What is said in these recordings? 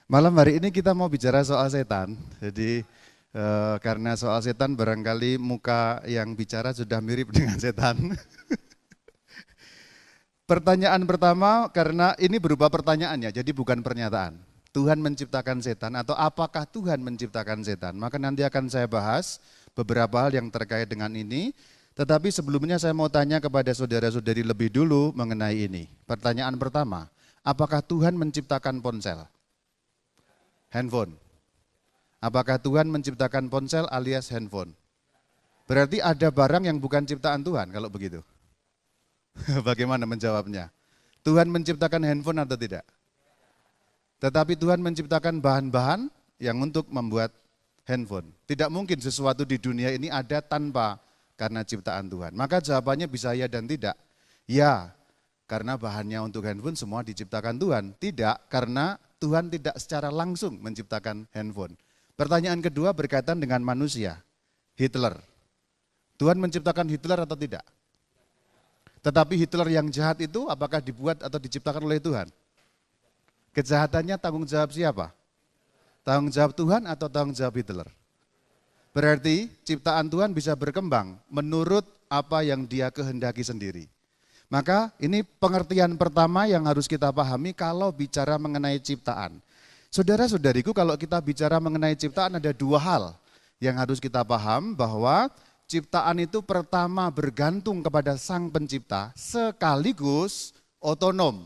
Malam hari ini kita mau bicara soal setan. Jadi karena soal setan barangkali muka yang bicara sudah mirip dengan setan. Pertanyaan pertama karena ini berupa pertanyaannya, jadi bukan pernyataan. Tuhan menciptakan setan atau apakah Tuhan menciptakan setan? Maka nanti akan saya bahas beberapa hal yang terkait dengan ini. Tetapi sebelumnya saya mau tanya kepada saudara-saudari lebih dulu mengenai ini. Pertanyaan pertama, apakah Tuhan menciptakan ponsel? Handphone. Apakah Tuhan menciptakan ponsel alias handphone? Berarti ada barang yang bukan ciptaan Tuhan kalau begitu. Bagaimana menjawabnya? Tuhan menciptakan handphone atau tidak? Tetapi Tuhan menciptakan bahan-bahan yang untuk membuat handphone. Tidak mungkin sesuatu di dunia ini ada tanpa karena ciptaan Tuhan. Maka jawabannya bisa ya dan tidak. Ya, karena bahannya untuk handphone semua diciptakan Tuhan. Tidak, karena Tuhan tidak secara langsung menciptakan handphone. Pertanyaan kedua berkaitan dengan manusia. Hitler. Tuhan menciptakan Hitler atau tidak? Tetapi Hitler yang jahat itu apakah dibuat atau diciptakan oleh Tuhan? Kejahatannya tanggung jawab siapa? Tanggung jawab Tuhan atau tanggung jawab Hitler? Berarti ciptaan Tuhan bisa berkembang menurut apa yang dia kehendaki sendiri. Maka ini pengertian pertama yang harus kita pahami kalau bicara mengenai ciptaan. Saudara-saudariku, kalau kita bicara mengenai ciptaan ada dua hal yang harus kita paham, bahwa ciptaan itu pertama bergantung kepada Sang Pencipta sekaligus otonom.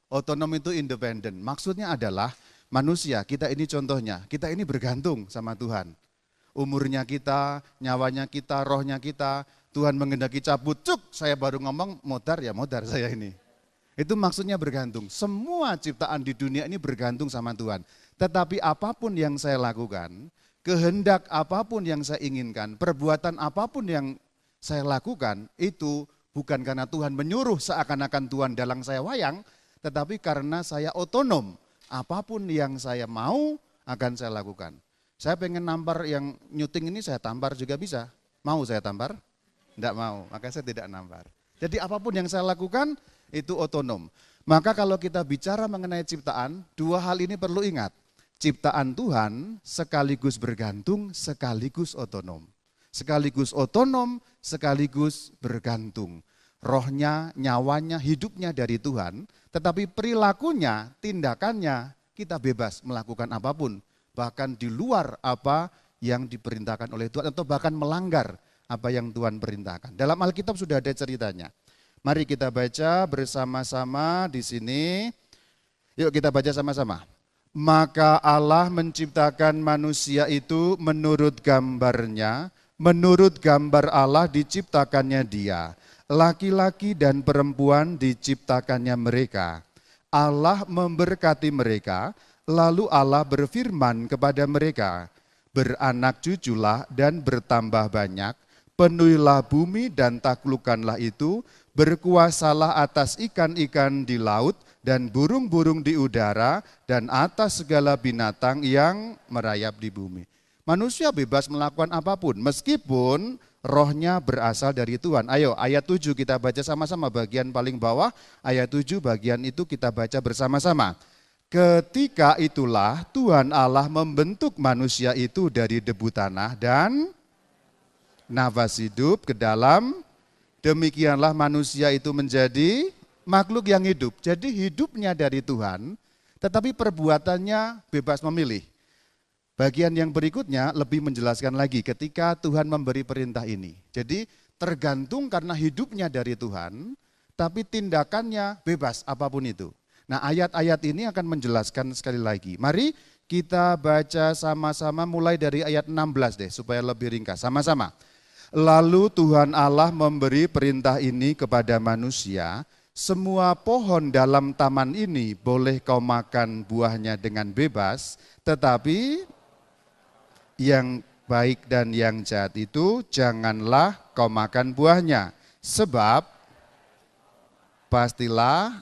Otonom itu independen. Maksudnya adalah manusia, kita ini contohnya, kita ini bergantung sama Tuhan. Umurnya kita, nyawanya kita, rohnya kita, Tuhan mengendaki cabut, cuk, saya baru ngomong modar ya modar saya ini. Itu maksudnya bergantung. Semua ciptaan di dunia ini bergantung sama Tuhan. Tetapi apapun yang saya lakukan, kehendak apapun yang saya inginkan, perbuatan apapun yang saya lakukan, itu bukan karena Tuhan menyuruh seakan-akan Tuhan dalang saya wayang, tetapi karena saya otonom. Apapun yang saya mau akan saya lakukan. Saya pengen nampar yang nyuting ini, saya tampar juga bisa. Mau saya tampar? Tidak mau, maka saya tidak nampar. Jadi apapun yang saya lakukan itu otonom. Maka kalau kita bicara mengenai ciptaan, dua hal ini perlu ingat. Ciptaan Tuhan sekaligus bergantung, sekaligus otonom. Sekaligus otonom, sekaligus bergantung. Rohnya, nyawanya, hidupnya dari Tuhan, tetapi perilakunya, tindakannya, kita bebas melakukan apapun. Bahkan di luar apa yang diperintahkan oleh Tuhan, atau bahkan melanggar apa yang Tuhan perintahkan. Dalam Alkitab sudah ada ceritanya. Mari kita baca bersama-sama di sini. Yuk kita baca sama-sama. Maka Allah menciptakan manusia itu menurut gambarnya, menurut gambar Allah diciptakannya dia. Laki-laki dan perempuan diciptakannya mereka. Allah memberkati mereka, lalu Allah berfirman kepada mereka, beranak cuculah dan bertambah banyak, penuhilah bumi dan taklukkanlah itu, berkuasalah atas ikan-ikan di laut dan burung-burung di udara dan atas segala binatang yang merayap di bumi. Manusia bebas melakukan apapun meskipun rohnya berasal dari Tuhan. Ayo ayat 7 kita baca sama-sama bagian paling bawah, ayat 7 bagian itu kita baca bersama-sama. Ketika itulah Tuhan Allah membentuk manusia itu dari debu tanah dan nafas hidup ke dalam, demikianlah manusia itu menjadi makhluk yang hidup. Jadi hidupnya dari Tuhan, tetapi perbuatannya bebas memilih. Bagian yang berikutnya lebih menjelaskan lagi ketika Tuhan memberi perintah ini. Jadi tergantung karena hidupnya dari Tuhan, tapi tindakannya bebas apapun itu. Nah ayat-ayat ini akan menjelaskan sekali lagi. Mari kita baca sama-sama mulai dari ayat 16 deh supaya lebih ringkas. Sama-sama. Lalu Tuhan Allah memberi perintah ini kepada manusia, semua pohon dalam taman ini boleh kau makan buahnya dengan bebas, tetapi yang baik dan yang jahat itu janganlah kau makan buahnya, sebab pastilah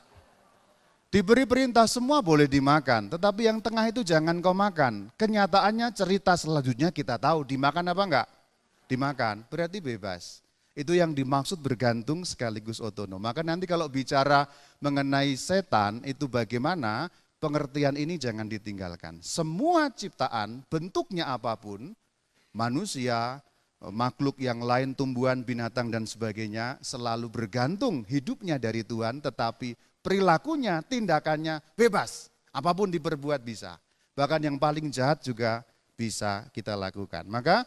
diberi perintah semua boleh dimakan, tetapi yang tengah itu jangan kau makan. Kenyataannya cerita selanjutnya kita tahu, dimakan apa enggak? Dimakan, berarti bebas. Itu yang dimaksud bergantung sekaligus otonom. Maka nanti kalau bicara mengenai setan itu bagaimana pengertian ini jangan ditinggalkan. Semua ciptaan, bentuknya apapun, manusia, makhluk yang lain, tumbuhan, binatang dan sebagainya, selalu bergantung hidupnya dari Tuhan, tetapi perilakunya, tindakannya bebas. Apapun diperbuat bisa. Bahkan yang paling jahat juga bisa kita lakukan. Maka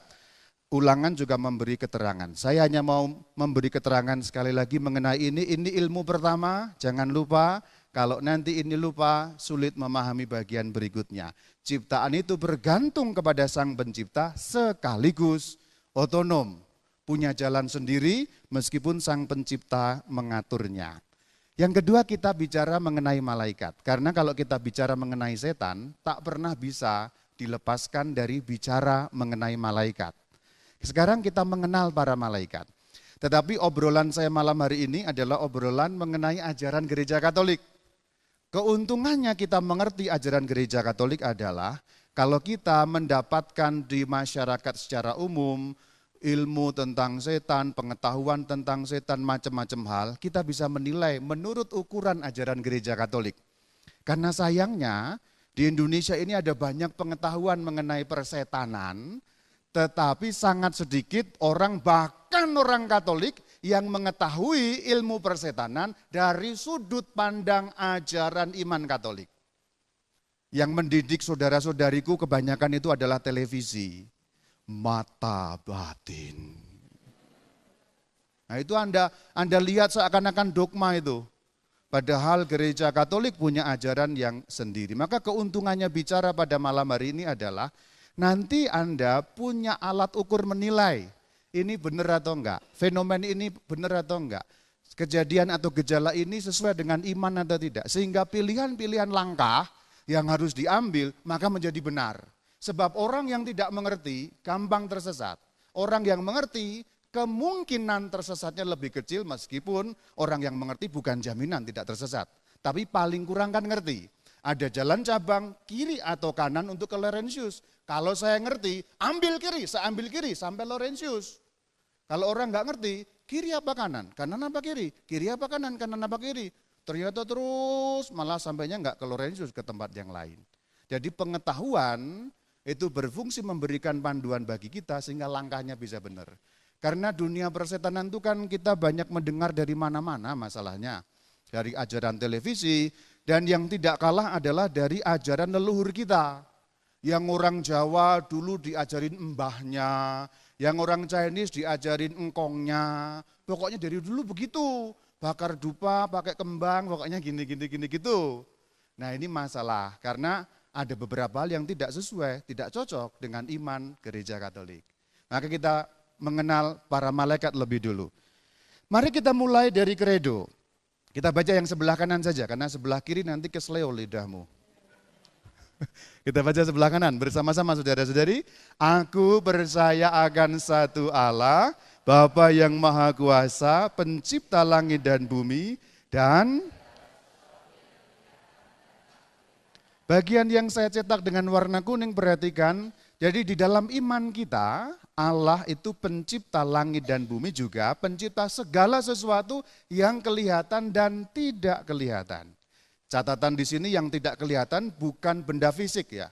Ulangan juga memberi keterangan. Saya hanya mau memberi keterangan sekali lagi mengenai ini ilmu pertama, jangan lupa kalau nanti ini lupa sulit memahami bagian berikutnya. Ciptaan itu bergantung kepada Sang Pencipta sekaligus otonom, punya jalan sendiri meskipun Sang Pencipta mengaturnya. Yang kedua kita bicara mengenai malaikat, karena kalau kita bicara mengenai setan tak pernah bisa dilepaskan dari bicara mengenai malaikat. Sekarang kita mengenal para malaikat. Tetapi obrolan saya malam hari ini adalah obrolan mengenai ajaran gereja Katolik. Keuntungannya kita mengerti ajaran gereja Katolik adalah kalau kita mendapatkan di masyarakat secara umum ilmu tentang setan, pengetahuan tentang setan, macam-macam hal, kita bisa menilai menurut ukuran ajaran gereja Katolik. Karena sayangnya di Indonesia ini ada banyak pengetahuan mengenai persetanan, tetapi sangat sedikit orang, bahkan orang Katolik yang mengetahui ilmu persetanan dari sudut pandang ajaran iman Katolik. Yang mendidik saudara-saudariku kebanyakan itu adalah televisi, mata batin. Nah itu Anda lihat seakan-akan dogma itu. Padahal gereja Katolik punya ajaran yang sendiri. Maka keuntungannya bicara pada malam hari ini adalah nanti Anda punya alat ukur menilai, ini benar atau enggak, fenomen ini benar atau enggak, kejadian atau gejala ini sesuai dengan iman atau tidak. Sehingga pilihan-pilihan langkah yang harus diambil maka menjadi benar. Sebab orang yang tidak mengerti gampang tersesat. Orang yang mengerti kemungkinan tersesatnya lebih kecil meskipun orang yang mengerti bukan jaminan tidak tersesat. Tapi paling kurang kan ngerti. Ada jalan cabang kiri atau kanan untuk ke Laurentius. Kalau saya ngerti, ambil kiri, saya ambil kiri sampai Laurentius. Kalau orang nggak ngerti, kiri apa kanan? Kanan apa kiri? Kiri apa kanan? Kanan apa kiri? Ternyata terus malah sampainya nggak ke Laurentius, ke tempat yang lain. Jadi pengetahuan itu berfungsi memberikan panduan bagi kita sehingga langkahnya bisa benar. Karena dunia persetanan itu kan kita banyak mendengar dari mana-mana masalahnya. Dari ajaran televisi, dan yang tidak kalah adalah dari ajaran leluhur kita. Yang orang Jawa dulu diajarin mbahnya, yang orang Chinese diajarin engkongnya. Pokoknya dari dulu begitu, bakar dupa, pakai kembang, pokoknya gini gitu. Nah ini masalah, karena ada beberapa hal yang tidak sesuai, tidak cocok dengan iman gereja Katolik. Maka kita mengenal para malaikat lebih dulu. Mari kita mulai dari kredo. Kita baca yang sebelah kanan saja, karena sebelah kiri nanti kesleo lidahmu. Kita baca sebelah kanan bersama-sama saudara-saudari. Aku percaya akan satu Allah, Bapa yang Maha Kuasa, pencipta langit dan bumi, dan bagian yang saya cetak dengan warna kuning, perhatikan. Jadi di dalam iman kita, Allah itu pencipta langit dan bumi, juga pencipta segala sesuatu yang kelihatan dan tidak kelihatan. Catatan di sini yang tidak kelihatan bukan benda fisik ya.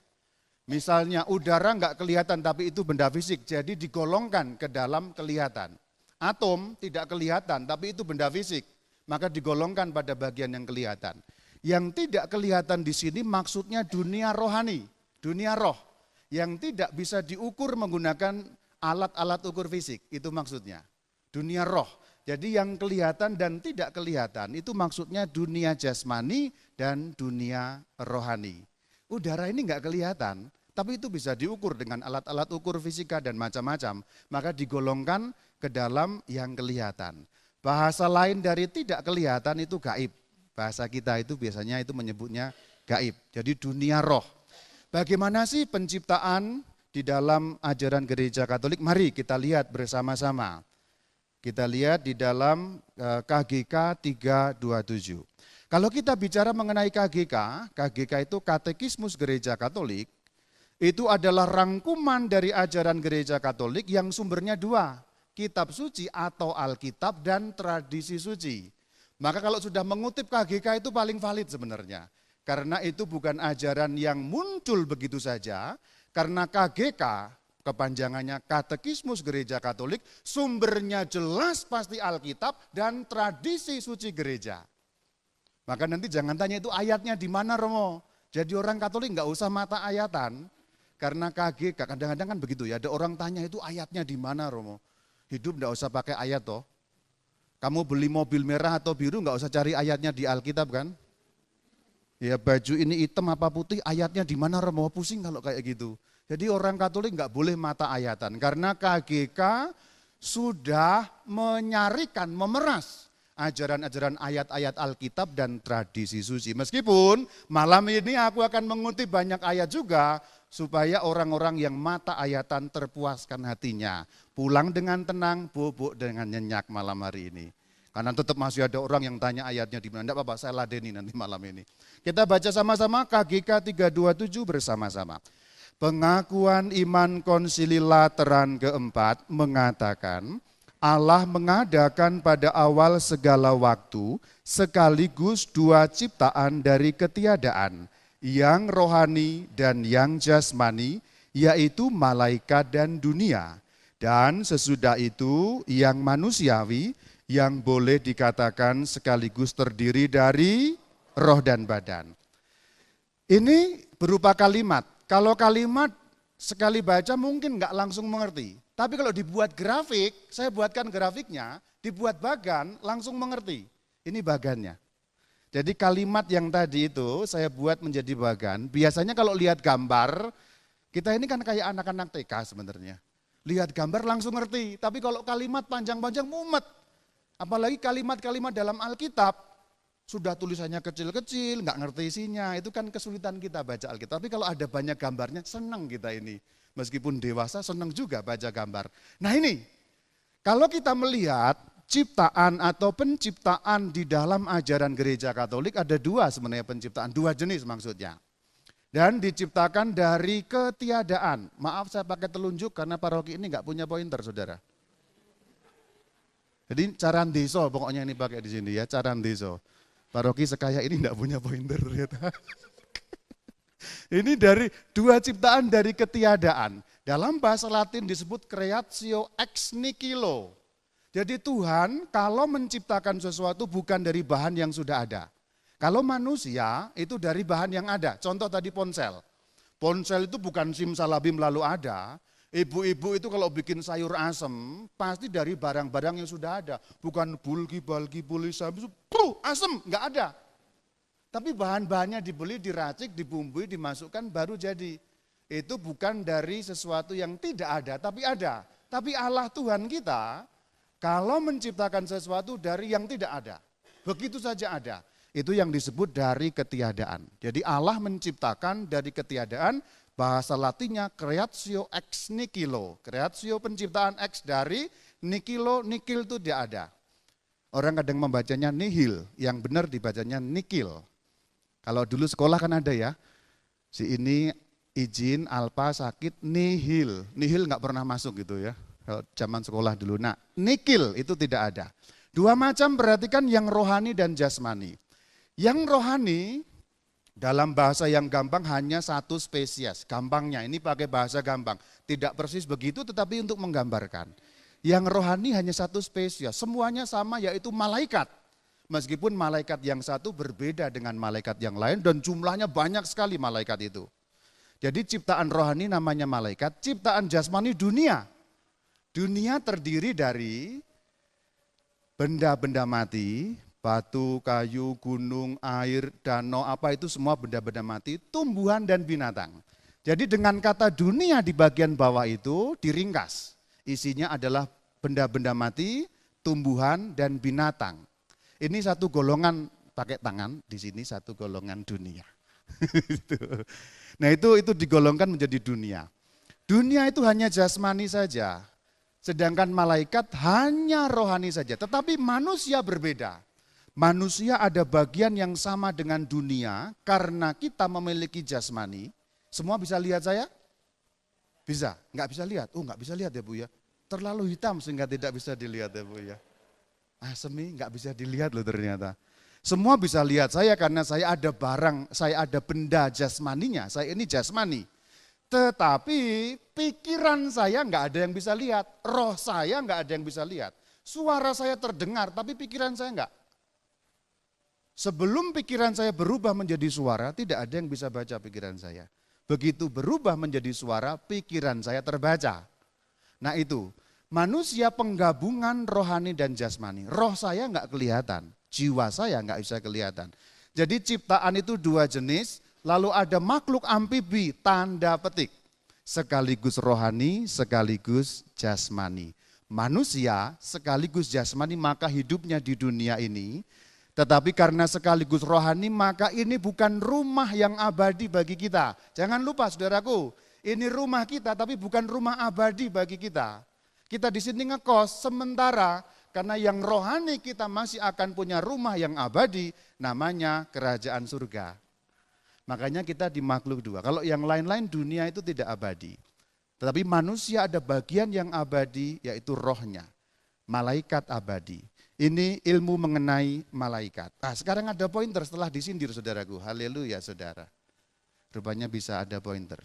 Misalnya udara nggak kelihatan tapi itu benda fisik, jadi digolongkan ke dalam kelihatan. Atom tidak kelihatan tapi itu benda fisik, maka digolongkan pada bagian yang kelihatan. Yang tidak kelihatan di sini maksudnya dunia rohani, dunia roh. Yang tidak bisa diukur menggunakan alat-alat ukur fisik, itu maksudnya. Dunia roh. Jadi yang kelihatan dan tidak kelihatan itu maksudnya dunia jasmani dan dunia rohani. Udara ini enggak kelihatan, tapi itu bisa diukur dengan alat-alat ukur fisika dan macam-macam. Maka digolongkan ke dalam yang kelihatan. Bahasa lain dari tidak kelihatan itu gaib. Bahasa kita itu biasanya itu menyebutnya gaib. Jadi dunia roh. Bagaimana sih penciptaan di dalam ajaran gereja Katolik? Mari kita lihat bersama-sama. Kita lihat di dalam KGK 327. Kalau kita bicara mengenai KGK itu Katekismus Gereja Katolik, itu adalah rangkuman dari ajaran gereja Katolik yang sumbernya dua, kitab suci atau Alkitab dan tradisi suci. Maka kalau sudah mengutip KGK itu paling valid sebenarnya. Karena itu bukan ajaran yang muncul begitu saja, karena KGK, kepanjangannya Katekismus Gereja Katolik, sumbernya jelas pasti Alkitab dan tradisi suci gereja. Maka nanti jangan tanya itu ayatnya di mana Romo. Jadi orang Katolik nggak usah mata ayatan, karena KGK kadang-kadang kan begitu ya, ada orang tanya itu ayatnya di mana Romo. Hidup nggak usah pakai ayat toh. Kamu beli mobil merah atau biru nggak usah cari ayatnya di Alkitab kan. Ya baju ini hitam apa putih, ayatnya di mana Romo, pusing kalau kayak gitu. Jadi orang Katolik nggak boleh mata ayatan, karena KGK sudah menyarikan, memeras ajaran-ajaran ayat-ayat Alkitab dan tradisi suci. Meskipun malam ini aku akan mengutip banyak ayat juga, supaya orang-orang yang mata ayatan terpuaskan hatinya. Pulang dengan tenang, bubuk dengan nyenyak malam hari ini. Karena tetap masih ada orang yang tanya ayatnya di mana. Enggak apa-apa, saya ladeni nanti malam ini. Kita baca sama-sama KGK 327 bersama-sama. Pengakuan iman Konsili Lateran keempat mengatakan, Allah mengadakan pada awal segala waktu sekaligus dua ciptaan dari ketiadaan, yang rohani dan yang jasmani, yaitu malaikat dan dunia. Dan sesudah itu yang manusiawi, yang boleh dikatakan sekaligus terdiri dari roh dan badan. Ini berupa kalimat. Kalau kalimat sekali baca mungkin nggak langsung mengerti. Tapi kalau dibuat grafik, saya buatkan grafiknya, dibuat bagan langsung mengerti. Ini bagannya. Jadi kalimat yang tadi itu saya buat menjadi bagan. Biasanya kalau lihat gambar, kita ini kan kayak anak-anak TK sebenarnya. Lihat gambar langsung ngerti. Tapi kalau kalimat panjang-panjang mumet. Apalagi kalimat-kalimat dalam Alkitab, sudah tulisannya kecil-kecil, nggak ngerti isinya, itu kan kesulitan kita baca Alkitab. Tapi kalau ada banyak gambarnya, senang kita ini. Meskipun dewasa, senang juga baca gambar. Nah ini, kalau kita melihat ciptaan atau penciptaan di dalam ajaran gereja Katolik, ada dua sebenarnya penciptaan, dua jenis maksudnya. Dan diciptakan dari ketiadaan. Maaf saya pakai telunjuk karena paroki ini nggak punya pointer saudara. Jadi caran deso pokoknya ini pakai di sini ya, caran deso. Paroki sekaya ini enggak punya pointer ternyata. Ini dari dua ciptaan dari ketiadaan. Dalam bahasa Latin disebut creatio ex nihilo. Jadi Tuhan kalau menciptakan sesuatu bukan dari bahan yang sudah ada. Kalau manusia itu dari bahan yang ada. Contoh tadi ponsel. Ponsel itu bukan simsalabim lalu ada. Ibu-ibu itu kalau bikin sayur asem, pasti dari barang-barang yang sudah ada. Bukan bulgi, balgi, bulisa, asem, enggak ada. Tapi bahan-bahannya dibeli, diracik, dibumbui, dimasukkan, baru jadi. Itu bukan dari sesuatu yang tidak ada, tapi ada. Tapi Allah Tuhan kita, kalau menciptakan sesuatu dari yang tidak ada, begitu saja ada. Itu yang disebut dari ketiadaan. Jadi Allah menciptakan dari ketiadaan, bahasa Latinnya creatio ex nihilo. Creatio penciptaan ex dari nihilo, nihil itu tidak ada. Orang kadang membacanya nihil, yang benar dibacanya nikil. Kalau dulu sekolah kan ada ya, si ini izin, alpa, sakit, nihil. Nihil nggak pernah masuk gitu ya, kalau zaman sekolah dulu. Nah, nikil itu tidak ada. Dua macam berarti kan yang rohani dan jasmani. Yang rohani dalam bahasa yang gampang hanya satu spesies, gampangnya ini pakai bahasa gampang. Tidak persis begitu tetapi untuk menggambarkan. Yang rohani hanya satu spesies, semuanya sama yaitu malaikat. Meskipun malaikat yang satu berbeda dengan malaikat yang lain dan jumlahnya banyak sekali malaikat itu. Jadi ciptaan rohani namanya malaikat, ciptaan jasmani dunia. Dunia terdiri dari benda-benda mati, batu, kayu, gunung, air, danau, apa itu semua benda-benda mati, tumbuhan dan binatang. Jadi dengan kata dunia di bagian bawah itu diringkas. Isinya adalah benda-benda mati, tumbuhan dan binatang. Ini satu golongan pakai tangan, di sini satu golongan dunia. Nah itu digolongkan menjadi dunia. Dunia itu hanya jasmani saja, sedangkan malaikat hanya rohani saja. Tetapi manusia berbeda. Manusia ada bagian yang sama dengan dunia karena kita memiliki jasmani. Semua bisa lihat saya? Bisa? Enggak bisa lihat? Oh enggak bisa lihat ya Bu ya. Terlalu hitam sehingga tidak bisa dilihat ya Bu ya. Semi enggak bisa dilihat loh ternyata. Semua bisa lihat saya karena saya ada barang, saya ada benda jasmaninya, saya ini jasmani. Tetapi pikiran saya nggak ada yang bisa lihat, roh saya nggak ada yang bisa lihat. Suara saya terdengar, tapi pikiran saya nggak. Sebelum pikiran saya berubah menjadi suara, tidak ada yang bisa baca pikiran saya. Begitu berubah menjadi suara, pikiran saya terbaca. Nah itu, manusia penggabungan rohani dan jasmani. Roh saya nggak kelihatan, jiwa saya nggak bisa kelihatan. Jadi ciptaan itu dua jenis, lalu ada makhluk amfibi, tanda petik. Sekaligus rohani, sekaligus jasmani. Manusia sekaligus jasmani, maka hidupnya di dunia ini. Tetapi karena sekaligus rohani, maka ini bukan rumah yang abadi bagi kita. Jangan lupa saudaraku, ini rumah kita tapi bukan rumah abadi bagi kita. Kita di sini ngekos sementara karena yang rohani kita masih akan punya rumah yang abadi, namanya kerajaan surga. Makanya kita di makhluk dua. Kalau yang lain-lain dunia itu tidak abadi. Tetapi manusia ada bagian yang abadi yaitu rohnya. Malaikat abadi. Ini ilmu mengenai malaikat. Sekarang ada pointer setelah disindir saudaraku. Haleluya saudara. Rupanya bisa ada pointer.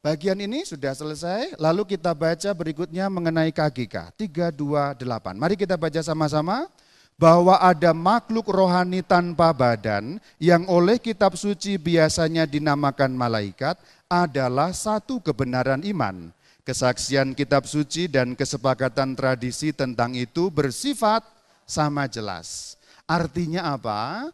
Bagian ini sudah selesai, lalu kita baca berikutnya mengenai KGK 328. Mari kita baca sama-sama bahwa ada makhluk rohani tanpa badan yang oleh kitab suci biasanya dinamakan malaikat adalah satu kebenaran iman. Kesaksian kitab suci dan kesepakatan tradisi tentang itu bersifat sama jelas. Artinya apa?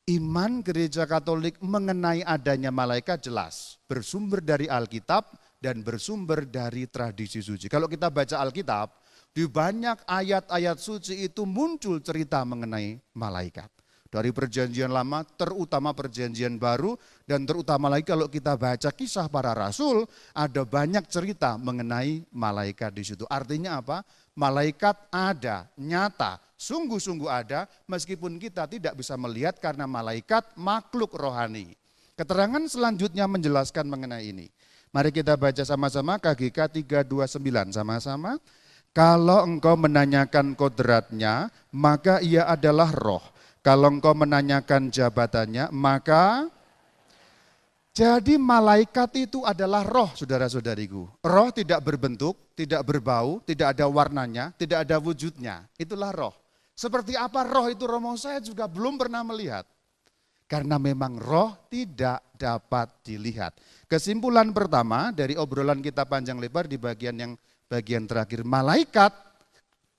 Iman gereja Katolik mengenai adanya malaikat jelas. Bersumber dari Alkitab dan bersumber dari tradisi suci. Kalau kita baca Alkitab, di banyak ayat-ayat suci itu muncul cerita mengenai malaikat. Dari perjanjian lama, terutama perjanjian baru, dan terutama lagi kalau kita baca kisah para rasul, ada banyak cerita mengenai malaikat di situ. Artinya apa? Malaikat ada, nyata, sungguh-sungguh ada, meskipun kita tidak bisa melihat karena malaikat makhluk rohani. Keterangan selanjutnya menjelaskan mengenai ini. Mari kita baca sama-sama KGK 329 sama-sama. Kalau engkau menanyakan kodratnya, maka ia adalah roh. Kalau engkau menanyakan jabatannya, maka jadi malaikat itu adalah roh, saudara-saudariku. Roh tidak berbentuk, tidak berbau, tidak ada warnanya, tidak ada wujudnya. Itulah roh. Seperti apa roh itu, Romo? Saya juga belum pernah melihat. Karena memang roh tidak dapat dilihat. Kesimpulan pertama dari obrolan kita panjang lebar di bagian terakhir, malaikat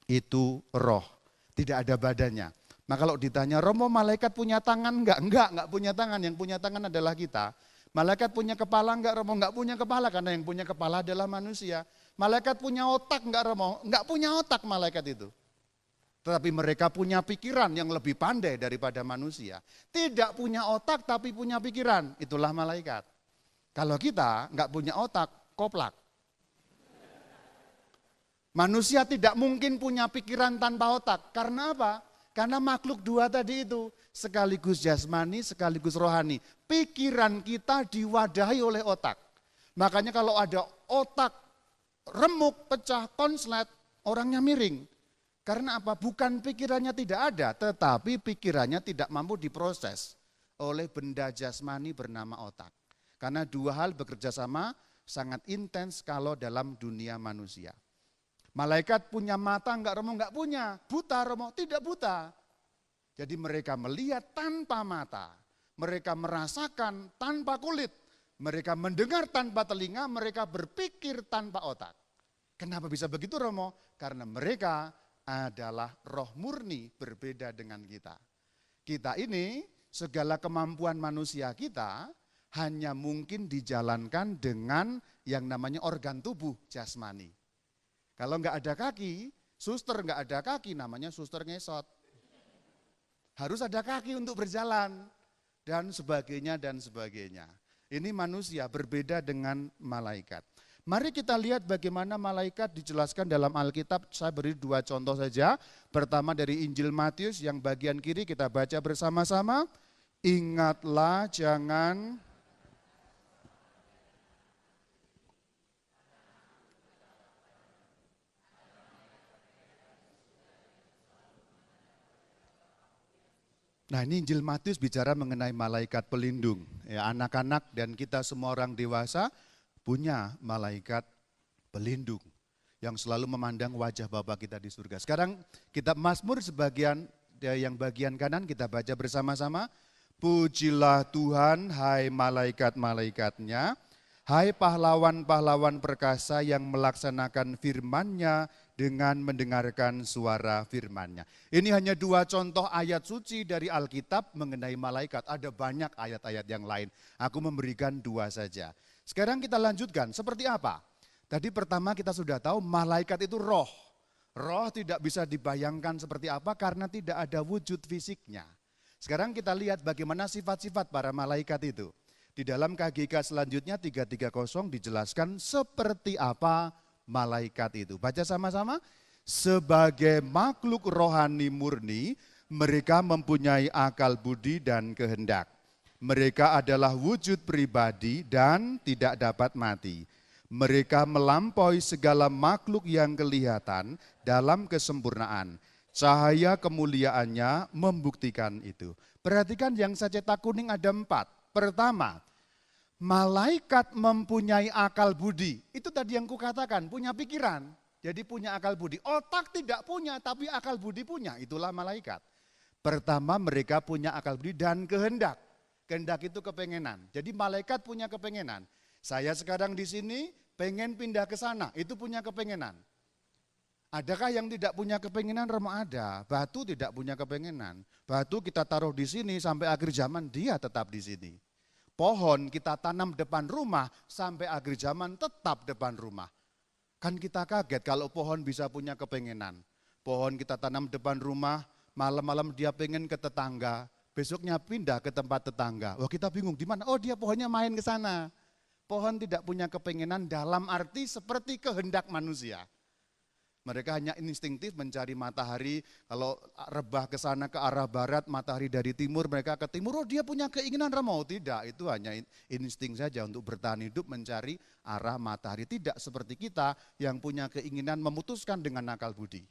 itu roh, tidak ada badannya. Nah kalau ditanya, Romo malaikat punya tangan enggak? Enggak punya tangan, yang punya tangan adalah kita. Malaikat punya kepala enggak, Romo? Enggak punya kepala, karena yang punya kepala adalah manusia. Malaikat punya otak enggak, Romo? Enggak punya otak malaikat itu. Tetapi mereka punya pikiran yang lebih pandai daripada manusia. Tidak punya otak tapi punya pikiran, itulah malaikat. Kalau kita enggak punya otak, koplak. Manusia tidak mungkin punya pikiran tanpa otak, karena apa? Karena makhluk dua tadi itu, sekaligus jasmani, sekaligus rohani. Pikiran kita diwadahi oleh otak. Makanya kalau ada otak remuk, pecah, konslet, orangnya miring. Karena apa? Bukan pikirannya tidak ada, tetapi pikirannya tidak mampu diproses oleh benda jasmani bernama otak. Karena dua hal bekerja sama sangat intens kalau dalam dunia manusia. Malaikat punya mata enggak, Romo? Enggak punya. Buta, Romo? Tidak buta. Jadi mereka melihat tanpa mata. Mereka merasakan tanpa kulit. Mereka mendengar tanpa telinga, mereka berpikir tanpa otak. Kenapa bisa begitu, Romo? Karena mereka adalah roh murni, berbeda dengan kita. Kita ini, segala kemampuan manusia kita hanya mungkin dijalankan dengan yang namanya organ tubuh jasmani. Kalau enggak ada kaki, suster enggak ada kaki, namanya suster ngesot. Harus ada kaki untuk berjalan, dan sebagainya, dan sebagainya. Ini manusia berbeda dengan malaikat. Mari kita lihat bagaimana malaikat dijelaskan dalam Alkitab. Saya beri dua contoh saja. Pertama dari Injil Matius yang bagian kiri kita baca bersama-sama. Ingatlah jangan Nah, ini Injil Matius bicara mengenai malaikat pelindung. Ya, anak-anak dan kita semua orang dewasa punya malaikat pelindung yang selalu memandang wajah Bapa kita di surga. Sekarang kitab Mazmur sebagian yang bagian kanan kita baca bersama-sama. Pujilah Tuhan, hai malaikat-malaikatnya, hai pahlawan-pahlawan perkasa yang melaksanakan firman-Nya dengan mendengarkan suara firman-Nya. Ini hanya 2 contoh ayat suci dari Alkitab mengenai malaikat. Ada banyak ayat-ayat yang lain. Aku memberikan 2 saja. Sekarang kita lanjutkan, seperti apa? Tadi pertama kita sudah tahu malaikat itu roh. Roh tidak bisa dibayangkan seperti apa karena tidak ada wujud fisiknya. Sekarang kita lihat bagaimana sifat-sifat para malaikat itu. Di dalam KGK selanjutnya 330 dijelaskan seperti apa malaikat itu. Baca sama-sama. Sebagai makhluk rohani murni, mereka mempunyai akal budi dan kehendak. Mereka adalah wujud pribadi dan tidak dapat mati. Mereka melampaui segala makhluk yang kelihatan dalam kesempurnaan. Cahaya kemuliaannya membuktikan itu. Perhatikan yang saya cetak kuning ada 4. Pertama, malaikat mempunyai akal budi. Itu tadi yang kukatakan, punya pikiran. Jadi punya akal budi. Otak tidak punya, tapi akal budi punya. Itulah malaikat. Pertama, mereka punya akal budi dan kehendak. Kehendak itu kepengenan. Jadi malaikat punya kepengenan. Saya sekarang di sini pengen pindah ke sana, itu punya kepengenan. Adakah yang tidak punya kepengenan? Ada. Batu tidak punya kepengenan. Batu kita taruh di sini sampai akhir zaman dia tetap di sini. Pohon kita tanam depan rumah sampai akhir zaman tetap depan rumah. Kan kita kaget kalau pohon bisa punya kepengenan. Pohon kita tanam depan rumah, malam-malam dia pengen ke tetangga, besoknya pindah ke tempat tetangga. Wah, kita bingung di mana? Oh, dia pohonnya main ke sana. Pohon tidak punya kepengenan dalam arti seperti kehendak manusia. Mereka hanya instingtif mencari matahari, kalau rebah ke sana ke arah barat, matahari dari timur, mereka ke timur, oh dia punya keinginan remau. Tidak, itu hanya insting saja untuk bertahan hidup mencari arah matahari. Tidak seperti kita yang punya keinginan memutuskan dengan akal budi.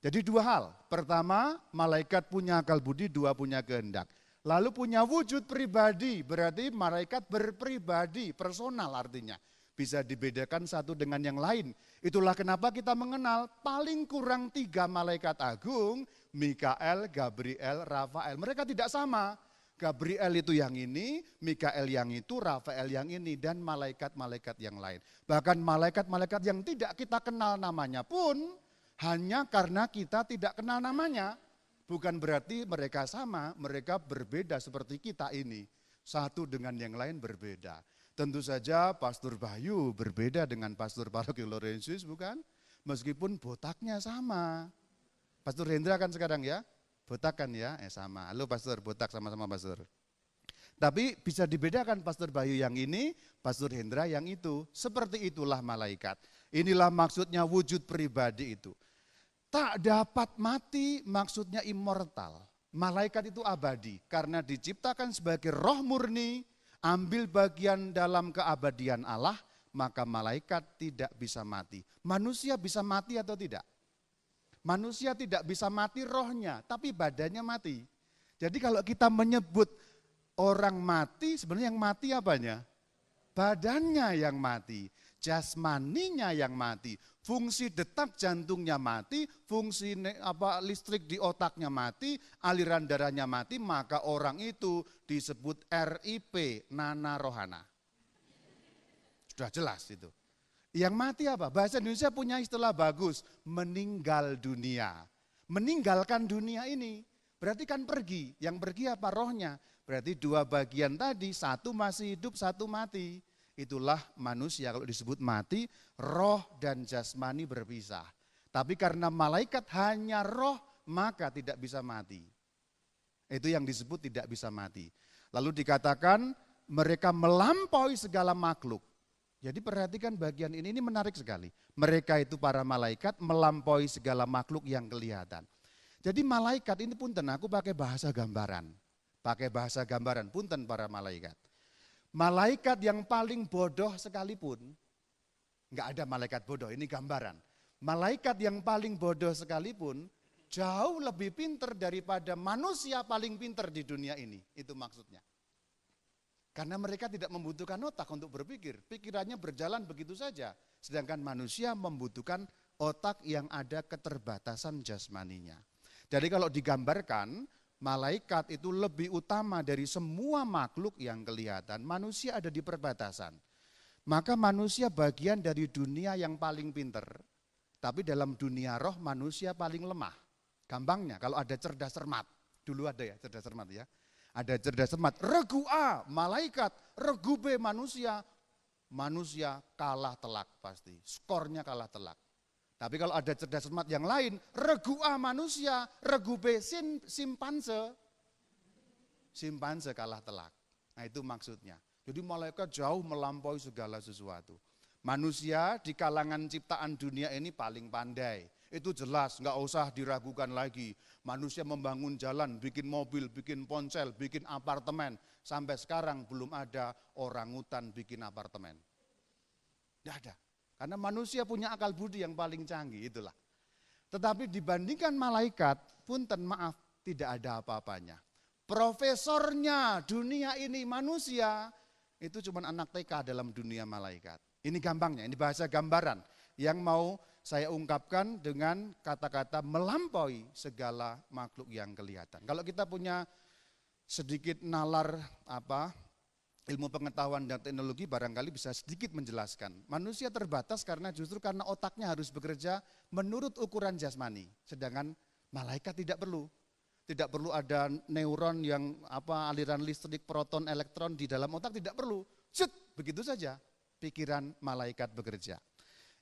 Jadi 2 hal, pertama malaikat punya akal budi, 2 punya kehendak. Lalu punya wujud pribadi, berarti malaikat berpribadi, personal artinya. Bisa dibedakan satu dengan yang lain. Itulah kenapa kita mengenal paling kurang 3 malaikat agung, Mikael, Gabriel, Rafael. Mereka tidak sama. Gabriel itu yang ini, Mikael yang itu, Rafael yang ini, dan malaikat-malaikat yang lain. Bahkan malaikat-malaikat yang tidak kita kenal namanya pun, hanya karena kita tidak kenal namanya. Bukan berarti mereka sama, mereka berbeda seperti kita ini. Satu dengan yang lain berbeda. Tentu saja Pastor Bayu berbeda dengan Pastor Paroki Laurentius, bukan? Meskipun botaknya sama. Pastor Hendra kan sekarang ya, botak kan ya, sama. Halo Pastor, botak sama-sama Pastor. Tapi bisa dibedakan Pastor Bayu yang ini, Pastor Hendra yang itu. Seperti itulah malaikat. Inilah maksudnya wujud pribadi itu. Tak dapat mati maksudnya immortal. Malaikat itu abadi karena diciptakan sebagai roh murni, ambil bagian dalam keabadian Allah, maka malaikat tidak bisa mati. Manusia bisa mati atau tidak? Manusia tidak bisa mati rohnya, tapi badannya mati. Jadi kalau kita menyebut orang mati, sebenarnya yang mati apanya? Badannya yang mati, jasmaninya yang mati, fungsi detak jantungnya mati, fungsi listrik di otaknya mati, aliran darahnya mati, maka orang itu disebut RIP, Nana Rohana. Sudah jelas itu. Yang mati apa? Bahasa Indonesia punya istilah bagus, meninggal dunia. Meninggalkan dunia ini, berarti kan pergi. Yang pergi apa? Rohnya. Berarti 2 bagian tadi, satu masih hidup, satu mati. Itulah manusia kalau disebut mati, roh dan jasmani berpisah. Tapi karena malaikat hanya roh, maka tidak bisa mati. Itu yang disebut tidak bisa mati. Lalu dikatakan mereka melampaui segala makhluk. Jadi perhatikan bagian ini menarik sekali. Mereka itu para malaikat melampaui segala makhluk yang kelihatan. Jadi malaikat ini punten, aku pakai bahasa gambaran. Pakai bahasa gambaran, punten para malaikat. Malaikat yang paling bodoh sekalipun, enggak ada malaikat bodoh, ini gambaran. Malaikat yang paling bodoh sekalipun, jauh lebih pinter daripada manusia paling pinter di dunia ini. Itu maksudnya. Karena mereka tidak membutuhkan otak untuk berpikir. Pikirannya berjalan begitu saja. Sedangkan manusia membutuhkan otak yang ada keterbatasan jasmaninya. Jadi kalau digambarkan, malaikat itu lebih utama dari semua makhluk yang kelihatan. Manusia ada di perbatasan. Maka manusia bagian dari dunia yang paling pinter. Tapi dalam dunia roh manusia paling lemah. Gampangnya kalau ada cerdas cermat. Dulu ada ya cerdas cermat ya. Ada cerdas cermat, regu A, malaikat, regu B, manusia. Manusia kalah telak pasti, skornya kalah telak. Tapi kalau ada cerdas cermat yang lain, regu A manusia, regu B simpanse. Simpanse kalah telak. Nah itu maksudnya. Jadi malaikat jauh melampaui segala sesuatu. Manusia di kalangan ciptaan dunia ini paling pandai. Itu jelas, nggak usah diragukan lagi. Manusia membangun jalan, bikin mobil, bikin ponsel, bikin apartemen. Sampai sekarang belum ada orangutan bikin apartemen. Nggak ada. Karena manusia punya akal budi yang paling canggih, itulah. Tetapi dibandingkan malaikat, punten maaf, tidak ada apa-apanya. Profesornya dunia ini manusia, itu cuma anak TK dalam dunia malaikat. Ini gampangnya, ini bahasa gambaran yang mau saya ungkapkan dengan kata-kata melampaui segala makhluk yang kelihatan. Kalau kita punya sedikit nalar ilmu pengetahuan dan teknologi barangkali bisa sedikit menjelaskan. Manusia terbatas justru karena otaknya harus bekerja menurut ukuran jasmani. Sedangkan malaikat tidak perlu. Tidak perlu ada neuron yang aliran listrik, proton, elektron di dalam otak, tidak perlu. Begitu saja pikiran malaikat bekerja.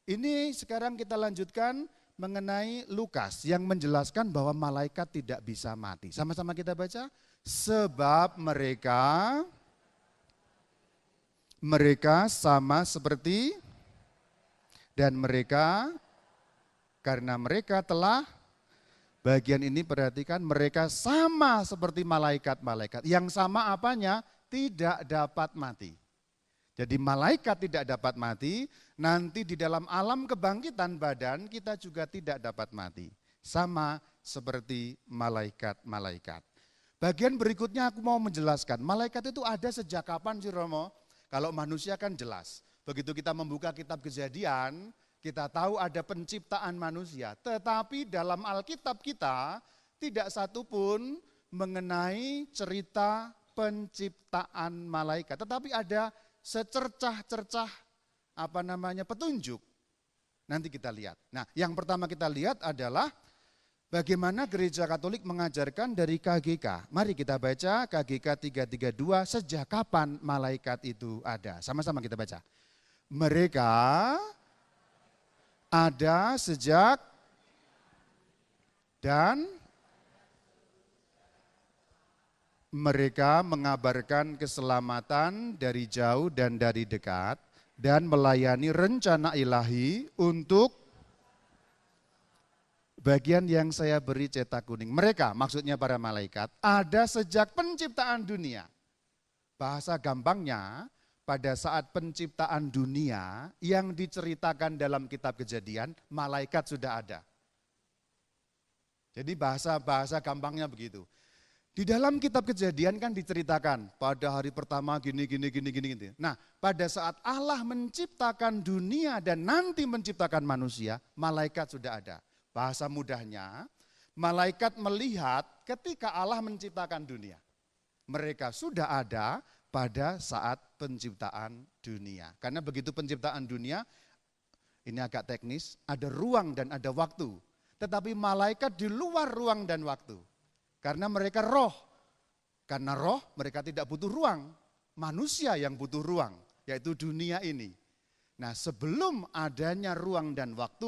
Ini sekarang kita lanjutkan mengenai Lukas yang menjelaskan bahwa malaikat tidak bisa mati. Sama-sama kita baca. Sebab mereka sama seperti dan mereka karena mereka telah bagian ini perhatikan mereka sama seperti malaikat-malaikat. Yang sama apanya? Tidak dapat mati. Jadi malaikat tidak dapat mati, nanti di dalam alam kebangkitan badan kita juga tidak dapat mati. Sama seperti malaikat-malaikat. Bagian berikutnya aku mau menjelaskan, malaikat itu ada sejak kapan sih Romo? Kalau manusia kan jelas, begitu kita membuka kitab Kejadian, kita tahu ada penciptaan manusia. Tetapi dalam Alkitab kita tidak satu pun mengenai cerita penciptaan malaikat. Tetapi ada secercah-cercah petunjuk. Nanti kita lihat. Nah, yang pertama kita lihat adalah bagaimana Gereja Katolik mengajarkan dari KGK. Mari kita baca KGK 332, sejak kapan malaikat itu ada. Sama-sama kita baca. Mereka ada sejak dan mereka mengabarkan keselamatan dari jauh dan dari dekat dan melayani rencana ilahi untuk bagian yang saya beri cetak kuning. Mereka, maksudnya para malaikat, ada sejak penciptaan dunia. Bahasa gampangnya, pada saat penciptaan dunia yang diceritakan dalam kitab Kejadian, malaikat sudah ada. Jadi bahasa gampangnya begitu. Di dalam kitab Kejadian kan diceritakan pada hari pertama gini. Nah, pada saat Allah menciptakan dunia dan nanti menciptakan manusia, malaikat sudah ada. Bahasa mudahnya, malaikat melihat ketika Allah menciptakan dunia. Mereka sudah ada pada saat penciptaan dunia. Karena begitu penciptaan dunia, ini agak teknis, ada ruang dan ada waktu. Tetapi malaikat di luar ruang dan waktu. Karena mereka roh. Karena roh mereka tidak butuh ruang. Manusia yang butuh ruang, yaitu dunia ini. Nah, sebelum adanya ruang dan waktu,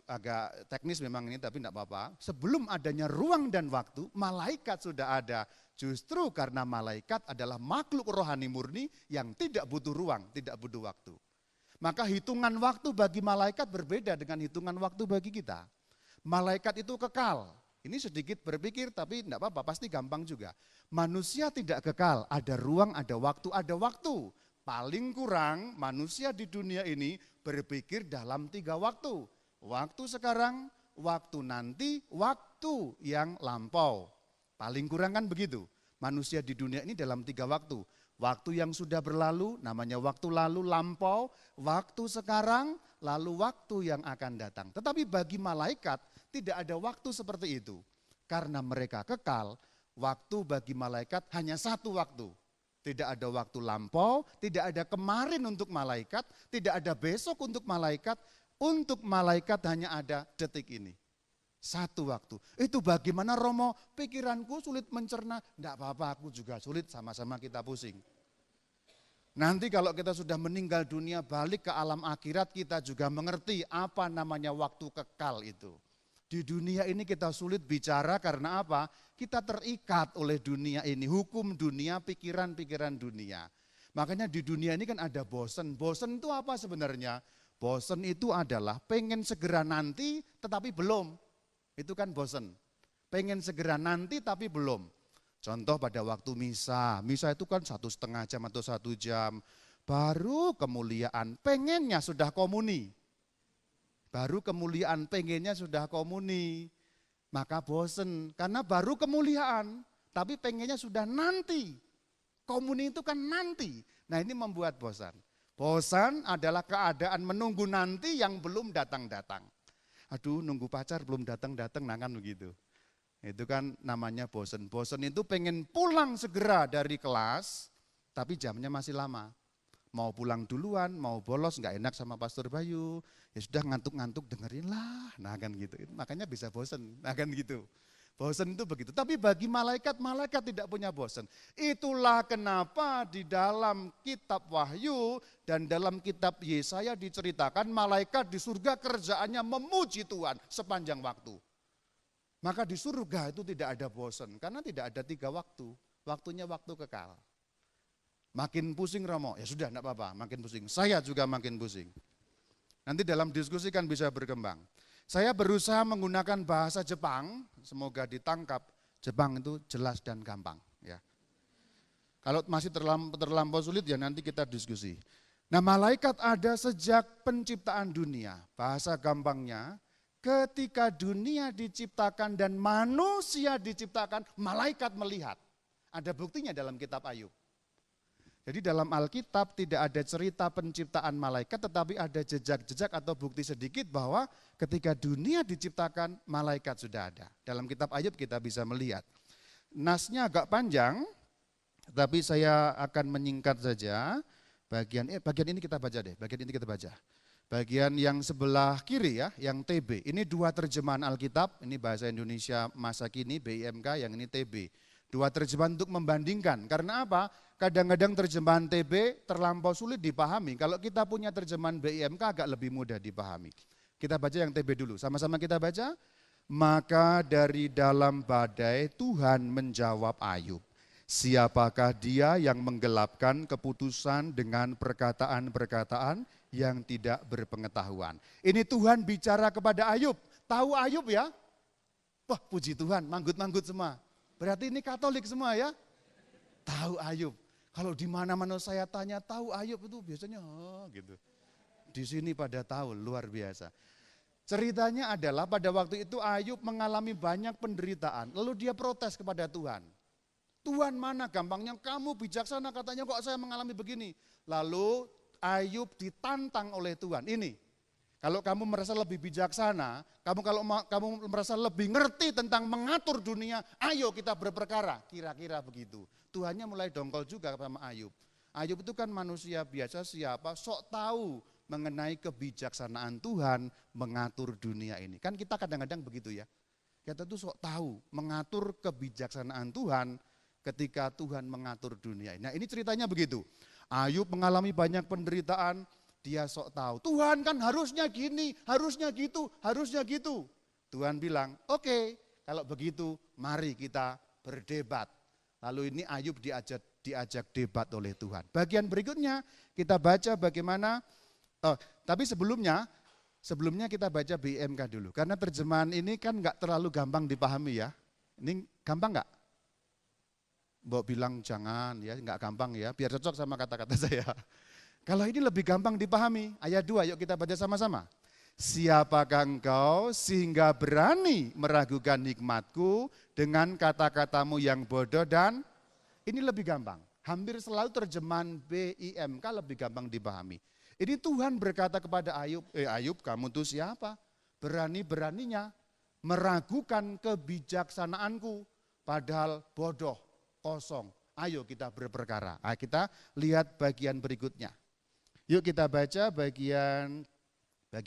agak teknis memang ini tapi tidak apa-apa. Sebelum adanya ruang dan waktu, malaikat sudah ada. Justru karena malaikat adalah makhluk rohani murni yang tidak butuh ruang, tidak butuh waktu. Maka hitungan waktu bagi malaikat berbeda dengan hitungan waktu bagi kita. Malaikat itu kekal. Ini sedikit berpikir tapi tidak apa-apa, pasti gampang juga. Manusia tidak kekal, ada ruang, ada waktu, ada waktu. Paling kurang manusia di dunia ini berpikir dalam 3 waktu. Waktu sekarang, waktu nanti, waktu yang lampau. Paling kurang kan begitu. Manusia di dunia ini dalam 3 waktu. Waktu yang sudah berlalu, namanya waktu lalu lampau, waktu sekarang, lalu waktu yang akan datang. Tetapi bagi malaikat tidak ada waktu seperti itu. Karena mereka kekal, waktu bagi malaikat hanya satu waktu. Tidak ada waktu lampau, tidak ada kemarin untuk malaikat, tidak ada besok untuk malaikat. Untuk malaikat hanya ada detik ini. Satu waktu. Itu bagaimana Romo? Pikiranku sulit mencerna. Tidak apa-apa, aku juga sulit, sama-sama kita pusing. Nanti kalau kita sudah meninggal dunia, balik ke alam akhirat, kita juga mengerti apa namanya waktu kekal itu. Di dunia ini kita sulit bicara karena apa? Kita terikat oleh dunia ini, hukum dunia, pikiran-pikiran dunia. Makanya di dunia ini kan ada bosen. Bosen itu apa sebenarnya? Bosen itu adalah pengen segera nanti tetapi belum. Itu kan bosen. Pengen segera nanti tapi belum. Contoh pada waktu misa. Misa itu kan 1,5 jam atau 1 jam. Baru kemuliaan, pengennya sudah komuni. Baru kemuliaan, pengennya sudah komuni. Maka bosen. Karena baru kemuliaan, tapi pengennya sudah nanti. Komuni itu kan nanti. Nah ini membuat bosan. Bosan adalah keadaan menunggu nanti yang belum datang-datang. Aduh nunggu pacar belum datang-datang, nah kan begitu. Itu kan namanya bosen. Bosen itu pengen pulang segera dari kelas, tapi jamnya masih lama. Mau pulang duluan, mau bolos, nggak enak sama Pastor Bayu. Ya sudah ngantuk-ngantuk dengerin lah, nah kan gitu. Makanya bisa bosen, nah kan gitu. Bosen itu begitu, tapi bagi malaikat, malaikat tidak punya bosen. Itulah kenapa di dalam kitab Wahyu dan dalam kitab Yesaya diceritakan malaikat di surga kerjaannya memuji Tuhan sepanjang waktu. Maka di surga itu tidak ada bosen, karena tidak ada 3 waktu, waktunya waktu kekal. Makin pusing Romo, ya sudah enggak apa-apa, makin pusing. Saya juga makin pusing. Nanti dalam diskusi kan bisa berkembang. Saya berusaha menggunakan bahasa Jepang, semoga ditangkap. Jepang itu jelas dan gampang. Ya. Kalau masih terlampau sulit ya nanti kita diskusi. Nah malaikat ada sejak penciptaan dunia. Bahasa gampangnya, ketika dunia diciptakan dan manusia diciptakan, malaikat melihat. Ada buktinya dalam kitab Ayub. Jadi dalam Alkitab tidak ada cerita penciptaan malaikat, tetapi ada jejak-jejak atau bukti sedikit bahwa ketika dunia diciptakan, malaikat sudah ada. Dalam kitab Ayub kita bisa melihat. Nasnya agak panjang, tapi saya akan menyingkat saja. Bagian ini kita baca deh, bagian ini kita baca. Bagian yang sebelah kiri ya, yang TB. Ini 2 terjemahan Alkitab, ini bahasa Indonesia masa kini, BIMK, yang ini TB. 2 terjemahan untuk membandingkan. Karena apa? Kadang-kadang terjemahan TB terlampau sulit dipahami. Kalau kita punya terjemahan BIMK agak lebih mudah dipahami. Kita baca yang TB dulu. Sama-sama kita baca. Maka dari dalam badai Tuhan menjawab Ayub. Siapakah dia yang menggelapkan keputusan dengan perkataan-perkataan yang tidak berpengetahuan. Ini Tuhan bicara kepada Ayub. Tahu Ayub ya? Wah puji Tuhan, manggut-manggut semua. Berarti ini Katolik semua ya? Tahu Ayub. Kalau di mana-mana saya tanya tahu Ayub itu biasanya gitu. Di sini pada tahu, luar biasa. Ceritanya adalah pada waktu itu Ayub mengalami banyak penderitaan. Lalu dia protes kepada Tuhan. Tuhan mana gampangnya kamu bijaksana katanya kok saya mengalami begini. Lalu Ayub ditantang oleh Tuhan. Ini, kalau kamu merasa lebih bijaksana, kamu merasa lebih ngerti tentang mengatur dunia, ayo kita berperkara. Kira-kira begitu. Tuhannya mulai dongkol juga sama Ayub. Ayub itu kan manusia biasa siapa, sok tahu mengenai kebijaksanaan Tuhan mengatur dunia ini. Kan kita kadang-kadang begitu ya. Kita tuh sok tahu mengatur kebijaksanaan Tuhan ketika Tuhan mengatur dunia ini. Nah ini ceritanya begitu. Ayub mengalami banyak penderitaan, dia sok tahu. Tuhan kan harusnya gini, harusnya gitu, harusnya gitu. Tuhan bilang, oke, kalau begitu mari kita berdebat. Lalu ini Ayub diajak debat oleh Tuhan. Bagian berikutnya kita baca bagaimana, tapi sebelumnya kita baca BIMK dulu. Karena terjemahan ini kan enggak terlalu gampang dipahami ya. Ini gampang enggak? Mbok bilang jangan ya, enggak gampang ya, biar cocok sama kata-kata saya. Kalau ini lebih gampang dipahami, ayat 2 yuk kita baca sama-sama. Siapakah engkau sehingga berani meragukan hikmatku dengan kata-katamu yang bodoh dan ini lebih gampang. Hampir selalu terjemahan BIMK lebih gampang dipahami. Ini Tuhan berkata kepada Ayub, Ayub kamu tuh siapa? Berani-beraninya meragukan kebijaksanaanku padahal bodoh, kosong. Ayo kita berperkara. Nah, kita lihat bagian berikutnya. Yuk kita baca bagian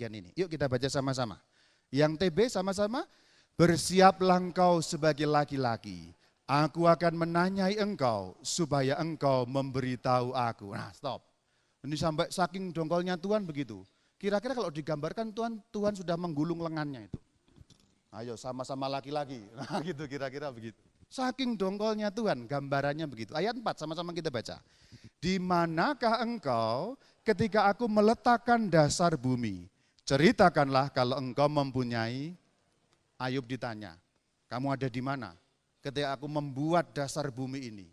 ini. Yuk kita baca sama-sama. Yang TB sama-sama. Bersiaplah engkau sebagai laki-laki. Aku akan menanyai engkau supaya engkau memberitahu aku. Nah stop. Ini sampai saking dongkolnya Tuhan begitu. Kira-kira kalau digambarkan Tuhan sudah menggulung lengannya itu. Ayo sama-sama laki-laki. Nah gitu kira-kira begitu. Saking dongkolnya Tuhan, gambarannya begitu. Ayat 4 sama-sama kita baca. Di manakah engkau ketika aku meletakkan dasar bumi? Ceritakanlah kalau engkau mempunyai. Ayub ditanya, kamu ada di mana? Ketika aku membuat dasar bumi ini.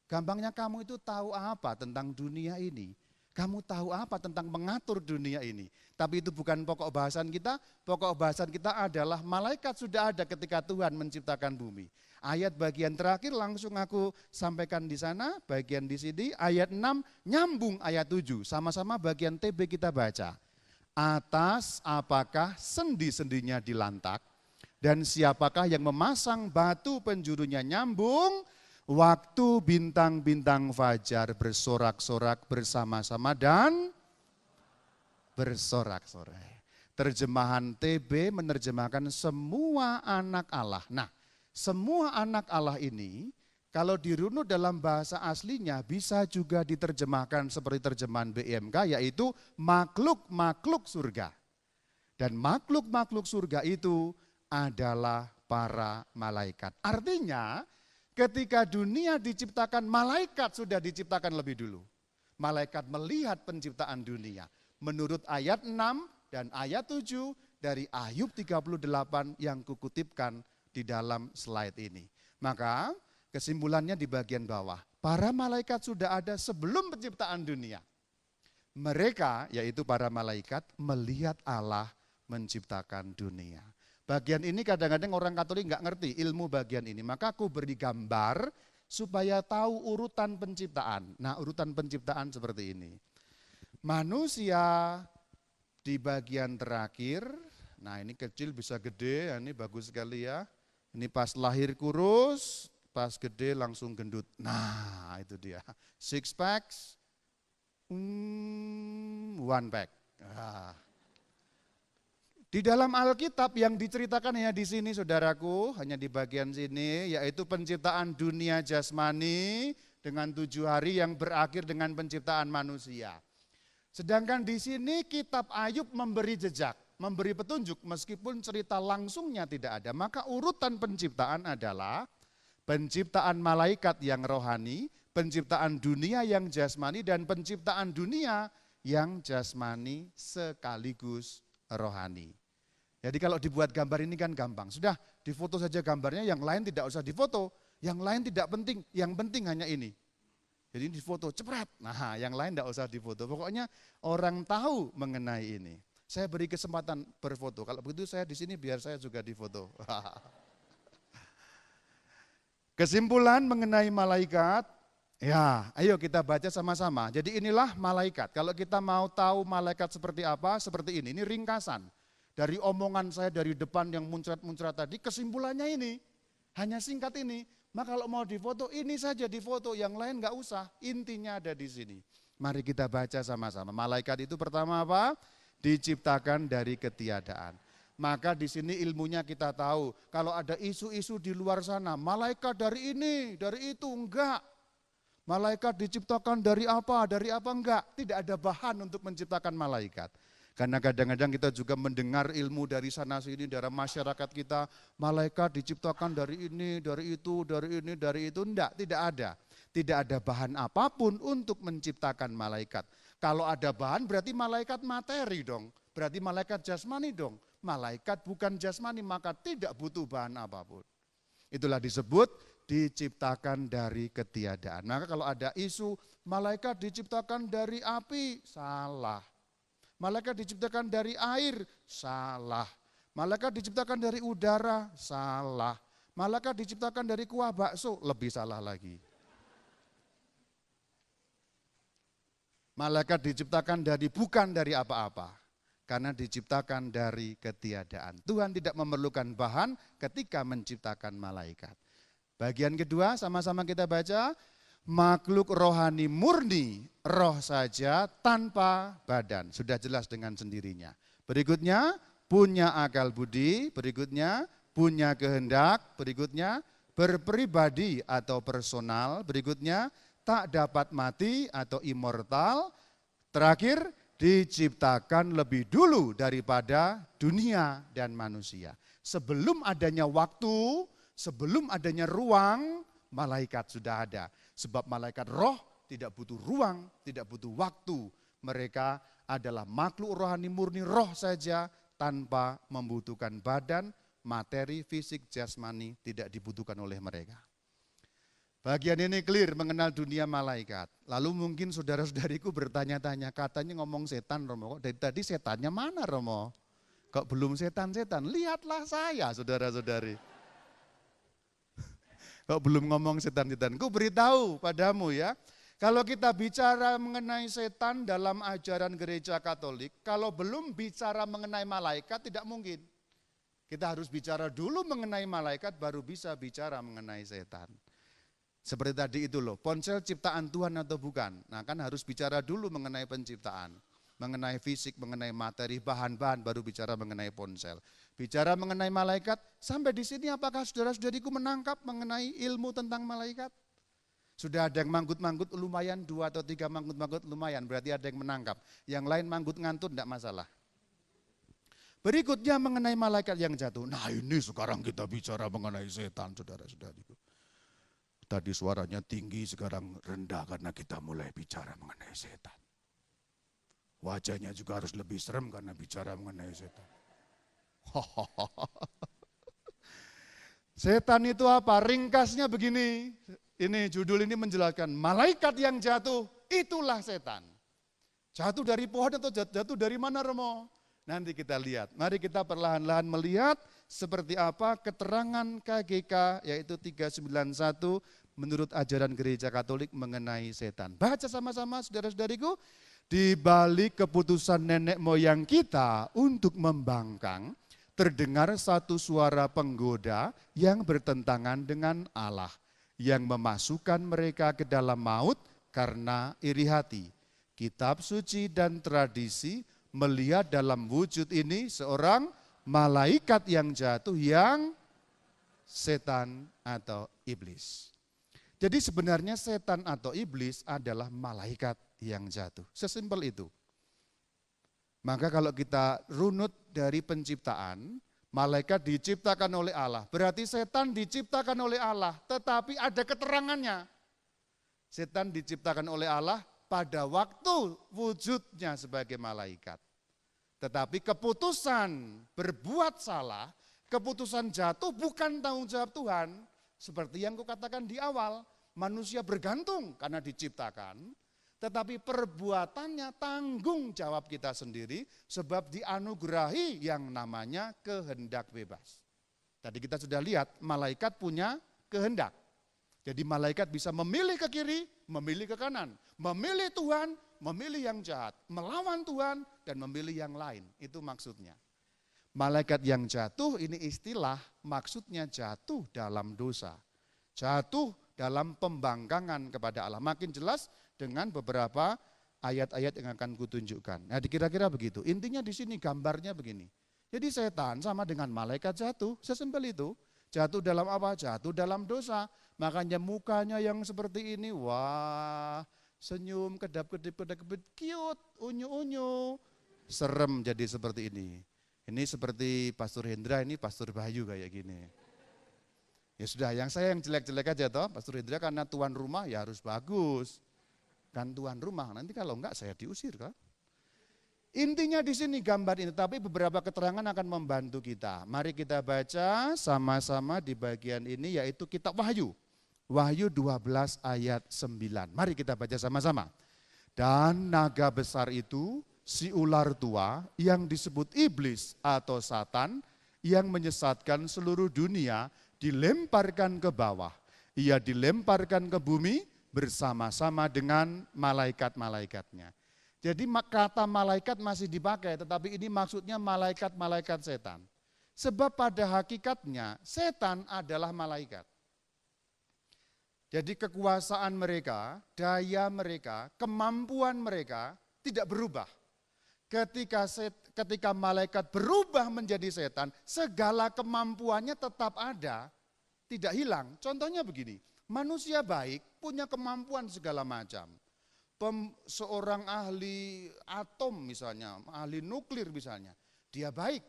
Gampangnya kamu itu tahu apa tentang dunia ini? Kamu tahu apa tentang mengatur dunia ini? Tapi itu bukan pokok bahasan kita. Pokok bahasan kita adalah malaikat sudah ada ketika Tuhan menciptakan bumi. Ayat bagian terakhir langsung aku sampaikan di sana, bagian di sini. Ayat 6 nyambung ayat 7. Sama-sama bagian TB kita baca. Atas apakah sendi-sendinya dilantak? Dan siapakah yang memasang batu penjurunya nyambung? Waktu bintang-bintang fajar bersorak-sorak bersama-sama dan bersorak-sorai. Terjemahan TB menerjemahkan semua anak Allah. Nah, semua anak Allah ini kalau dirunut dalam bahasa aslinya bisa juga diterjemahkan seperti terjemahan BIMK yaitu makhluk-makhluk surga. Dan makhluk-makhluk surga itu adalah para malaikat. Artinya ketika dunia diciptakan, malaikat sudah diciptakan lebih dulu. Malaikat melihat penciptaan dunia. Menurut ayat 6 dan ayat 7 dari Ayub 38 yang kukutipkan di dalam slide ini. Maka kesimpulannya di bagian bawah. Para malaikat sudah ada sebelum penciptaan dunia. Mereka, yaitu para malaikat, melihat Allah menciptakan dunia. Bagian ini kadang-kadang orang Katolik nggak ngerti ilmu bagian ini. Maka aku beri gambar supaya tahu urutan penciptaan. Nah, urutan penciptaan seperti ini. Manusia di bagian terakhir, nah ini kecil bisa gede, ini bagus sekali ya. Ini pas lahir kurus, pas gede langsung gendut. Nah itu dia, 6 packs, 1 pack. Nah. Di dalam Alkitab yang diceritakan hanya di sini saudaraku, hanya di bagian sini, yaitu penciptaan dunia jasmani dengan 7 hari yang berakhir dengan penciptaan manusia. Sedangkan di sini kitab Ayub memberi jejak, memberi petunjuk meskipun cerita langsungnya tidak ada. Maka urutan penciptaan adalah penciptaan malaikat yang rohani, penciptaan dunia yang jasmani, dan penciptaan dunia yang jasmani sekaligus rohani. Jadi kalau dibuat gambar ini kan gampang. Sudah difoto saja gambarnya, yang lain tidak usah difoto. Yang lain tidak penting, yang penting hanya ini. Jadi difoto cepat. Nah, yang lain tidak usah difoto. Pokoknya orang tahu mengenai ini. Saya beri kesempatan berfoto. Kalau begitu saya di sini biar saya juga difoto. Kesimpulan mengenai malaikat, ya ayo kita baca sama-sama. Jadi inilah malaikat. Kalau kita mau tahu malaikat seperti apa, seperti ini. Ini ringkasan. Dari omongan saya dari depan yang muncrat-muncrat tadi, kesimpulannya ini. Hanya singkat ini. Maka kalau mau difoto, ini saja difoto, yang lain enggak usah. Intinya ada di sini. Mari kita baca sama-sama. Malaikat itu pertama apa? Diciptakan dari ketiadaan. Maka di sini ilmunya kita tahu. Kalau ada isu-isu di luar sana, malaikat dari ini, dari itu, enggak. Malaikat diciptakan dari apa enggak. Tidak ada bahan untuk menciptakan malaikat. Karena kadang-kadang kita juga mendengar ilmu dari sana sini, dari masyarakat kita, malaikat diciptakan dari ini, dari itu, dari ini, dari itu. Enggak, tidak ada. Tidak ada bahan apapun untuk menciptakan malaikat. Kalau ada bahan berarti malaikat materi dong, berarti malaikat jasmani dong. Malaikat bukan jasmani, maka tidak butuh bahan apapun. Itulah disebut diciptakan dari ketiadaan. Maka kalau ada isu malaikat diciptakan dari api, salah. Malaikat diciptakan dari air, salah. Malaikat diciptakan dari udara, salah. Malaikat diciptakan dari kuah bakso, lebih salah lagi. Malaikat diciptakan bukan dari apa-apa, karena diciptakan dari ketiadaan. Tuhan tidak memerlukan bahan ketika menciptakan malaikat. Bagian kedua sama-sama kita baca, makhluk rohani murni, roh saja tanpa badan. Sudah jelas dengan sendirinya. Berikutnya, punya akal budi, berikutnya punya kehendak, berikutnya berpribadi atau personal, berikutnya tak dapat mati atau immortal, terakhir diciptakan lebih dulu daripada dunia dan manusia. Sebelum adanya waktu, sebelum adanya ruang, malaikat sudah ada. Sebab malaikat roh tidak butuh ruang, tidak butuh waktu. Mereka adalah makhluk rohani murni roh saja tanpa membutuhkan badan, materi, fisik, jasmani tidak dibutuhkan oleh mereka. Bagian ini clear mengenal dunia malaikat. Lalu mungkin saudara-saudariku bertanya-tanya, katanya ngomong setan Romo, kok dari tadi setannya mana Romo? Kok belum setan-setan? Lihatlah saya saudara-saudari. Kok belum ngomong setan-setan? Ku beritahu padamu ya, kalau kita bicara mengenai setan dalam ajaran gereja Katolik, kalau belum bicara mengenai malaikat tidak mungkin. Kita harus bicara dulu mengenai malaikat baru bisa bicara mengenai setan. Seperti tadi itu loh, ponsel ciptaan Tuhan atau bukan. Nah kan harus bicara dulu mengenai penciptaan. Mengenai fisik, mengenai materi, bahan-bahan baru bicara mengenai ponsel. Bicara mengenai malaikat, sampai di sini apakah saudara-saudariku menangkap mengenai ilmu tentang malaikat? Sudah ada yang manggut-manggut lumayan, 2 atau 3 manggut-manggut lumayan, berarti ada yang menangkap. Yang lain manggut ngantut tidak masalah. Berikutnya mengenai malaikat yang jatuh. Nah ini sekarang kita bicara mengenai setan saudara-saudariku. Tadi suaranya tinggi, sekarang rendah karena kita mulai bicara mengenai setan. Wajahnya juga harus lebih serem karena bicara mengenai setan. Setan itu apa? Ringkasnya begini. Ini judul ini menjelaskan, malaikat yang jatuh, itulah setan. Jatuh dari pohon atau jatuh dari mana Romo? Nanti kita lihat. Mari kita perlahan-lahan melihat seperti apa keterangan KGK yaitu 391 menurut ajaran gereja Katolik mengenai setan. Baca sama-sama saudara-saudariku. Di balik keputusan nenek moyang kita untuk membangkang, terdengar satu suara penggoda yang bertentangan dengan Allah, yang memasukkan mereka ke dalam maut karena iri hati. Kitab suci dan tradisi melihat dalam wujud ini seorang malaikat yang jatuh yang setan atau iblis. Jadi sebenarnya setan atau iblis adalah malaikat yang jatuh. Sesimpel itu. Maka kalau kita runut dari penciptaan, malaikat diciptakan oleh Allah. Berarti setan diciptakan oleh Allah, tetapi ada keterangannya. Setan diciptakan oleh Allah pada waktu wujudnya sebagai malaikat. Tetapi keputusan berbuat salah, keputusan jatuh bukan tanggung jawab Tuhan. Seperti yang kukatakan di awal, manusia bergantung karena diciptakan, tetapi perbuatannya tanggung jawab kita sendiri sebab dianugerahi yang namanya kehendak bebas. Tadi kita sudah lihat malaikat punya kehendak. Jadi malaikat bisa memilih ke kiri, memilih ke kanan, memilih Tuhan, memilih yang jahat, melawan Tuhan dan memilih yang lain. Itu maksudnya. Malaikat yang jatuh ini istilah maksudnya jatuh dalam dosa. Jatuh dalam pembangkangan kepada Allah. Makin jelas dengan beberapa ayat-ayat yang akan kutunjukkan. Nah, kira-kira begitu. Intinya di sini gambarnya begini. Jadi setan sama dengan malaikat jatuh, sesimpel itu. Jatuh dalam apa? Jatuh dalam dosa. Makanya mukanya yang seperti ini, wah, senyum, kedap-kedip, cute, unyu-unyu. Serem jadi seperti ini. Ini seperti Pastor Hendra, ini Pastor Bayu kayak gini. Ya sudah, yang jelek-jelek aja toh, Pastor Hendra karena tuan rumah ya harus bagus. Kan tuan rumah, nanti kalau enggak saya diusir kan. Intinya di sini gambar ini, tapi beberapa keterangan akan membantu kita. Mari kita baca sama-sama di bagian ini yaitu kitab Wahyu. Wahyu 12 ayat 9. Mari kita baca sama-sama. Dan naga besar itu si ular tua yang disebut iblis atau Satan yang menyesatkan seluruh dunia dilemparkan ke bawah. Ia dilemparkan ke bumi bersama-sama dengan malaikat-malaikatnya. Jadi kata malaikat masih dipakai, tetapi ini maksudnya malaikat-malaikat setan. Sebab pada hakikatnya setan adalah malaikat. Jadi kekuasaan mereka, daya mereka, kemampuan mereka tidak berubah. Ketika malaikat berubah menjadi setan, segala kemampuannya tetap ada, tidak hilang. Contohnya begini, manusia baik punya kemampuan segala macam. Seorang ahli atom misalnya, ahli nuklir misalnya, dia baik,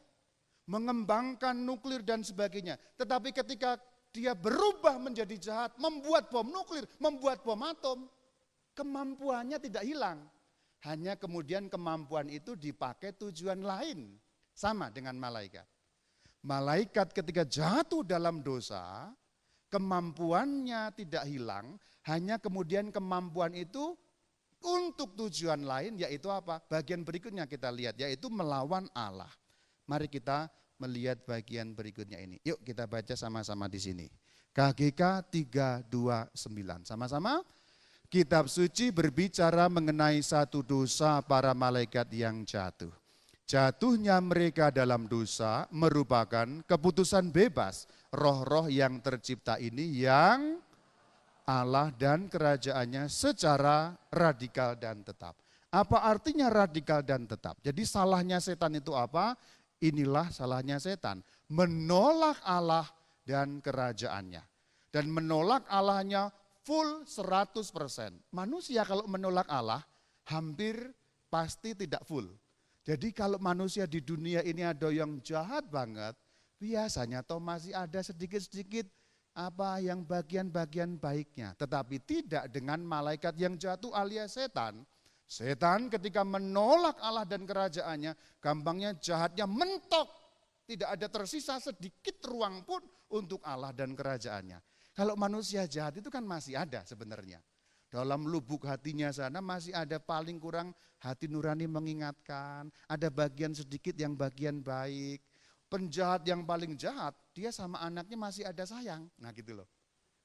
mengembangkan nuklir dan sebagainya. Tetapi ketika dia berubah menjadi jahat, membuat bom nuklir, membuat bom atom, kemampuannya tidak hilang. Hanya kemudian kemampuan itu dipakai tujuan lain, sama dengan malaikat. Malaikat ketika jatuh dalam dosa, kemampuannya tidak hilang, hanya kemudian kemampuan itu untuk tujuan lain, yaitu apa? Bagian berikutnya kita lihat, yaitu melawan Allah. Mari kita melihat bagian berikutnya ini. Yuk kita baca sama-sama di sini. KGK 329. Sama-sama. Kitab suci berbicara mengenai satu dosa para malaikat yang jatuh. Jatuhnya mereka dalam dosa merupakan keputusan bebas roh-roh yang tercipta ini yang Allah dan kerajaannya secara radikal dan tetap. Apa artinya radikal dan tetap? Jadi salahnya setan itu apa? Inilah salahnya setan, menolak Allah dan kerajaannya. Dan menolak Allahnya full 100%. Manusia kalau menolak Allah hampir pasti tidak full. Jadi kalau manusia di dunia ini ada yang jahat banget, biasanya toh masih ada sedikit-sedikit apa yang bagian-bagian baiknya. Tetapi tidak dengan malaikat yang jatuh alias setan. Setan ketika menolak Allah dan kerajaannya, gampangnya jahatnya mentok. Tidak ada tersisa sedikit ruang pun untuk Allah dan kerajaannya. Kalau manusia jahat itu kan masih ada sebenarnya. Dalam lubuk hatinya sana masih ada paling kurang hati nurani mengingatkan. Ada bagian sedikit yang bagian baik. Penjahat yang paling jahat, dia sama anaknya masih ada sayang. Nah gitu loh.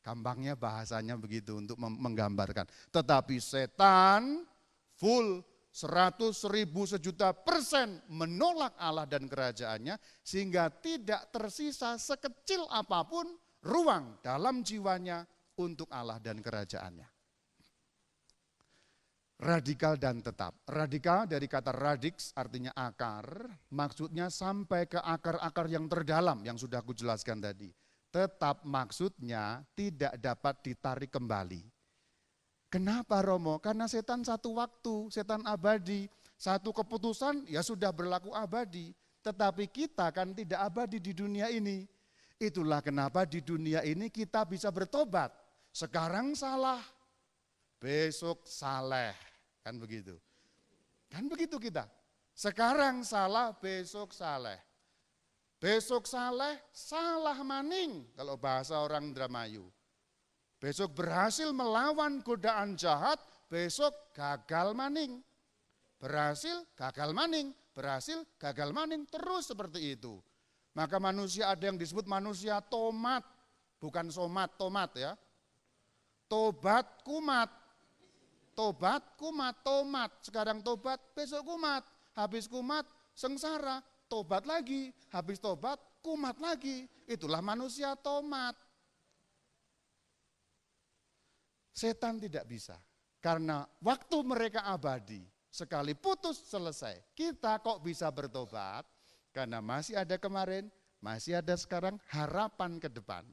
Gampangnya bahasanya begitu untuk menggambarkan. Tetapi setan full 100, 1000, 1.000.000% menolak Allah dan kerajaannya sehingga tidak tersisa sekecil apapun ruang dalam jiwanya untuk Allah dan kerajaannya. Radikal dan tetap. Radikal dari kata radix artinya akar, maksudnya sampai ke akar-akar yang terdalam yang sudah aku jelaskan tadi. Tetap maksudnya tidak dapat ditarik kembali. Kenapa Romo? Karena setan satu waktu, setan abadi. Satu keputusan ya sudah berlaku abadi. Tetapi kita kan tidak abadi di dunia ini. Itulah kenapa di dunia ini kita bisa bertobat. Sekarang salah, besok saleh. Kan begitu. Kan begitu kita. Sekarang salah, besok saleh. Besok saleh, salah maning. Kalau bahasa orang Indramayu. Besok berhasil melawan godaan jahat, besok gagal maning. Berhasil, gagal maning. Berhasil, gagal maning. Terus seperti itu. Maka manusia ada yang disebut manusia tomat. Bukan somat, tomat ya. Tobat kumat. Tobat kumat, tomat. Sekarang tobat, besok kumat. Habis kumat, sengsara. Tobat lagi. Habis tobat, kumat lagi. Itulah manusia tomat. Setan tidak bisa, karena waktu mereka abadi, sekali putus selesai. Kita kok bisa bertobat, karena masih ada kemarin, masih ada sekarang, harapan ke depan.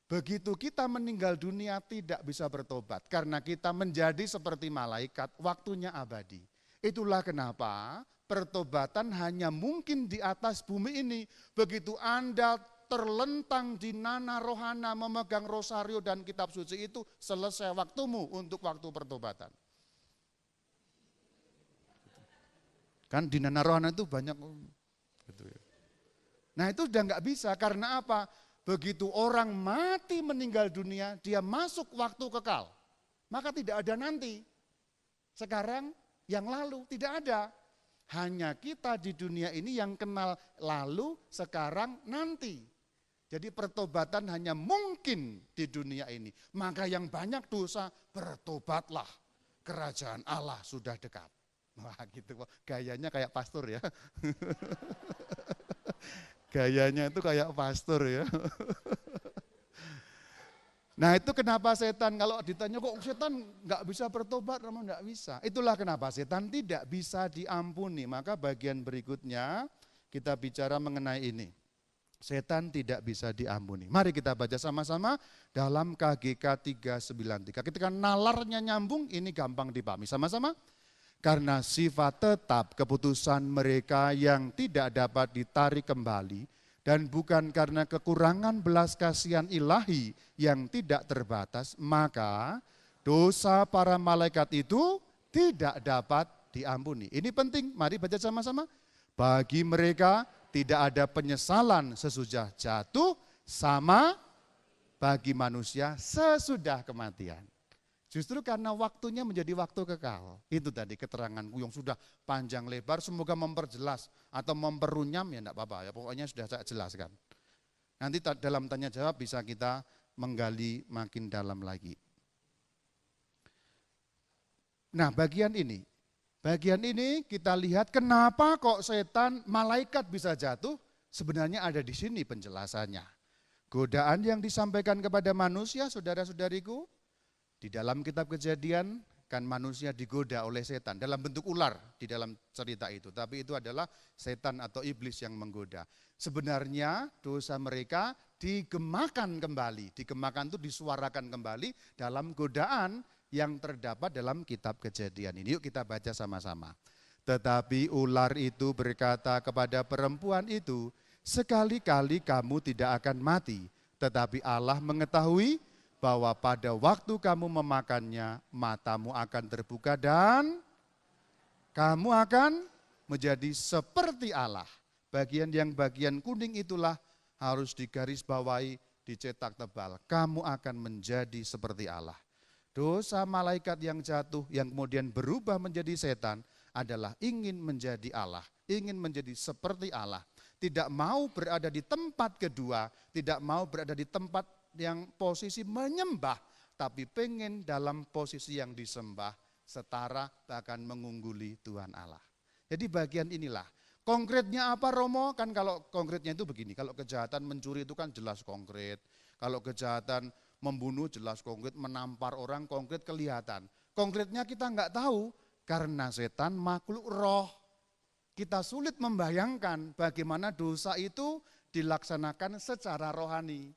Begitu kita meninggal dunia tidak bisa bertobat, karena kita menjadi seperti malaikat, waktunya abadi. Itulah kenapa pertobatan hanya mungkin di atas bumi ini. Begitu Anda terlentang di nana rohana memegang rosario dan kitab suci itu, selesai waktumu untuk waktu pertobatan. Kan di nana rohana itu banyak. Nah itu udah nggak bisa, karena apa? Begitu orang mati meninggal dunia, dia masuk waktu kekal. Maka tidak ada nanti. Sekarang yang lalu tidak ada. Hanya kita di dunia ini yang kenal lalu, sekarang, nanti. Jadi pertobatan hanya mungkin di dunia ini. Maka yang banyak dosa, bertobatlah. Kerajaan Allah sudah dekat. Wah gitu, gayanya kayak pastor ya. Gayanya itu kayak pastor ya. Nah itu kenapa setan, kalau ditanya kok setan nggak bisa bertobat, memang nggak bisa. Itulah kenapa setan tidak bisa diampuni. Maka bagian berikutnya kita bicara mengenai ini. Setan tidak bisa diampuni. Mari kita baca sama-sama dalam KGK 393. Ketika nalarnya nyambung, ini gampang dipahami. Sama-sama. Karena sifat tetap keputusan mereka yang tidak dapat ditarik kembali, dan bukan karena kekurangan belas kasihan ilahi yang tidak terbatas, maka dosa para malaikat itu tidak dapat diampuni. Ini penting, mari baca sama-sama. Bagi mereka tidak ada penyesalan sesudah jatuh, sama bagi manusia sesudah kematian. Justru karena waktunya menjadi waktu kekal. Itu tadi keteranganku yang sudah panjang lebar, semoga memperjelas atau memperunyam ya enggak apa-apa ya, pokoknya sudah saya jelaskan. Nanti dalam tanya jawab bisa kita menggali makin dalam lagi. Nah, bagian ini kita lihat kenapa kok setan, malaikat bisa jatuh, sebenarnya ada di sini penjelasannya. Godaan yang disampaikan kepada manusia, saudara-saudariku, di dalam kitab Kejadian kan manusia digoda oleh setan dalam bentuk ular di dalam cerita itu. Tapi itu adalah setan atau iblis yang menggoda. Sebenarnya dosa mereka digemakan kembali. Digemakan itu disuarakan kembali dalam godaan yang terdapat dalam kitab Kejadian ini. Yuk kita baca sama-sama. Tetapi ular itu berkata kepada perempuan itu, sekali-kali kamu tidak akan mati. Tetapi Allah mengetahui bahwa pada waktu kamu memakannya, matamu akan terbuka dan kamu akan menjadi seperti Allah. Bagian kuning itulah harus digarisbawahi, dicetak tebal. Kamu akan menjadi seperti Allah. Dosa malaikat yang jatuh, yang kemudian berubah menjadi setan, adalah ingin menjadi Allah, ingin menjadi seperti Allah. Tidak mau berada di tempat kedua, tidak mau berada di tempat yang posisi menyembah, tapi pengen dalam posisi yang disembah, setara bahkan mengungguli Tuhan Allah. Jadi bagian inilah. Konkretnya apa Romo? Kan kalau konkretnya itu begini, kalau kejahatan mencuri itu kan jelas konkret. Kalau kejahatan membunuh jelas konkret, menampar orang konkret kelihatan. Konkretnya kita nggak tahu, karena setan makhluk roh. Kita sulit membayangkan bagaimana dosa itu dilaksanakan secara rohani.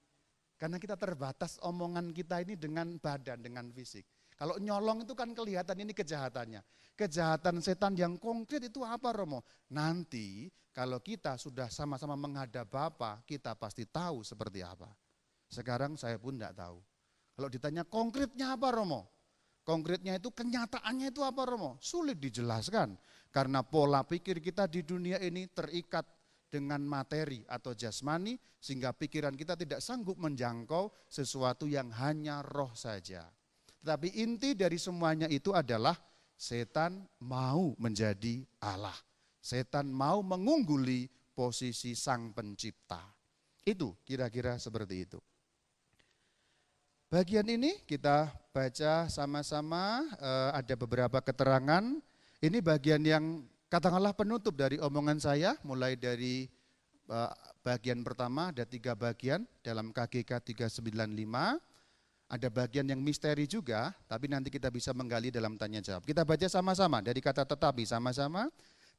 Karena kita terbatas omongan kita ini dengan badan, dengan fisik. Kalau nyolong itu kan kelihatan ini kejahatannya. Kejahatan setan yang konkret itu apa Romo? Nanti kalau kita sudah sama-sama menghadap Bapa, kita pasti tahu seperti apa. Sekarang saya pun tidak tahu. Kalau ditanya konkretnya apa Romo? Konkretnya itu, kenyataannya itu apa Romo? Sulit dijelaskan. Karena pola pikir kita di dunia ini terikat dengan materi atau jasmani, sehingga pikiran kita tidak sanggup menjangkau sesuatu yang hanya roh saja. Tetapi inti dari semuanya itu adalah setan mau menjadi Allah. Setan mau mengungguli posisi sang pencipta. Itu kira-kira seperti itu. Bagian ini kita baca sama-sama, ada beberapa keterangan. Ini bagian yang katakanlah penutup dari omongan saya, mulai dari bagian pertama, ada 3 bagian dalam KGK 395. Ada bagian yang misteri juga, tapi nanti kita bisa menggali dalam tanya jawab. Kita baca sama-sama dari kata tetapi, sama-sama.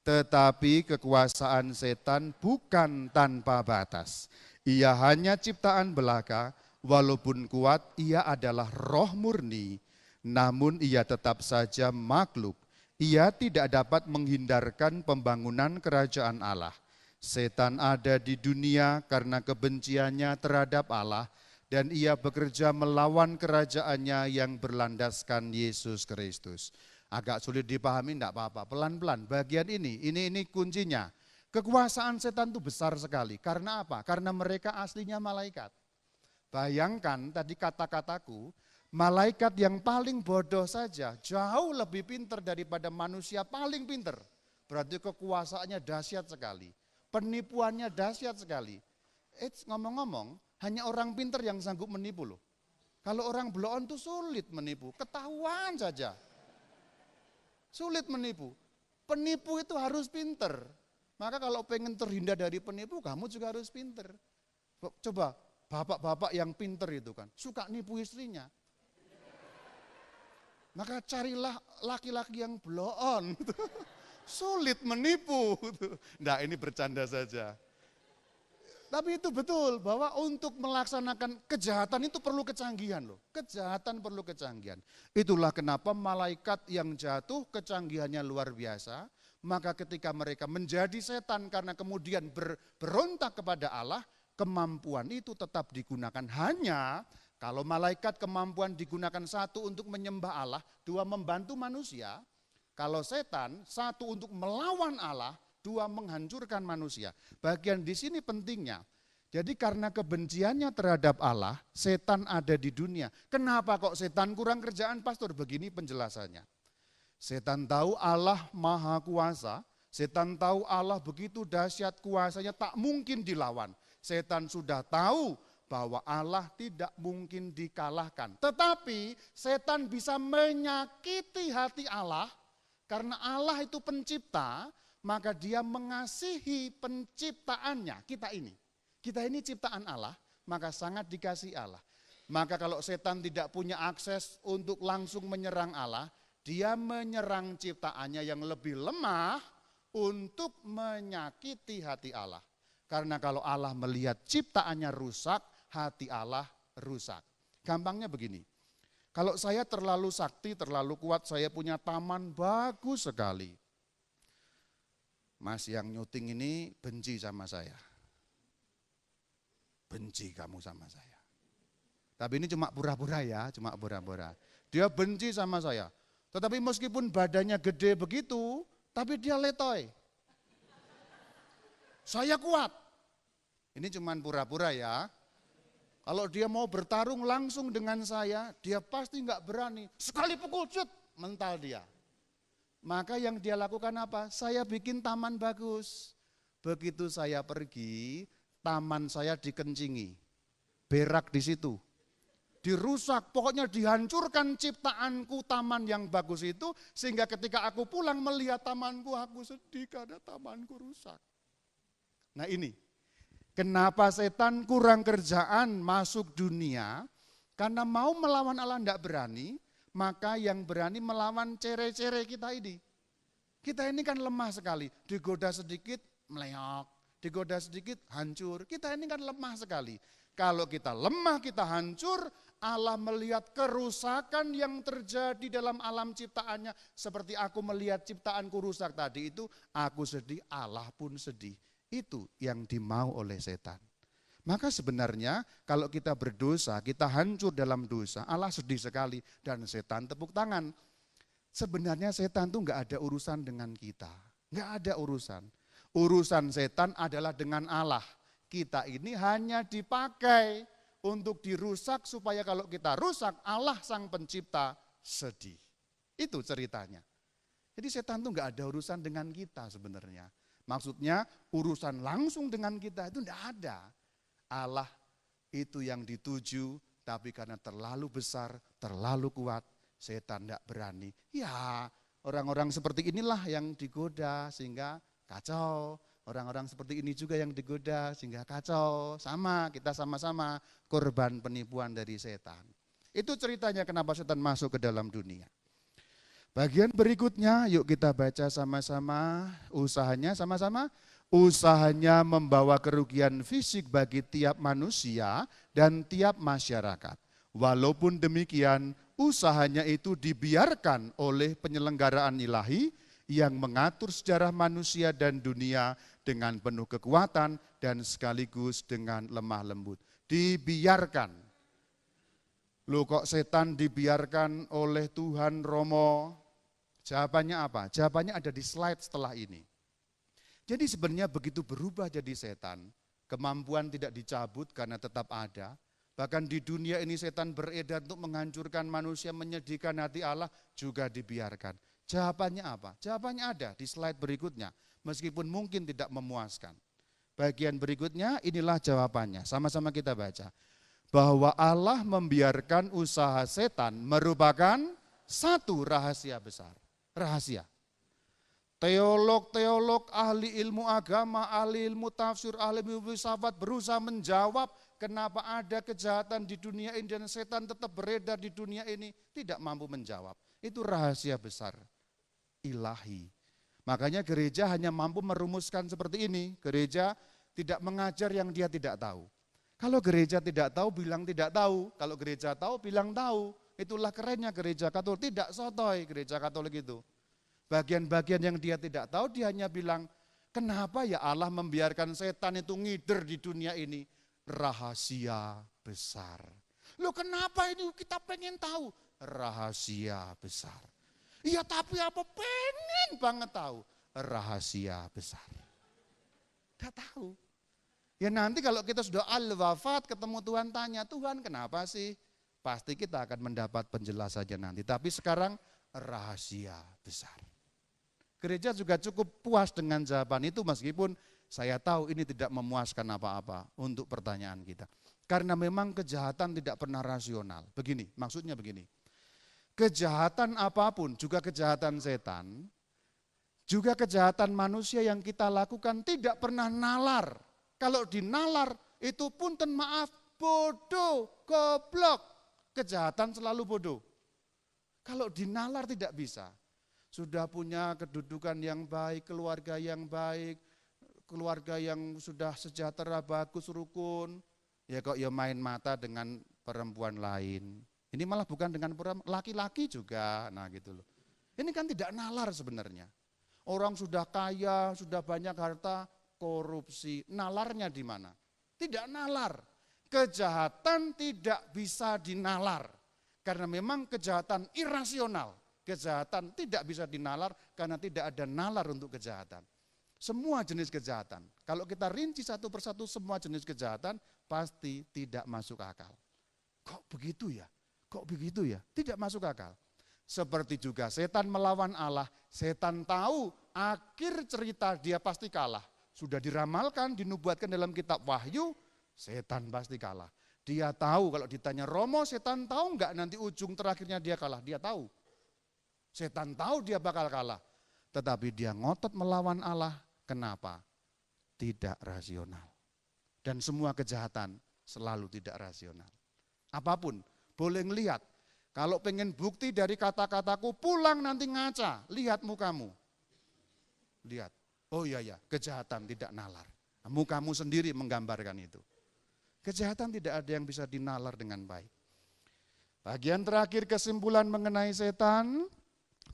Tetapi kekuasaan setan bukan tanpa batas. Ia hanya ciptaan belaka, walaupun kuat ia adalah roh murni, namun ia tetap saja makhluk. Ia tidak dapat menghindarkan pembangunan kerajaan Allah. Setan ada di dunia karena kebenciannya terhadap Allah, dan ia bekerja melawan kerajaannya yang berlandaskan Yesus Kristus. Agak sulit dipahami, enggak apa-apa, pelan-pelan. Bagian ini kuncinya. Kekuasaan setan itu besar sekali. Karena apa? Karena mereka aslinya malaikat. Bayangkan tadi kata-kataku, malaikat yang paling bodoh saja jauh lebih pintar daripada manusia paling pintar. berarti kekuasaannya dahsyat sekali. Penipuannya dahsyat sekali. Ngomong-ngomong, hanya orang pinter yang sanggup menipu loh. Kalau orang bloon tuh sulit menipu, ketahuan saja. Sulit menipu. Penipu itu harus pinter. Maka kalau pengen terhindar dari penipu, kamu juga harus pinter. Coba, bapak-bapak yang pinter itu kan, suka nipu istrinya. Maka carilah laki-laki yang bloon. Sulit menipu. Nah, ini bercanda saja. Tapi itu betul bahwa untuk melaksanakan kejahatan itu perlu kecanggihan loh. Kejahatan perlu kecanggihan. Itulah kenapa malaikat yang jatuh kecanggihannya luar biasa. Maka ketika mereka menjadi setan karena kemudian berontak kepada Allah, kemampuan itu tetap digunakan. Hanya kalau malaikat kemampuan digunakan satu untuk menyembah Allah, dua membantu manusia. Kalau setan, satu untuk melawan Allah, dua menghancurkan manusia. Bagian di sini pentingnya. Jadi karena kebenciannya terhadap Allah, setan ada di dunia. Kenapa kok setan kurang kerjaan, Pastor? Begini penjelasannya. Setan tahu Allah maha kuasa, setan tahu Allah begitu dahsyat kuasanya tak mungkin dilawan. Setan sudah tahu bahwa Allah tidak mungkin dikalahkan. Tetapi setan bisa menyakiti hati Allah. Karena Allah itu pencipta, maka dia mengasihi penciptaannya, kita ini. Kita ini ciptaan Allah, maka sangat dikasihi Allah. Maka kalau setan tidak punya akses untuk langsung menyerang Allah, dia menyerang ciptaannya yang lebih lemah untuk menyakiti hati Allah. Karena kalau Allah melihat ciptaannya rusak, hati Allah rusak. Gampangnya begini. Kalau saya terlalu sakti, terlalu kuat, saya punya taman bagus sekali. Mas yang nyuting ini benci sama saya. Benci kamu sama saya. Tapi ini cuma pura-pura ya, cuma pura-pura. Dia benci sama saya. Tetapi meskipun badannya gede begitu, tapi dia letoy. Saya kuat. Ini cuma pura-pura ya. Kalau dia mau bertarung langsung dengan saya, dia pasti enggak berani. Sekali pukul, cut, mental dia. Maka yang dia lakukan apa? Saya bikin taman bagus. Begitu saya pergi, taman saya dikencingi. Berak di situ. Dirusak, pokoknya dihancurkan ciptaanku taman yang bagus itu. Sehingga ketika aku pulang melihat tamanku, aku sedih karena tamanku rusak. Nah ini. Kenapa setan kurang kerjaan masuk dunia? Karena mau melawan Allah tidak berani, maka yang berani melawan cere-cere kita ini. Kita ini kan lemah sekali, digoda sedikit meleok, digoda sedikit hancur. Kita ini kan lemah sekali. Kalau kita lemah, kita hancur, Allah melihat kerusakan yang terjadi dalam alam ciptaannya. Seperti aku melihat ciptaanku rusak tadi itu, aku sedih, Allah pun sedih. Itu yang dimau oleh setan. Maka sebenarnya kalau kita berdosa, kita hancur dalam dosa, Allah sedih sekali dan setan tepuk tangan. Sebenarnya setan tuh enggak ada urusan dengan kita. Enggak ada urusan. Urusan setan adalah dengan Allah. Kita ini hanya dipakai untuk dirusak supaya kalau kita rusak, Allah sang pencipta sedih. Itu ceritanya. Jadi setan tuh enggak ada urusan dengan kita sebenarnya. Maksudnya urusan langsung dengan kita itu tidak ada. Allah itu yang dituju, tapi karena terlalu besar, terlalu kuat, setan tidak berani. Ya orang-orang seperti inilah yang digoda sehingga kacau. Orang-orang seperti ini juga yang digoda sehingga kacau. Sama, kita sama-sama korban penipuan dari setan. Itu ceritanya kenapa setan masuk ke dalam dunia. Bagian berikutnya, yuk kita baca sama-sama usahanya sama-sama. Usahanya membawa kerugian fisik bagi tiap manusia dan tiap masyarakat. Walaupun demikian, usahanya itu dibiarkan oleh penyelenggaraan ilahi yang mengatur sejarah manusia dan dunia dengan penuh kekuatan dan sekaligus dengan lemah lembut. Dibiarkan. Loh kok setan dibiarkan oleh Tuhan Romo? Jawabannya apa? Jawabannya ada di slide setelah ini. Jadi sebenarnya begitu berubah jadi setan, kemampuan tidak dicabut karena tetap ada. Bahkan di dunia ini setan beredar untuk menghancurkan manusia, menyedihkan hati Allah juga dibiarkan. Jawabannya apa? Jawabannya ada di slide berikutnya, meskipun mungkin tidak memuaskan. Bagian berikutnya inilah jawabannya, sama-sama kita baca. Bahwa Allah membiarkan usaha setan merupakan satu rahasia besar. Rahasia. Teolog-teolog, ahli ilmu agama, ahli ilmu tafsir, ahli ilmu filsafat berusaha menjawab kenapa ada kejahatan di dunia ini dan setan tetap beredar di dunia ini. Tidak mampu menjawab. Itu rahasia besar ilahi. Makanya gereja hanya mampu merumuskan seperti ini. Gereja tidak mengajar yang dia tidak tahu. Kalau gereja tidak tahu, bilang tidak tahu. Kalau gereja tahu, bilang tahu. Itulah kerennya gereja Katolik. Tidak sotoy gereja Katolik itu. Bagian-bagian yang dia tidak tahu, dia hanya bilang, kenapa ya Allah membiarkan setan itu ngider di dunia ini? Rahasia besar. Loh kenapa ini kita pengen tahu? Rahasia besar. Iya tapi apa pengen banget tahu? Rahasia besar. Gak tahu. Ya nanti kalau kita sudah al-wafat ketemu Tuhan tanya, Tuhan kenapa sih? Pasti kita akan mendapat penjelasannya nanti. Tapi sekarang rahasia besar. Gereja juga cukup puas dengan jawaban itu meskipun saya tahu ini tidak memuaskan apa-apa untuk pertanyaan kita. Karena memang kejahatan tidak pernah rasional. Begini, maksudnya begini. Kejahatan apapun, juga kejahatan setan, juga kejahatan manusia yang kita lakukan tidak pernah nalar. Kalau dinalar itu punten maaf, bodoh, goblok. Kejahatan selalu bodoh. Kalau dinalar tidak bisa. Sudah punya kedudukan yang baik, keluarga yang baik, keluarga yang sudah sejahtera, bagus, rukun, ya kok ya main mata dengan perempuan lain. Ini malah bukan dengan laki-laki juga, nah gitu loh. Ini kan tidak nalar sebenarnya. Orang sudah kaya, sudah banyak harta, korupsi, nalarnya di mana? Tidak nalar. Kejahatan tidak bisa dinalar, karena memang kejahatan irasional. Kejahatan tidak bisa dinalar karena tidak ada nalar untuk kejahatan. Semua jenis kejahatan, kalau kita rinci satu persatu semua jenis kejahatan pasti tidak masuk akal. Kok begitu ya? Kok begitu ya? Tidak masuk akal. Seperti juga setan melawan Allah, setan tahu akhir cerita dia pasti kalah. Sudah diramalkan, dinubuatkan dalam kitab Wahyu, setan pasti kalah. Dia tahu kalau ditanya Romo, setan tahu enggak nanti ujung terakhirnya dia kalah? Dia tahu. Setan tahu dia bakal kalah, tetapi dia ngotot melawan Allah. Kenapa? Tidak rasional. Dan semua kejahatan selalu tidak rasional. Apapun, boleh ngelihat. Kalau pengen bukti dari kata-kataku, pulang nanti ngaca, lihat mukamu. Lihat, oh iya, kejahatan tidak nalar. Mukamu sendiri menggambarkan itu. Kejahatan tidak ada yang bisa dinalar dengan baik. Bagian terakhir kesimpulan mengenai setan.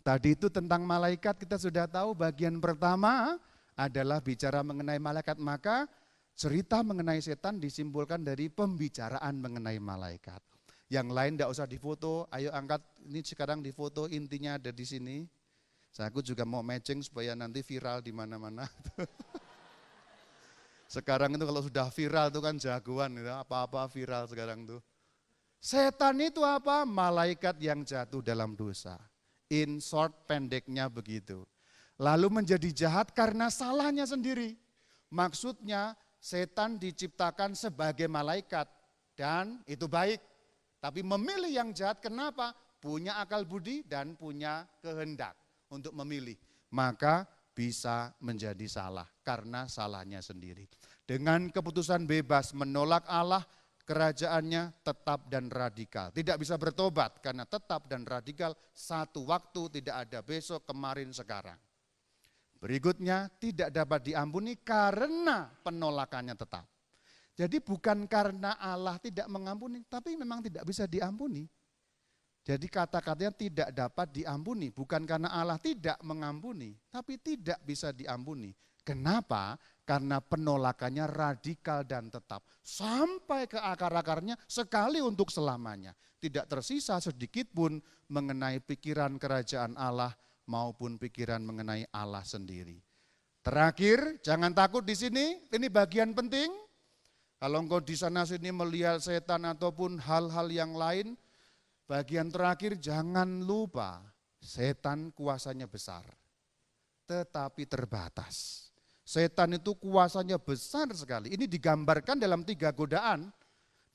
Tadi itu tentang malaikat kita sudah tahu, bagian pertama adalah bicara mengenai malaikat, maka cerita mengenai setan disimpulkan dari pembicaraan mengenai malaikat. Yang lain tidak usah difoto, ayo angkat, ini sekarang difoto, intinya ada di sini. Aku juga mau matching supaya nanti viral di mana-mana. Sekarang itu kalau sudah viral itu kan jagoan, apa-apa viral sekarang tuh. Setan itu apa? Malaikat yang jatuh dalam dosa. In short, pendeknya begitu. Lalu menjadi jahat karena salahnya sendiri. Maksudnya setan diciptakan sebagai malaikat dan itu baik. Tapi memilih yang jahat kenapa? Punya akal budi dan punya kehendak untuk memilih. Maka bisa menjadi salah karena salahnya sendiri. Dengan keputusan bebas menolak Allah, kerajaannya tetap dan radikal. Tidak bisa bertobat karena tetap dan radikal, satu waktu tidak ada besok, kemarin, sekarang. Berikutnya tidak dapat diampuni karena penolakannya tetap. Jadi bukan karena Allah tidak mengampuni, tapi memang tidak bisa diampuni. Jadi kata-katanya tidak dapat diampuni, bukan karena Allah tidak mengampuni, tapi tidak bisa diampuni. Kenapa? Karena penolakannya radikal dan tetap. Sampai ke akar-akarnya sekali untuk selamanya. Tidak tersisa sedikit pun mengenai pikiran kerajaan Allah maupun pikiran mengenai Allah sendiri. Terakhir, jangan takut di sini, ini bagian penting. Kalau engkau di sana sini melihat setan ataupun hal-hal yang lain, bagian terakhir jangan lupa Setan kuasanya besar, tetapi terbatas. Setan itu kuasanya besar sekali. Ini digambarkan dalam 3 godaan.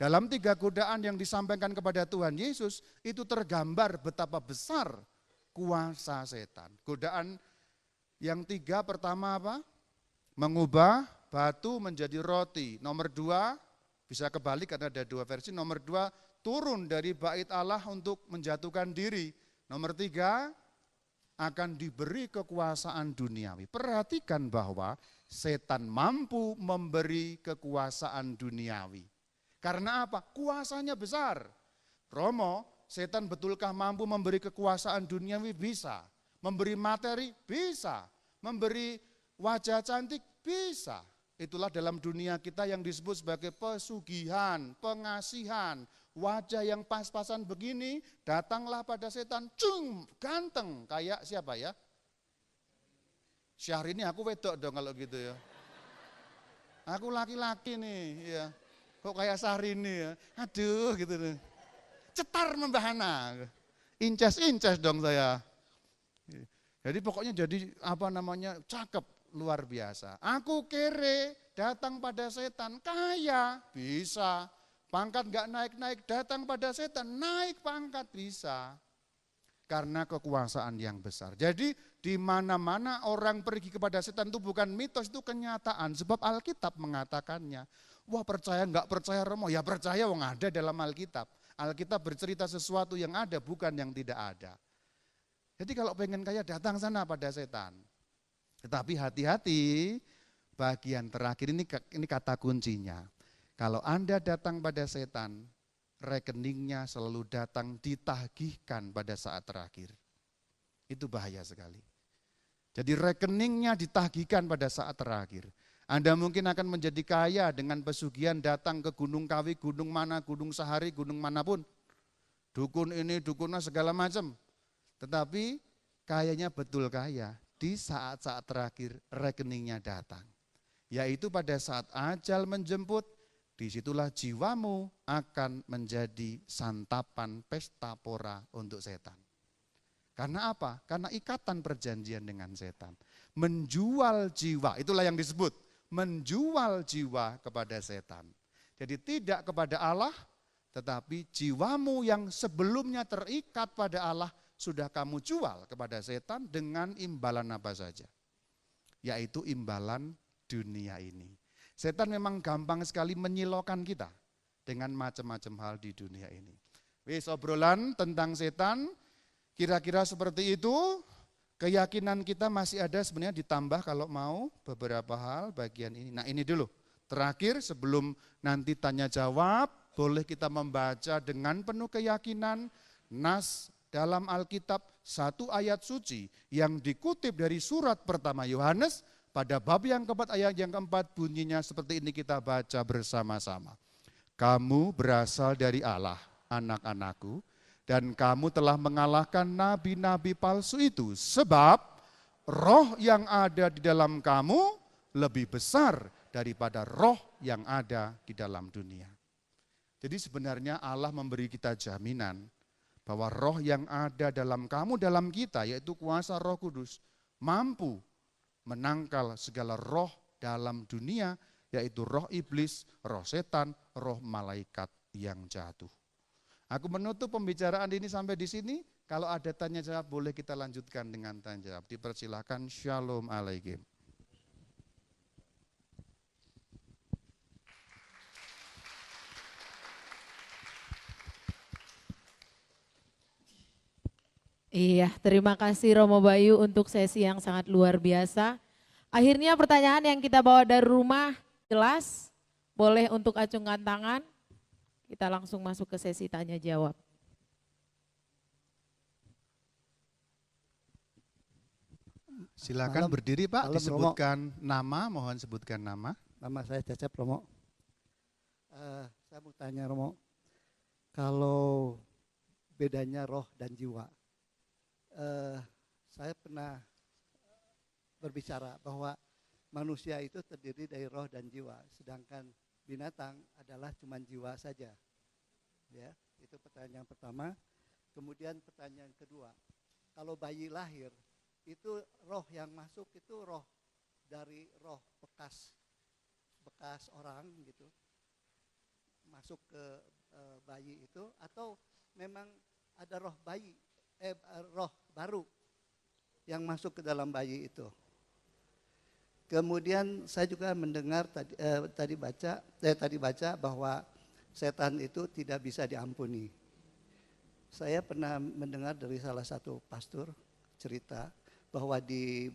Dalam 3 godaan yang disampaikan kepada Tuhan Yesus, itu tergambar betapa besar kuasa setan. Godaan yang 3 pertama apa? Mengubah batu menjadi roti. Nomor 2, bisa kebalik karena ada 2 versi. Nomor 2, turun dari bait Allah untuk menjatuhkan diri. Nomor 3, akan diberi kekuasaan duniawi. Perhatikan bahwa setan mampu memberi kekuasaan duniawi. Karena apa? Kuasanya besar. Romo, setan betulkah mampu memberi kekuasaan duniawi? Bisa. Memberi materi? Bisa. Memberi wajah cantik? Bisa. Itulah dalam dunia kita yang disebut sebagai pesugihan, pengasihan. Wajah yang pas-pasan begini, datanglah pada setan, cung, ganteng. Kayak siapa ya? Syahrini, aku wedok dong kalau gitu ya. Aku laki-laki nih, ya. Kok kayak Syahrini ya? Aduh gitu nih. Cetar membahana. Inces-inces dong saya. Jadi pokoknya jadi cakep, luar biasa. Aku kere, datang pada setan, kaya, bisa. Pangkat gak naik-naik, datang pada setan, naik pangkat, bisa. Karena kekuasaan yang besar. Jadi di mana-mana orang pergi kepada setan itu bukan mitos, itu kenyataan. Sebab Alkitab mengatakannya. Wah percaya nggak percaya Romo? Ya percaya, wong ada dalam Alkitab. Alkitab bercerita sesuatu yang ada, bukan yang tidak ada. Jadi kalau pengen kaya datang sana pada setan. Tetapi hati-hati, bagian terakhir ini kata kuncinya. Kalau Anda datang pada setan, rekeningnya selalu datang ditagihkan pada saat terakhir. Itu bahaya sekali. Jadi rekeningnya ditagihkan pada saat terakhir. Anda mungkin akan menjadi kaya dengan pesugihan datang ke Gunung Kawi, gunung mana, gunung Sahari, gunung manapun. Dukun ini, dukunnya segala macam. Tetapi kayanya betul kaya, di saat-saat terakhir rekeningnya datang. Yaitu pada saat ajal menjemput, disitulah jiwamu akan menjadi santapan pesta pora untuk setan. Karena apa? Karena ikatan perjanjian dengan setan. Menjual jiwa, itulah yang disebut. Menjual jiwa kepada setan. Jadi tidak kepada Allah, tetapi jiwamu yang sebelumnya terikat pada Allah, sudah kamu jual kepada setan dengan imbalan apa saja. Yaitu imbalan dunia ini. Setan memang gampang sekali menyilaukan kita dengan macam-macam hal di dunia ini. Wis obrolan tentang setan, kira-kira seperti itu. Keyakinan kita masih ada sebenarnya ditambah kalau mau beberapa hal bagian ini. Nah ini dulu, terakhir sebelum nanti tanya jawab, boleh kita membaca dengan penuh keyakinan nas dalam Alkitab satu ayat suci yang dikutip dari surat pertama Yohanes pada bab yang keempat ayat yang keempat bunyinya seperti ini kita baca bersama-sama. Kamu berasal dari Allah, anak-anakku, dan kamu telah mengalahkan nabi-nabi palsu itu sebab roh yang ada di dalam kamu lebih besar daripada roh yang ada di dalam dunia. Jadi sebenarnya Allah memberi kita jaminan bahwa roh yang ada dalam kamu, dalam kita, yaitu kuasa Roh Kudus, mampu menangkal segala roh dalam dunia, yaitu roh iblis, roh setan, roh malaikat yang jatuh. Aku menutup pembicaraan ini sampai di sini. Kalau ada tanya jawab boleh kita lanjutkan dengan tanya jawab. Dipersilakan. Shalom alaikum. Iya, terima kasih Romo Bayu untuk sesi yang sangat luar biasa. Akhirnya pertanyaan yang kita bawa dari rumah jelas, boleh untuk acungkan tangan. Kita langsung masuk ke sesi tanya jawab. Silakan berdiri Pak, disebutkan Romo. Nama, mohon sebutkan nama. Nama saya Cecep Romo. Saya mau tanya Romo, kalau bedanya roh dan jiwa. Saya pernah berbicara bahwa manusia itu terdiri dari roh dan jiwa, sedangkan binatang adalah cuma jiwa saja. Ya, itu pertanyaan pertama. Kemudian pertanyaan kedua, kalau bayi lahir, itu roh yang masuk itu roh dari roh bekas orang gitu, masuk ke bayi itu, atau memang ada roh bayi, roh baru yang masuk ke dalam bayi itu. Kemudian saya juga mendengar tadi baca bahwa setan itu tidak bisa diampuni. Saya pernah mendengar dari salah satu pastor cerita bahwa di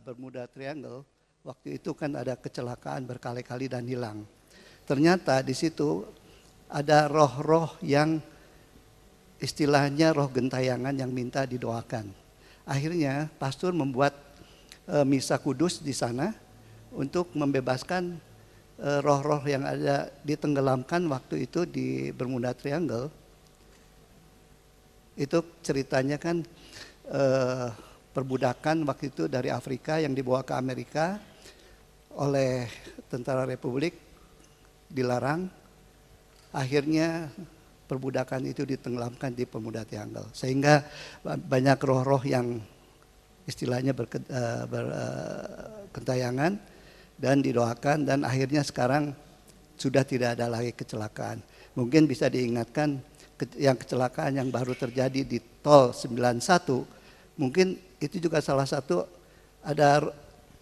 Bermuda Triangle waktu itu kan ada kecelakaan berkali-kali dan hilang. Ternyata di situ ada roh-roh yang istilahnya roh gentayangan yang minta didoakan. Akhirnya pastor membuat misa kudus di sana untuk membebaskan roh-roh yang ada ditenggelamkan waktu itu di Bermuda Triangle. Itu ceritanya kan perbudakan waktu itu dari Afrika yang dibawa ke Amerika oleh tentara Republik, dilarang. Akhirnya perbudakan itu ditenggelamkan di Bermuda Triangle. Sehingga banyak roh-roh yang istilahnya berkentayangan dan didoakan, dan akhirnya sekarang sudah tidak ada lagi kecelakaan. Mungkin bisa diingatkan yang kecelakaan yang baru terjadi di tol 91, mungkin itu juga salah satu ada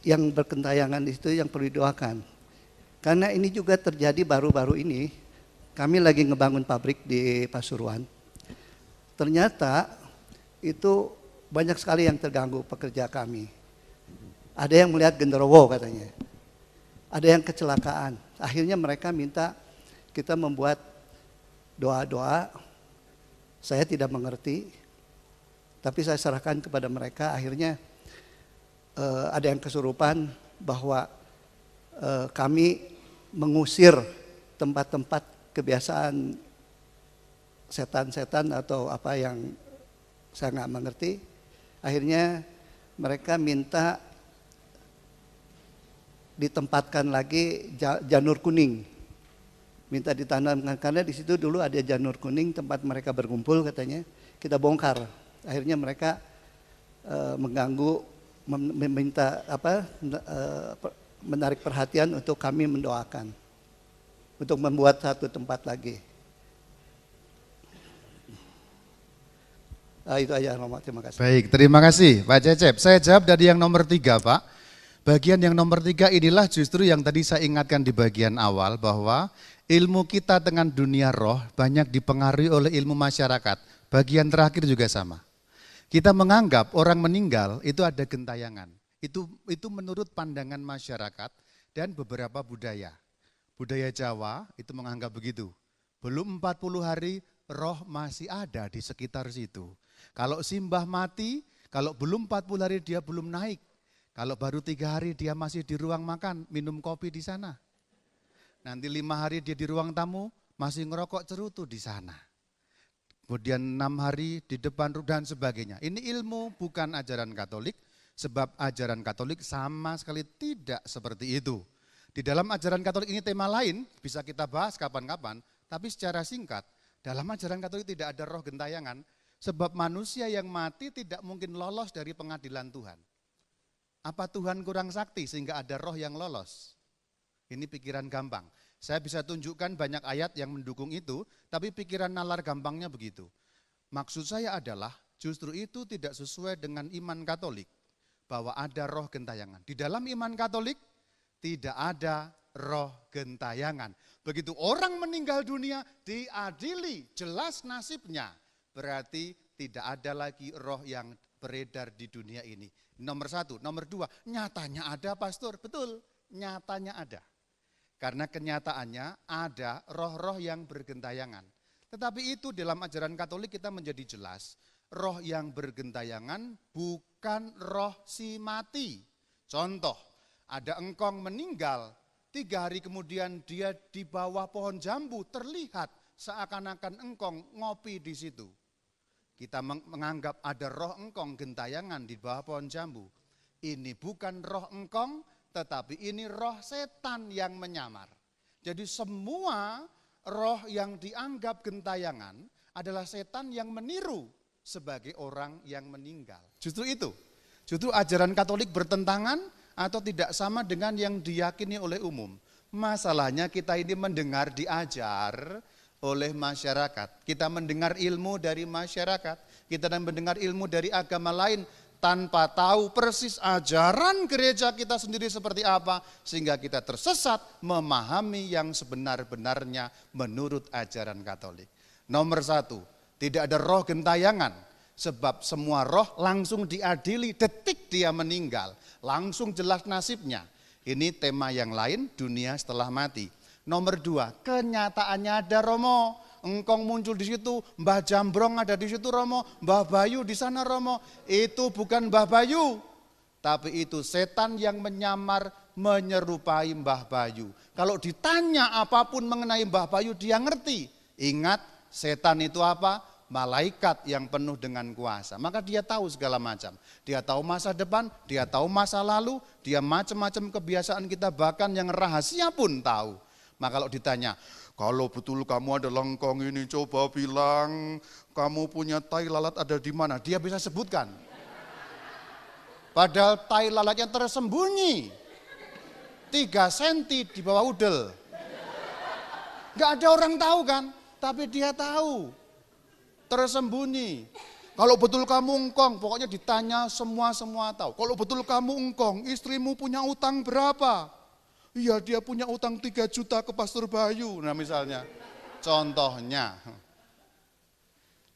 yang berkentayangan itu yang perlu didoakan. Karena ini juga terjadi baru-baru ini, kami lagi ngebangun pabrik di Pasuruan. Ternyata itu banyak sekali yang terganggu pekerja kami. Ada yang melihat genderuwo katanya. Ada yang kecelakaan. Akhirnya mereka minta kita membuat doa-doa. Saya tidak mengerti, tapi saya serahkan kepada mereka. Akhirnya ada yang kesurupan bahwa kami mengusir tempat-tempat kebiasaan setan-setan atau apa yang saya nggak mengerti. Akhirnya mereka minta ditempatkan lagi janur kuning, minta ditanamkan, karena di situ dulu ada janur kuning tempat mereka berkumpul katanya. Kita bongkar. Akhirnya mereka mengganggu, meminta menarik perhatian untuk kami mendoakan untuk membuat satu tempat lagi. Itu aja Romo, terima kasih. Baik, terima kasih Pak Cecep. Saya jawab dari yang nomor 3 Pak. Bagian yang nomor 3 inilah justru yang tadi saya ingatkan di bagian awal, bahwa ilmu kita dengan dunia roh banyak dipengaruhi oleh ilmu masyarakat. Bagian terakhir juga sama. Kita menganggap orang meninggal itu ada gentayangan. Itu menurut pandangan masyarakat dan beberapa budaya. Budaya Jawa itu menganggap begitu. Belum 40 hari roh masih ada di sekitar situ. Kalau simbah mati, kalau belum 40 hari dia belum naik. Kalau baru 3 hari dia masih di ruang makan, minum kopi di sana. Nanti 5 hari dia di ruang tamu, masih ngerokok cerutu di sana. Kemudian 6 hari di depan dan sebagainya. Ini ilmu bukan ajaran Katolik, sebab ajaran Katolik sama sekali tidak seperti itu. Di dalam ajaran Katolik ini tema lain, bisa kita bahas kapan-kapan, tapi secara singkat, dalam ajaran Katolik tidak ada roh gentayangan, sebab manusia yang mati tidak mungkin lolos dari pengadilan Tuhan. Apa Tuhan kurang sakti sehingga ada roh yang lolos? Ini pikiran gampang. Saya bisa tunjukkan banyak ayat yang mendukung itu, tapi pikiran nalar gampangnya begitu. Maksud saya adalah justru itu tidak sesuai dengan iman Katolik, bahwa ada roh gentayangan. Di dalam iman Katolik tidak ada roh gentayangan. Begitu orang meninggal dunia diadili, jelas nasibnya. Berarti tidak ada lagi roh yang beredar di dunia ini. Nomor 1, nomor 2, nyatanya ada pastor, betul, nyatanya ada. Karena kenyataannya ada roh-roh yang bergentayangan. Tetapi itu dalam ajaran Katolik kita menjadi jelas, roh yang bergentayangan bukan roh si mati. Contoh, ada engkong meninggal, 3 hari kemudian dia di bawah pohon jambu, terlihat seakan-akan engkong ngopi di situ. Kita menganggap ada roh engkong gentayangan di bawah pohon jambu. Ini bukan roh engkong, tetapi ini roh setan yang menyamar. Jadi semua roh yang dianggap gentayangan adalah setan yang meniru sebagai orang yang meninggal. Justru itu. Justru ajaran Katolik bertentangan atau tidak sama dengan yang diyakini oleh umum. Masalahnya kita ini mendengar diajar oleh masyarakat. Kita mendengar ilmu dari masyarakat. Kita mendengar ilmu dari agama lain tanpa tahu persis ajaran gereja kita sendiri seperti apa. Sehingga kita tersesat memahami yang sebenar-benarnya menurut ajaran Katolik. Nomor 1, tidak ada roh gentayangan. Sebab semua roh langsung diadili detik dia meninggal. Langsung jelas nasibnya. Ini tema yang lain, dunia setelah mati. Nomor 2, kenyataannya ada Romo. Engkong muncul di situ, Mbah Jambrong ada di situ Romo, Mbah Bayu di sana Romo. Itu bukan Mbah Bayu, tapi itu setan yang menyamar menyerupai Mbah Bayu. Kalau ditanya apapun mengenai Mbah Bayu dia ngerti. Ingat, setan itu apa? Malaikat yang penuh dengan kuasa. Maka dia tahu segala macam. Dia tahu masa depan, dia tahu masa lalu, dia macam-macam kebiasaan kita bahkan yang rahasia pun tahu. Maka kalau ditanya, kalau betul kamu ada lengkong ini coba bilang, kamu punya tai lalat ada di mana? Dia bisa sebutkan. Padahal tai lalatnya tersembunyi 3 cm di bawah udel. Gak ada orang tahu kan, tapi dia tahu. Tersembunyi. Kalau betul kamu engkong, pokoknya ditanya semua tahu. Kalau betul kamu engkong, istrimu punya utang berapa? Iya dia punya utang 3 juta ke Pastor Bayu. Nah misalnya, contohnya.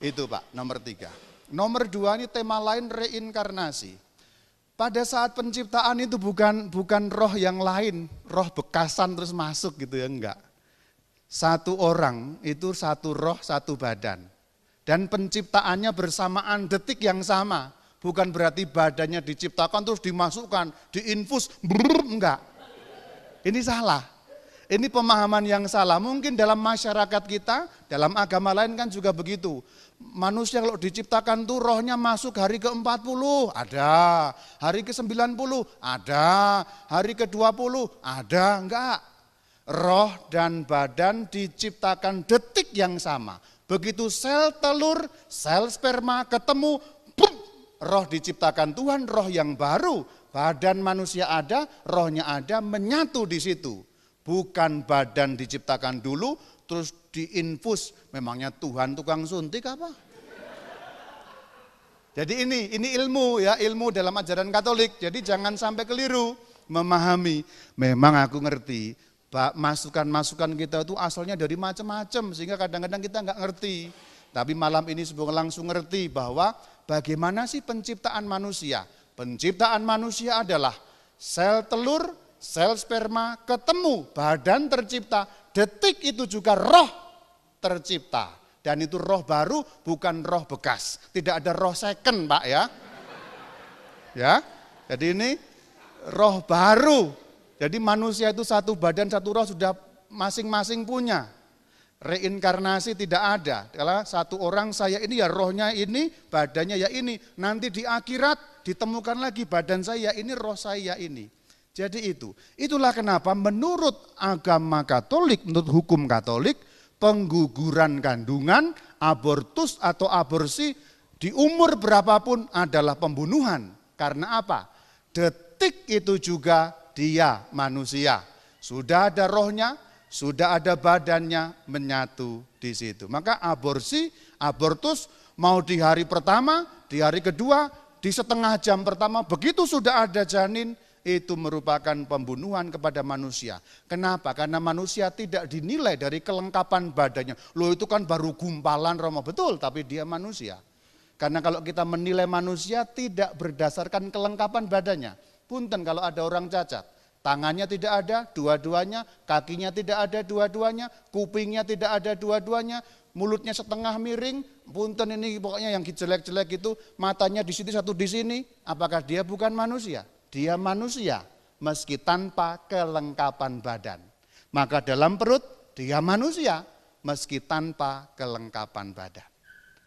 Itu Pak, nomor 3. Nomor 2 ini tema lain reinkarnasi. Pada saat penciptaan itu bukan roh yang lain, roh bekasan terus masuk gitu ya, enggak. Satu orang itu satu roh, satu badan. Dan penciptaannya bersamaan detik yang sama. Bukan berarti badannya diciptakan terus dimasukkan, diinfus, enggak. Ini salah. Ini pemahaman yang salah. Mungkin dalam masyarakat kita, dalam agama lain kan juga begitu. Manusia kalau diciptakan tuh rohnya masuk hari ke-40, ada. Hari ke-90, ada. Hari ke-20, ada. Enggak. Roh dan badan diciptakan detik yang sama. Begitu sel telur, sel sperma ketemu, boom, roh diciptakan Tuhan, roh yang baru. Badan manusia ada, rohnya ada, menyatu di situ. Bukan badan diciptakan dulu, terus diinfus. Memangnya Tuhan tukang suntik apa? Jadi ini ilmu ya, ilmu dalam ajaran Katolik. Jadi jangan sampai keliru memahami. Memang aku ngerti. Masukan-masukan kita itu asalnya dari macam-macam sehingga kadang-kadang kita nggak ngerti. Tapi malam ini semoga langsung ngerti bahwa bagaimana sih penciptaan manusia. Penciptaan manusia adalah sel telur, sel sperma ketemu, badan tercipta, detik itu juga roh tercipta. Dan itu roh baru bukan roh bekas. Tidak ada roh second Pak ya. Ya, jadi ini roh baru. Jadi manusia itu satu badan, satu roh sudah masing-masing punya. Reinkarnasi tidak ada. Kalau satu orang saya ini ya rohnya ini, badannya ya ini. Nanti di akhirat ditemukan lagi badan saya ini, roh saya ini. Jadi itu. Itulah kenapa menurut agama Katolik, menurut hukum Katolik, pengguguran kandungan, abortus atau aborsi di umur berapapun adalah pembunuhan. Karena apa? Detik itu juga dia manusia, sudah ada rohnya, sudah ada badannya menyatu di situ. Maka abortus mau di hari pertama, di hari kedua, di setengah jam pertama, begitu sudah ada janin, itu merupakan pembunuhan kepada manusia. Kenapa? Karena manusia tidak dinilai dari kelengkapan badannya. Loh itu kan baru gumpalan Romo, betul, tapi dia manusia. Karena kalau kita menilai manusia tidak berdasarkan kelengkapan badannya. Punten kalau ada orang cacat, tangannya tidak ada dua-duanya, kakinya tidak ada dua-duanya, kupingnya tidak ada dua-duanya, mulutnya setengah miring, punten ini pokoknya yang jelek-jelek itu, matanya di situ satu di sini, apakah dia bukan manusia? Dia manusia, meski tanpa kelengkapan badan. Maka dalam perut dia manusia, meski tanpa kelengkapan badan.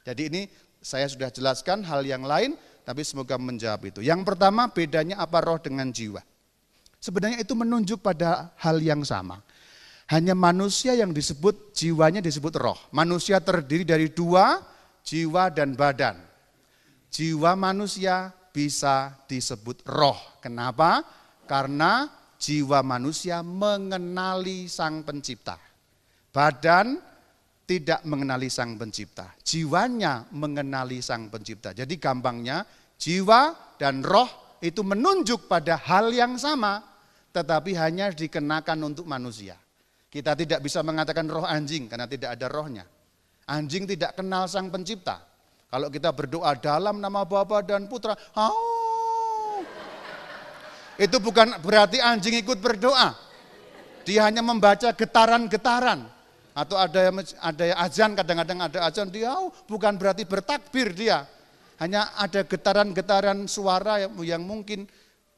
Jadi ini saya sudah jelaskan hal yang lain, tapi semoga menjawab itu. Yang pertama bedanya apa roh dengan jiwa. Sebenarnya itu menunjuk pada hal yang sama. Hanya manusia yang disebut jiwanya disebut roh. Manusia terdiri dari 2, jiwa dan badan. jiwa manusia bisa disebut roh. Kenapa? Karena jiwa manusia mengenali Sang Pencipta. Badan tidak mengenali Sang Pencipta, jiwanya mengenali Sang Pencipta. Jadi gampangnya jiwa dan roh itu menunjuk pada hal yang sama, tetapi hanya dikenakan untuk manusia. Kita tidak bisa mengatakan roh anjing karena tidak ada rohnya. Anjing tidak kenal Sang Pencipta. Kalau kita berdoa dalam nama Bapa dan Putra, itu bukan berarti anjing ikut berdoa. Dia hanya membaca getaran-getaran. Atau ada azan, kadang-kadang ada azan, dia bukan berarti bertakbir dia. Hanya ada getaran-getaran suara yang mungkin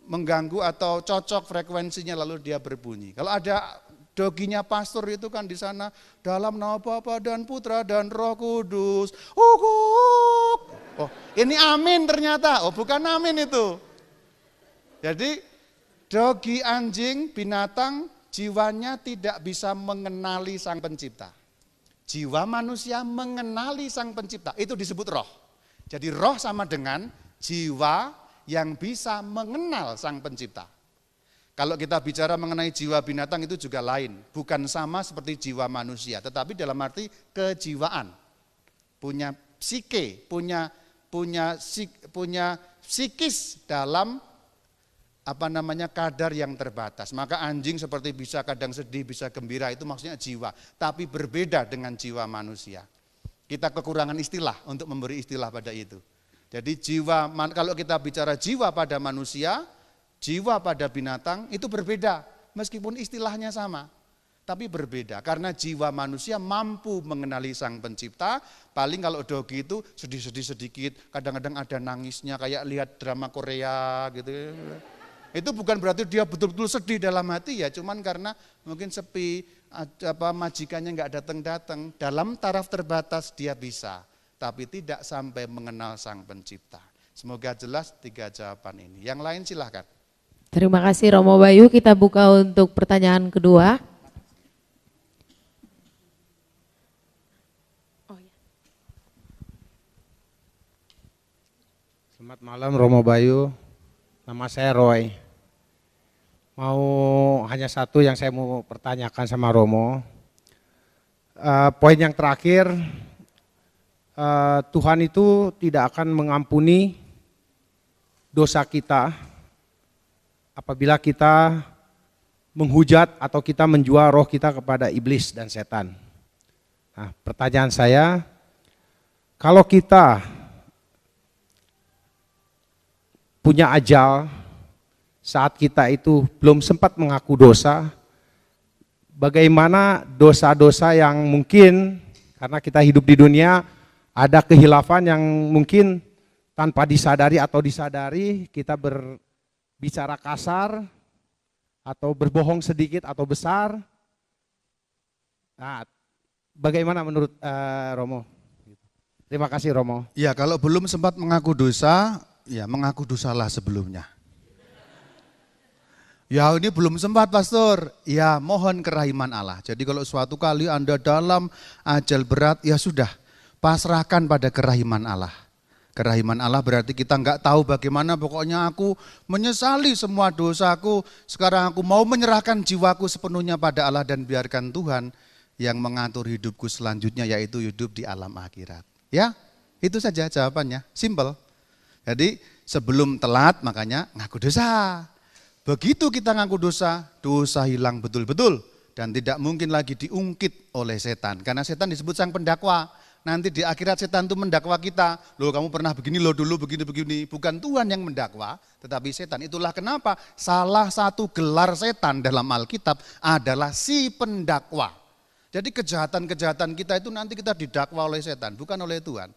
mengganggu atau cocok frekuensinya lalu dia berbunyi. Kalau ada doginya pastor itu kan di sana dalam nama Bapa dan Putra dan Roh Kudus. Oh, ini amin ternyata. Oh, bukan amin itu. Jadi dogi, anjing, binatang jiwanya tidak bisa mengenali Sang Pencipta. Jiwa manusia mengenali Sang Pencipta, itu disebut roh. Jadi roh sama dengan jiwa yang bisa mengenal Sang Pencipta. Kalau kita bicara mengenai jiwa binatang itu juga lain, bukan sama seperti jiwa manusia, tetapi dalam arti kejiwaan. Punya psike, punya psikis dalam kadar yang terbatas. Maka anjing seperti bisa kadang sedih, bisa gembira, itu maksudnya jiwa, tapi berbeda dengan jiwa manusia. Kita kekurangan istilah untuk memberi istilah pada itu. Jadi kalau kita bicara jiwa pada manusia, jiwa pada binatang itu berbeda, meskipun istilahnya sama, tapi berbeda. Karena jiwa manusia mampu mengenali Sang Pencipta, paling kalau dogi itu sedih-sedih sedikit, kadang-kadang ada nangisnya kayak lihat drama Korea gitu. Itu bukan berarti dia betul-betul sedih dalam hati ya, cuman karena mungkin sepi, majikannya nggak datang-datang. Dalam taraf terbatas dia bisa, tapi tidak sampai mengenal Sang Pencipta. Semoga jelas 3 jawaban ini. Yang lain silahkan. Terima kasih Romo Bayu, kita buka untuk pertanyaan kedua. Selamat malam Romo Bayu, nama saya Roy. Hanya satu yang saya mau pertanyakan sama Romo. Poin yang terakhir, Tuhan itu tidak akan mengampuni dosa kita apabila kita menghujat atau kita menjual roh kita kepada iblis dan setan. Nah, pertanyaan saya, kalau kita punya ajal saat kita itu belum sempat mengaku dosa, bagaimana dosa-dosa yang mungkin karena kita hidup di dunia ada kehilafan yang mungkin tanpa disadari atau disadari kita berbicara kasar atau berbohong sedikit atau besar. Nah, bagaimana menurut Romo? Terima kasih Romo. Ya, kalau belum sempat mengaku dosa, ya mengaku dosalah sebelumnya. Ya ini belum sempat pastor, ya mohon kerahiman Allah. Jadi kalau suatu kali Anda dalam ajal berat, ya sudah pasrahkan pada kerahiman Allah. Kerahiman Allah berarti kita enggak tahu bagaimana, pokoknya aku menyesali semua dosaku, sekarang aku mau menyerahkan jiwaku sepenuhnya pada Allah dan biarkan Tuhan yang mengatur hidupku selanjutnya, yaitu hidup di alam akhirat. Ya, itu saja jawabannya, simple. Jadi sebelum telat makanya ngaku dosa. Begitu kita ngaku dosa, dosa hilang betul-betul dan tidak mungkin lagi diungkit oleh setan. Karena setan disebut sang pendakwa. Nanti di akhirat setan itu mendakwa kita. Loh kamu pernah begini loh dulu begini-begini. Bukan Tuhan yang mendakwa, tetapi setan. Itulah kenapa salah satu gelar setan dalam Alkitab adalah si pendakwa. Jadi kejahatan-kejahatan kita itu nanti kita didakwa oleh setan, bukan oleh Tuhan.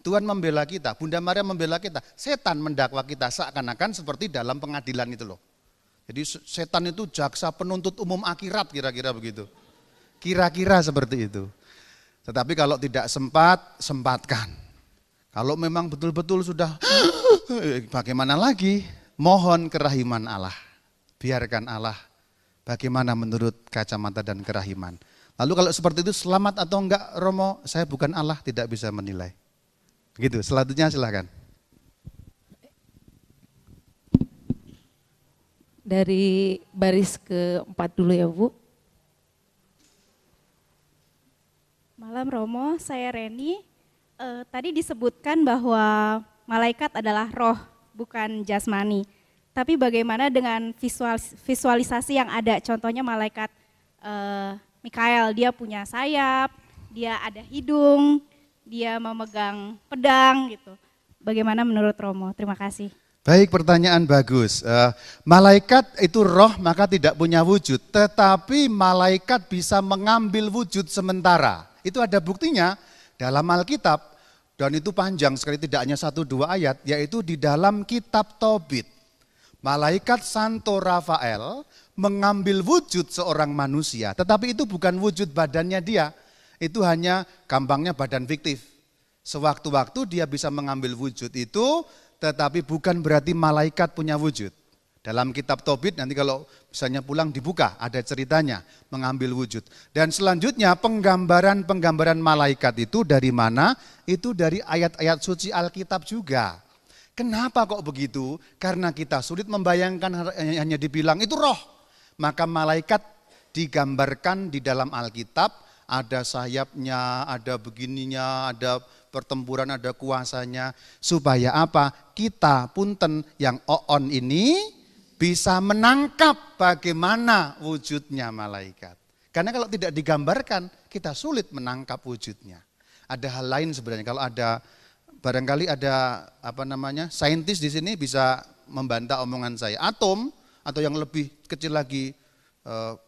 Tuhan membela kita, Bunda Maria membela kita, setan mendakwa kita seakan-akan seperti dalam pengadilan itu loh. Jadi setan itu jaksa penuntut umum akhirat kira-kira begitu. Kira-kira seperti itu. Tetapi kalau tidak sempat, sempatkan. Kalau memang betul-betul sudah, bagaimana lagi? Mohon kerahiman Allah. Biarkan Allah bagaimana menurut kacamata dan kerahiman. Lalu kalau seperti itu selamat atau enggak Romo? Saya bukan Allah, tidak bisa menilai. Begitu, selanjutnya silakan. Dari baris keempat dulu ya Bu. Malam Romo, saya Reni. Tadi disebutkan bahwa malaikat adalah roh, bukan jasmani. Tapi bagaimana dengan visualisasi yang ada? Contohnya malaikat Mikael, dia punya sayap, dia ada hidung, dia memegang pedang gitu. Bagaimana menurut Romo? Terima kasih. Baik, pertanyaan bagus. Malaikat itu roh maka tidak punya wujud, tetapi malaikat bisa mengambil wujud sementara. Itu ada buktinya dalam Alkitab, dan itu panjang sekali, tidak hanya 1-2 ayat, yaitu di dalam kitab Tobit. Malaikat Santo Rafael mengambil wujud seorang manusia, tetapi itu bukan wujud badannya dia, itu hanya gampangnya badan fiktif. Sewaktu-waktu dia bisa mengambil wujud itu, tetapi bukan berarti malaikat punya wujud. Dalam kitab Tobit nanti kalau misalnya pulang dibuka, ada ceritanya mengambil wujud. Dan selanjutnya penggambaran malaikat itu dari mana? Itu dari ayat-ayat suci Alkitab juga. Kenapa kok begitu? Karena kita sulit membayangkan, hanya dibilang itu roh. Maka malaikat digambarkan di dalam Alkitab, ada sayapnya, ada begininya, ada pertempuran, ada kuasanya. Supaya apa? Kita punten yang oon ini bisa menangkap bagaimana wujudnya malaikat. Karena kalau tidak digambarkan, kita sulit menangkap wujudnya. Ada hal lain sebenarnya, kalau ada barangkali ada saintis di sini bisa membantah omongan saya. Atom atau yang lebih kecil lagi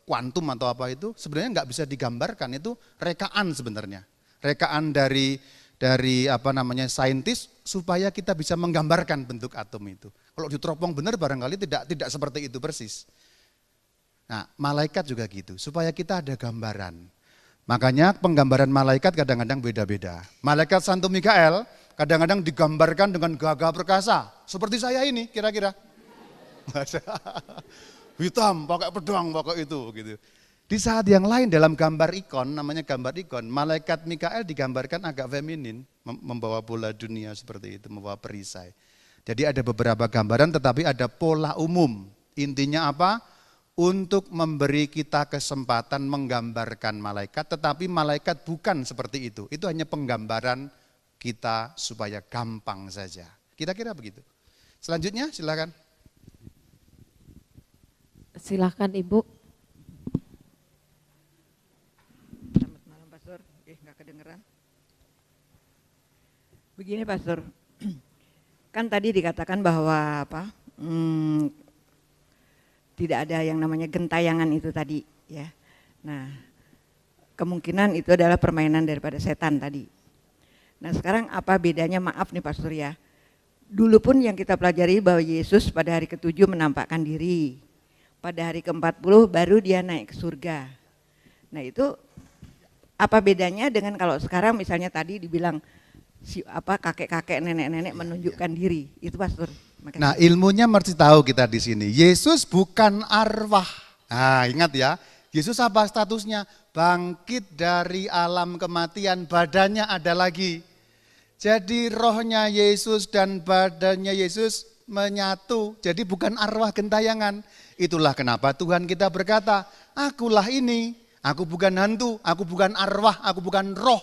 kuantum atau apa itu sebenarnya nggak bisa digambarkan, itu rekaan sebenarnya. Rekaan dari saintis supaya kita bisa menggambarkan bentuk atom itu. Kalau diteropong benar barangkali tidak seperti itu persis. Nah, malaikat juga gitu, supaya kita ada gambaran. Makanya penggambaran malaikat kadang-kadang beda-beda. Malaikat Santo Mikael kadang-kadang digambarkan dengan gagah perkasa, seperti saya ini kira-kira. Hitam, pakai pedang, pakai itu gitu. Di saat yang lain dalam gambar ikon, namanya gambar ikon, malaikat Mikael digambarkan agak feminin, membawa bola dunia seperti itu, membawa perisai. Jadi ada beberapa gambaran tetapi ada pola umum. Intinya apa? Untuk memberi kita kesempatan menggambarkan malaikat, tetapi malaikat bukan seperti itu. Itu hanya penggambaran kita supaya gampang saja. Kira-kira begitu. Selanjutnya silakan. Silakan Ibu. Selamat malam Pastor, nggak kedengeran. Begini Pastor, kan tadi dikatakan bahwa tidak ada yang namanya gentayangan itu tadi ya. Nah, kemungkinan itu adalah permainan daripada setan tadi. Nah sekarang apa bedanya, maaf nih Pastor ya, dulu pun yang kita pelajari bahwa Yesus pada hari ke-7 menampakkan diri, pada hari ke-40 baru dia naik ke surga. Nah itu apa bedanya dengan kalau sekarang misalnya tadi dibilang kakek-kakek, nenek-nenek menunjukkan diri, itu Pastor. Makasih. Nah ilmunya mesti tahu kita di sini, Yesus bukan arwah. Nah ingat ya, Yesus apa statusnya? Bangkit dari alam kematian, badannya ada lagi. Jadi rohnya Yesus dan badannya Yesus menyatu, jadi bukan arwah gentayangan. Itulah kenapa Tuhan kita berkata, akulah ini, aku bukan hantu, aku bukan arwah, aku bukan roh.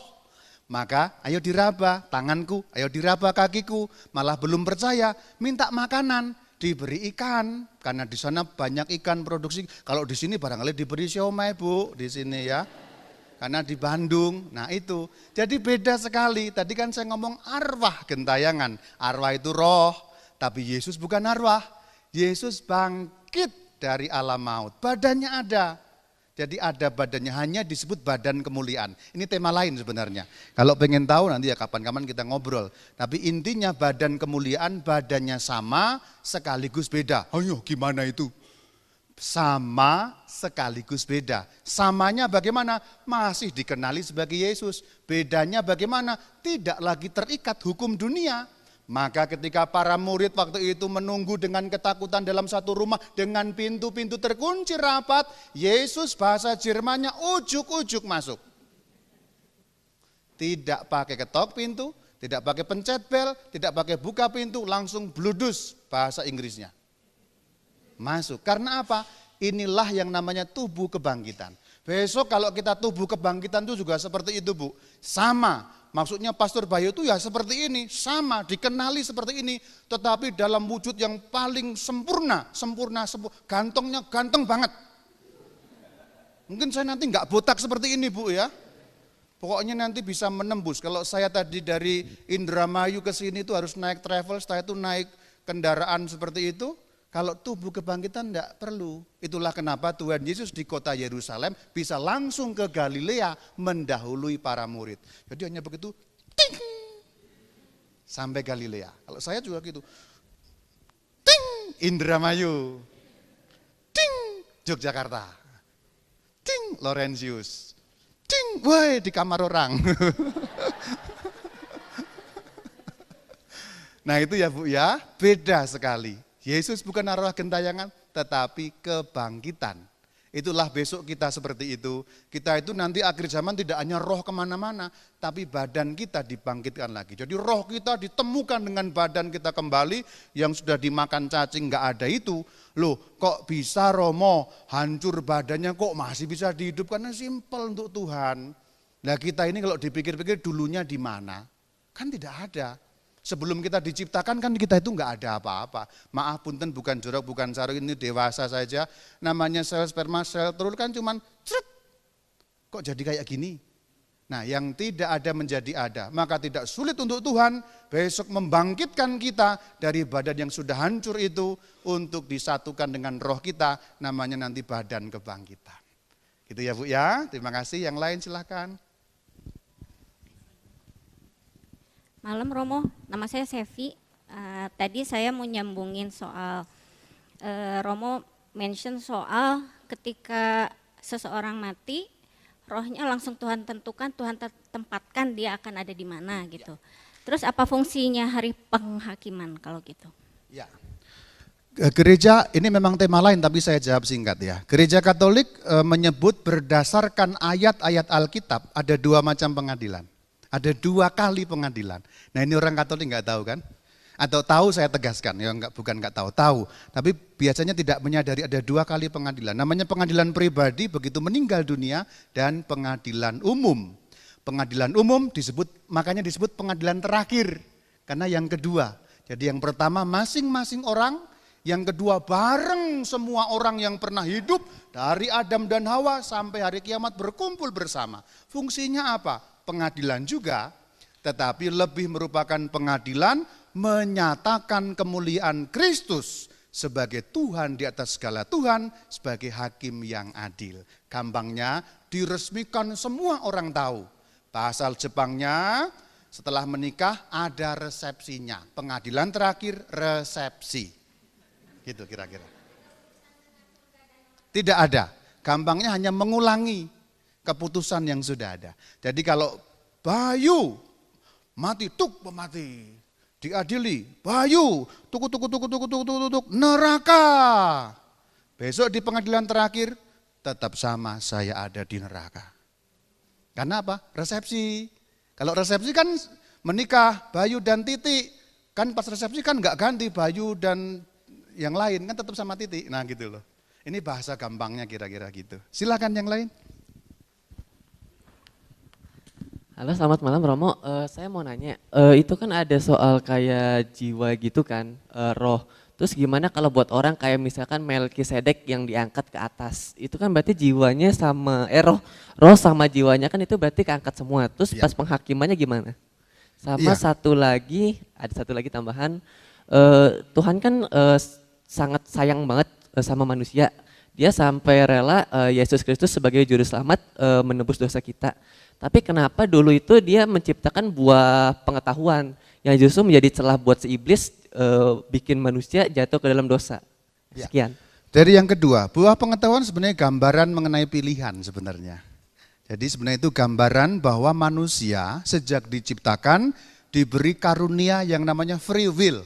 Maka ayo diraba tanganku, ayo diraba kakiku, malah belum percaya, minta makanan, diberi ikan, karena di sana banyak ikan produksi. Kalau di sini barangkali diberi siomay Bu, di sini ya. Karena di Bandung, nah itu. Jadi beda sekali, tadi kan saya ngomong arwah gentayangan, arwah itu roh, tapi Yesus bukan arwah. Yesus bangkit dari alam maut, badannya ada. Jadi ada badannya, hanya disebut badan kemuliaan. Ini tema lain sebenarnya. Kalau pengen tahu nanti ya kapan-kapan kita ngobrol. Tapi intinya badan kemuliaan, badannya sama sekaligus beda. Ayo gimana itu? Sama sekaligus beda. Samanya bagaimana? Masih dikenali sebagai Yesus. Bedanya bagaimana? Tidak lagi terikat hukum dunia. Maka ketika para murid waktu itu menunggu dengan ketakutan dalam satu rumah dengan pintu-pintu terkunci rapat, Yesus bahasa Jermannya ujuk-ujuk masuk. Tidak pakai ketok pintu, tidak pakai pencet bel, tidak pakai buka pintu, langsung bludus bahasa Inggrisnya. masuk. Karena apa? Inilah yang namanya tubuh kebangkitan. Besok kalau kita tubuh kebangkitan itu juga seperti itu Bu. Sama, maksudnya Pastor Bayu itu ya seperti ini, sama, dikenali seperti ini. Tetapi dalam wujud yang paling sempurna, gantengnya ganteng banget. Mungkin saya nanti nggak botak seperti ini Bu ya. Pokoknya nanti bisa menembus. Kalau saya tadi dari Indramayu ke sini itu harus naik travel, setelah itu naik kendaraan seperti itu. Kalau tubuh kebangkitan enggak perlu. Itulah kenapa Tuhan Yesus di kota Yerusalem bisa langsung ke Galilea mendahului para murid. Jadi hanya begitu, ting, sampai Galilea. Kalau saya juga gitu, ting, Indramayu, ting, Yogyakarta, ting, Laurentius, ting, woi di kamar orang. Nah itu ya Bu ya, beda sekali. Yesus bukan arwah gentayangan, tetapi kebangkitan. Itulah besok kita seperti itu. Kita itu nanti akhir zaman tidak hanya roh kemana-mana, tapi badan kita dibangkitkan lagi. Jadi roh kita ditemukan dengan badan kita kembali, yang sudah dimakan cacing nggak ada itu. Loh kok bisa Romo, hancur badannya kok masih bisa dihidupkan? Simpel untuk Tuhan. Nah kita ini kalau dipikir-pikir dulunya di mana? Kan tidak ada. Sebelum kita diciptakan kan kita itu enggak ada apa-apa. Maaf punten bukan jorok, bukan sarung, ini dewasa saja. Namanya sel sperma, sel telur kan cuman cret. Kok jadi kayak gini? Nah yang tidak ada menjadi ada. Maka tidak sulit untuk Tuhan besok membangkitkan kita dari badan yang sudah hancur itu untuk disatukan dengan roh kita, namanya nanti badan kebangkitan. Gitu ya Bu ya, terima kasih. Yang lain silahkan. Malam Romo, nama saya Sevi. Tadi saya mau nyambungin soal Romo mention soal ketika seseorang mati, rohnya langsung Tuhan tentukan, Tuhan tempatkan dia akan ada di mana gitu. Terus apa fungsinya hari penghakiman kalau gitu? Ya. Gereja ini memang tema lain tapi saya jawab singkat ya. Gereja Katolik menyebut berdasarkan ayat-ayat Alkitab ada dua macam pengadilan. Ada dua kali pengadilan. Nah ini orang Katolik nggak tahu kan? Atau tahu saya tegaskan, ya bukan nggak tahu. Tapi biasanya tidak menyadari ada dua kali pengadilan. Namanya pengadilan pribadi begitu meninggal dunia dan pengadilan umum. Pengadilan umum makanya disebut pengadilan terakhir. Karena yang kedua. Jadi yang pertama masing-masing orang, yang kedua bareng semua orang yang pernah hidup dari Adam dan Hawa sampai hari kiamat berkumpul bersama. Fungsinya apa? Pengadilan juga, tetapi lebih merupakan pengadilan menyatakan kemuliaan Kristus sebagai Tuhan di atas segala Tuhan, sebagai hakim yang adil. Gampangnya diresmikan semua orang tahu. Bahasa Jepangnya setelah menikah ada resepsinya. Pengadilan terakhir resepsi. Gitu kira-kira. Tidak ada. Gampangnya hanya mengulangi keputusan yang sudah ada. Jadi kalau Bayu mati, mati, diadili, Bayu, tuk, neraka. Besok di pengadilan terakhir tetap sama saya ada di neraka. Karena apa? Resepsi. Kalau resepsi kan menikah, Bayu dan Titi, kan pas resepsi kan nggak ganti Bayu dan yang lain, kan tetap sama Titi. Nah gitu loh. Ini bahasa gampangnya kira-kira gitu. Silakan yang lain. Halo, selamat malam Romo. Saya mau nanya, itu kan ada soal kayak jiwa gitu kan, roh. Terus gimana kalau buat orang kayak misalkan Melkisedek yang diangkat ke atas, itu kan berarti jiwanya sama, roh sama jiwanya kan itu berarti keangkat semua. Terus pas penghakimannya gimana? Sama satu lagi, ada satu lagi tambahan, Tuhan kan sangat sayang banget sama manusia. Dia sampai rela Yesus Kristus sebagai juru selamat menebus dosa kita. Tapi kenapa dulu itu dia menciptakan buah pengetahuan yang justru menjadi celah buat si iblis bikin manusia jatuh ke dalam dosa. Sekian. Dari yang kedua, buah pengetahuan sebenarnya gambaran mengenai pilihan sebenarnya. Jadi sebenarnya itu gambaran bahwa manusia sejak diciptakan diberi karunia yang namanya free will.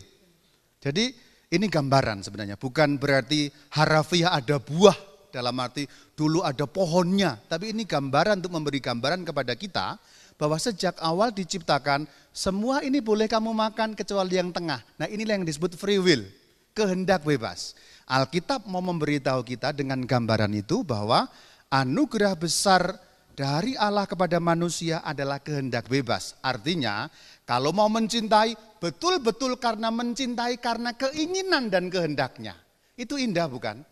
Jadi ini gambaran sebenarnya, bukan berarti harafiah ada buah. Dalam arti dulu ada pohonnya, tapi ini gambaran untuk memberi gambaran kepada kita bahwa sejak awal diciptakan semua ini boleh kamu makan kecuali yang tengah. Nah inilah yang disebut free will, kehendak bebas. Alkitab mau memberitahu kita dengan gambaran itu bahwa anugerah besar dari Allah kepada manusia adalah kehendak bebas. Artinya kalau mau mencintai, betul-betul karena mencintai karena keinginan dan kehendaknya. Itu indah bukan?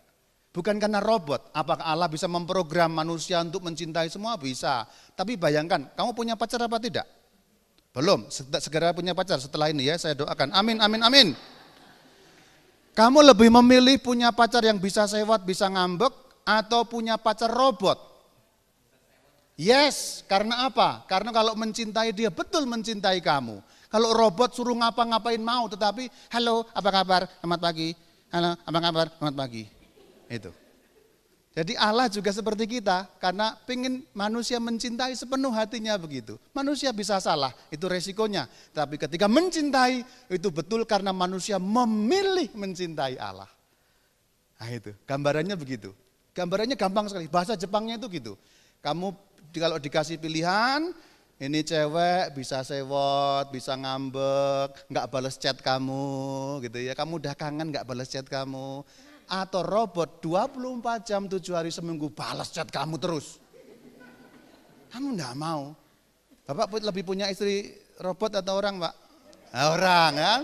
Bukan karena robot. Apakah Allah bisa memprogram manusia untuk mencintai semua? Bisa. Tapi bayangkan, kamu punya pacar apa tidak? Belum, segera punya pacar setelah ini ya, saya doakan. Amin, amin, amin. Kamu lebih memilih punya pacar yang bisa sewot, bisa ngambek, atau punya pacar robot? Yes, karena apa? Karena kalau mencintai dia, betul mencintai kamu. Kalau robot suruh ngapa-ngapain mau, tetapi halo, apa kabar? Selamat pagi. Halo, apa kabar? Selamat pagi. Itu. Jadi Allah juga seperti kita, karena pengen manusia mencintai sepenuh hatinya begitu. Manusia bisa salah, itu resikonya. Tapi ketika mencintai, itu betul karena manusia memilih mencintai Allah. Nah itu, gambarannya begitu. Gambarannya gampang sekali, bahasa Jepangnya itu gitu. Kamu kalau dikasih pilihan, ini cewek bisa sewot, bisa ngambek, nggak balas chat kamu gitu ya. Kamu udah kangen nggak balas chat kamu. Atau robot 24 jam 7 hari seminggu balas chat kamu terus. Kamu enggak mau. Bapak lebih punya istri robot atau orang, Pak? Orang kan?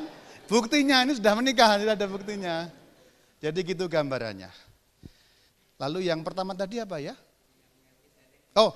Buktinya ini sudah menikah, sudah ada buktinya. Jadi gitu gambarannya. Lalu yang pertama tadi apa ya? Oh,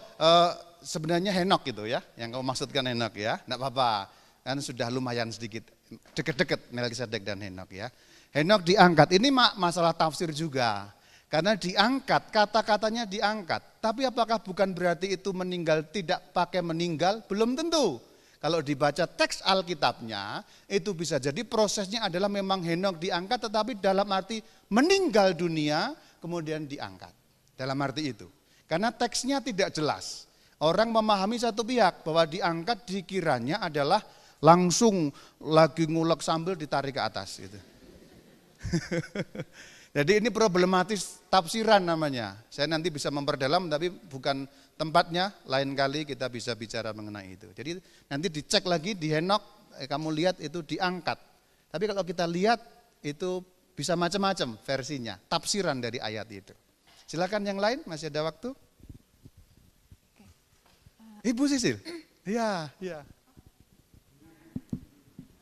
sebenarnya Henok gitu ya, yang kamu maksudkan Henok ya. Enggak apa-apa, kan sudah lumayan sedikit deket-deket Melkisedek dan Henok ya. Henok diangkat, ini masalah tafsir juga. Karena diangkat, kata-katanya diangkat. Tapi apakah bukan berarti itu meninggal tidak pakai meninggal? Belum tentu. Kalau dibaca teks Alkitabnya, itu bisa jadi prosesnya adalah memang Henok diangkat tetapi dalam arti meninggal dunia kemudian diangkat. Dalam arti itu. Karena teksnya tidak jelas. Orang memahami satu pihak bahwa diangkat dikiranya adalah langsung lagi ngulek sambil ditarik ke atas gitu. Jadi ini problematis tafsiran namanya. Saya nanti bisa memperdalam tapi bukan tempatnya, lain kali kita bisa bicara mengenai itu. Jadi nanti dicek lagi di Henok, kamu lihat itu diangkat. Tapi kalau kita lihat itu bisa macam-macam versinya, tafsiran dari ayat itu. Silakan yang lain, masih ada waktu. Ibu Sisil. Iya, iya.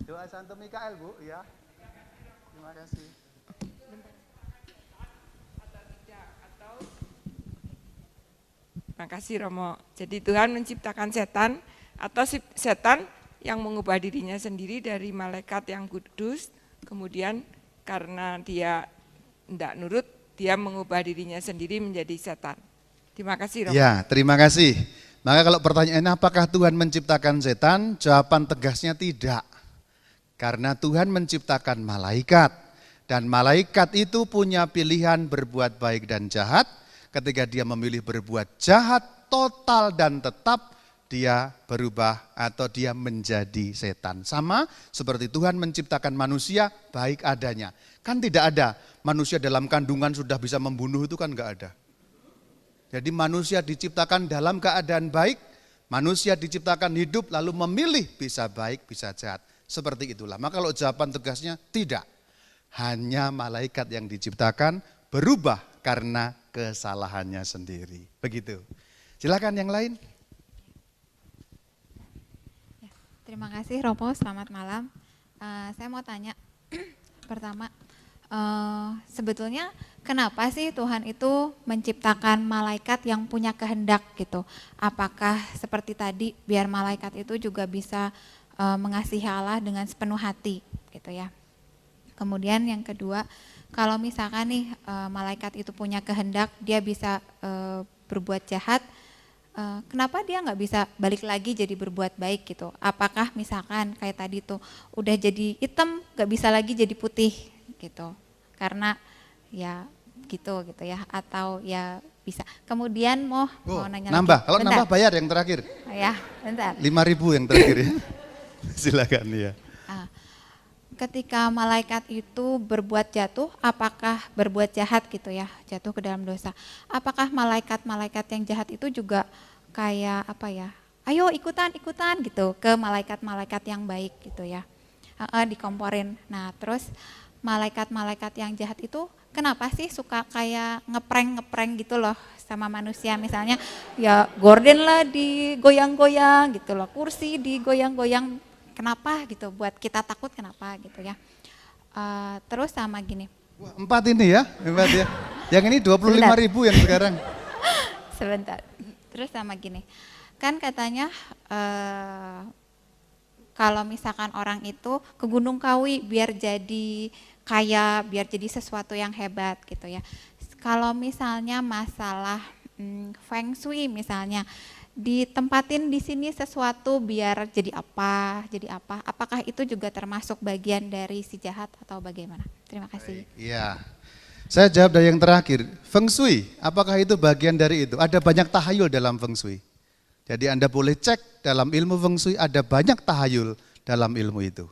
Doa Santo Mikael, Bu, ya. Terima kasih. Terima kasih Romo. Jadi Tuhan menciptakan setan atau setan yang mengubah dirinya sendiri dari malaikat yang kudus, kemudian karena dia tidak nurut, dia mengubah dirinya sendiri menjadi setan. Terima kasih Romo. Ya, terima kasih. Maka kalau pertanyaannya apakah Tuhan menciptakan setan? Jawaban tegasnya tidak. Karena Tuhan menciptakan malaikat. Dan malaikat itu punya pilihan berbuat baik dan jahat. Ketika dia memilih berbuat jahat total dan tetap, dia berubah atau dia menjadi setan. Sama seperti Tuhan menciptakan manusia baik adanya. Kan tidak ada manusia dalam kandungan sudah bisa membunuh, itu kan enggak ada. Jadi manusia diciptakan dalam keadaan baik, manusia diciptakan hidup lalu memilih bisa baik bisa jahat. Seperti itulah. Maka kalau jawaban tegasnya tidak. Hanya malaikat yang diciptakan berubah karena kesalahannya sendiri. Begitu. Silakan yang lain. Ya, terima kasih Romo, selamat malam. Saya mau tanya pertama, sebetulnya kenapa sih Tuhan itu menciptakan malaikat yang punya kehendak gitu? Apakah seperti tadi biar malaikat itu juga bisa mengasihi Allah dengan sepenuh hati gitu ya? Kemudian yang kedua, kalau misalkan nih malaikat itu punya kehendak, dia bisa berbuat jahat, kenapa dia nggak bisa balik lagi jadi berbuat baik gitu? Apakah misalkan kayak tadi tuh udah jadi hitam, nggak bisa lagi jadi putih gitu? Karena ya gitu ya, atau ya bisa. Kemudian mau nanya nambah, lagi. Kalau Bentar. nambah bayar yang terakhir. Ya, bentar. 5.000 yang terakhir ya. Silakan ya. Ketika malaikat itu berbuat jatuh, apakah berbuat jahat gitu ya, jatuh ke dalam dosa. Apakah malaikat-malaikat yang jahat itu juga kayak apa ya, ayo ikutan gitu ke malaikat-malaikat yang baik gitu ya, dikomporin. Nah terus malaikat-malaikat yang jahat itu kenapa sih suka kayak ngeprank gitu loh sama manusia, misalnya ya gorden lah digoyang-goyang gitu loh, kursi digoyang-goyang, kenapa gitu, buat kita takut kenapa gitu ya. Terus sama gini. Wah, 4 ini ya, 4 ya. Yang ini 25.000 yang sekarang. Sebentar. Terus sama gini, kan katanya kalau misalkan orang itu ke Gunung Kawi biar jadi kaya, biar jadi sesuatu yang hebat gitu ya. Kalau misalnya masalah feng shui misalnya, ditempatin di sini sesuatu biar jadi apa, apakah itu juga termasuk bagian dari si jahat atau bagaimana? Terima kasih. Iya. Saya jawab dari yang terakhir, feng shui, apakah itu bagian dari itu? Ada banyak tahayul dalam feng shui. Jadi Anda boleh cek dalam ilmu feng shui, ada banyak tahayul dalam ilmu itu.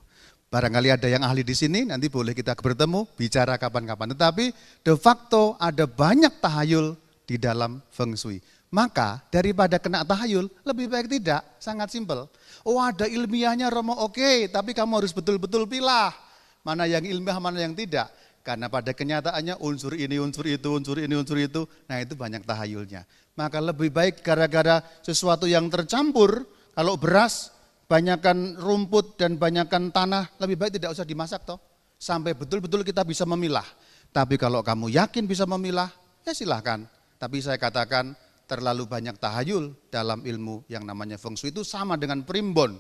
Barangkali ada yang ahli di sini, nanti boleh kita bertemu, bicara kapan-kapan. Tetapi de facto ada banyak tahayul di dalam feng shui. Maka daripada kena tahayul, lebih baik tidak, sangat simpel. Oh ada ilmiahnya Romo, oke, tapi kamu harus betul-betul pilah. Mana yang ilmiah, mana yang tidak. Karena pada kenyataannya unsur ini, unsur itu, unsur ini, unsur itu, nah itu banyak tahayulnya. Maka lebih baik gara-gara sesuatu yang tercampur, kalau beras, banyakkan rumput dan banyakkan tanah, lebih baik tidak usah dimasak toh. Sampai betul-betul kita bisa memilah. Tapi kalau kamu yakin bisa memilah, ya silahkan. Tapi saya katakan terlalu banyak tahayul dalam ilmu yang namanya feng shui itu sama dengan primbon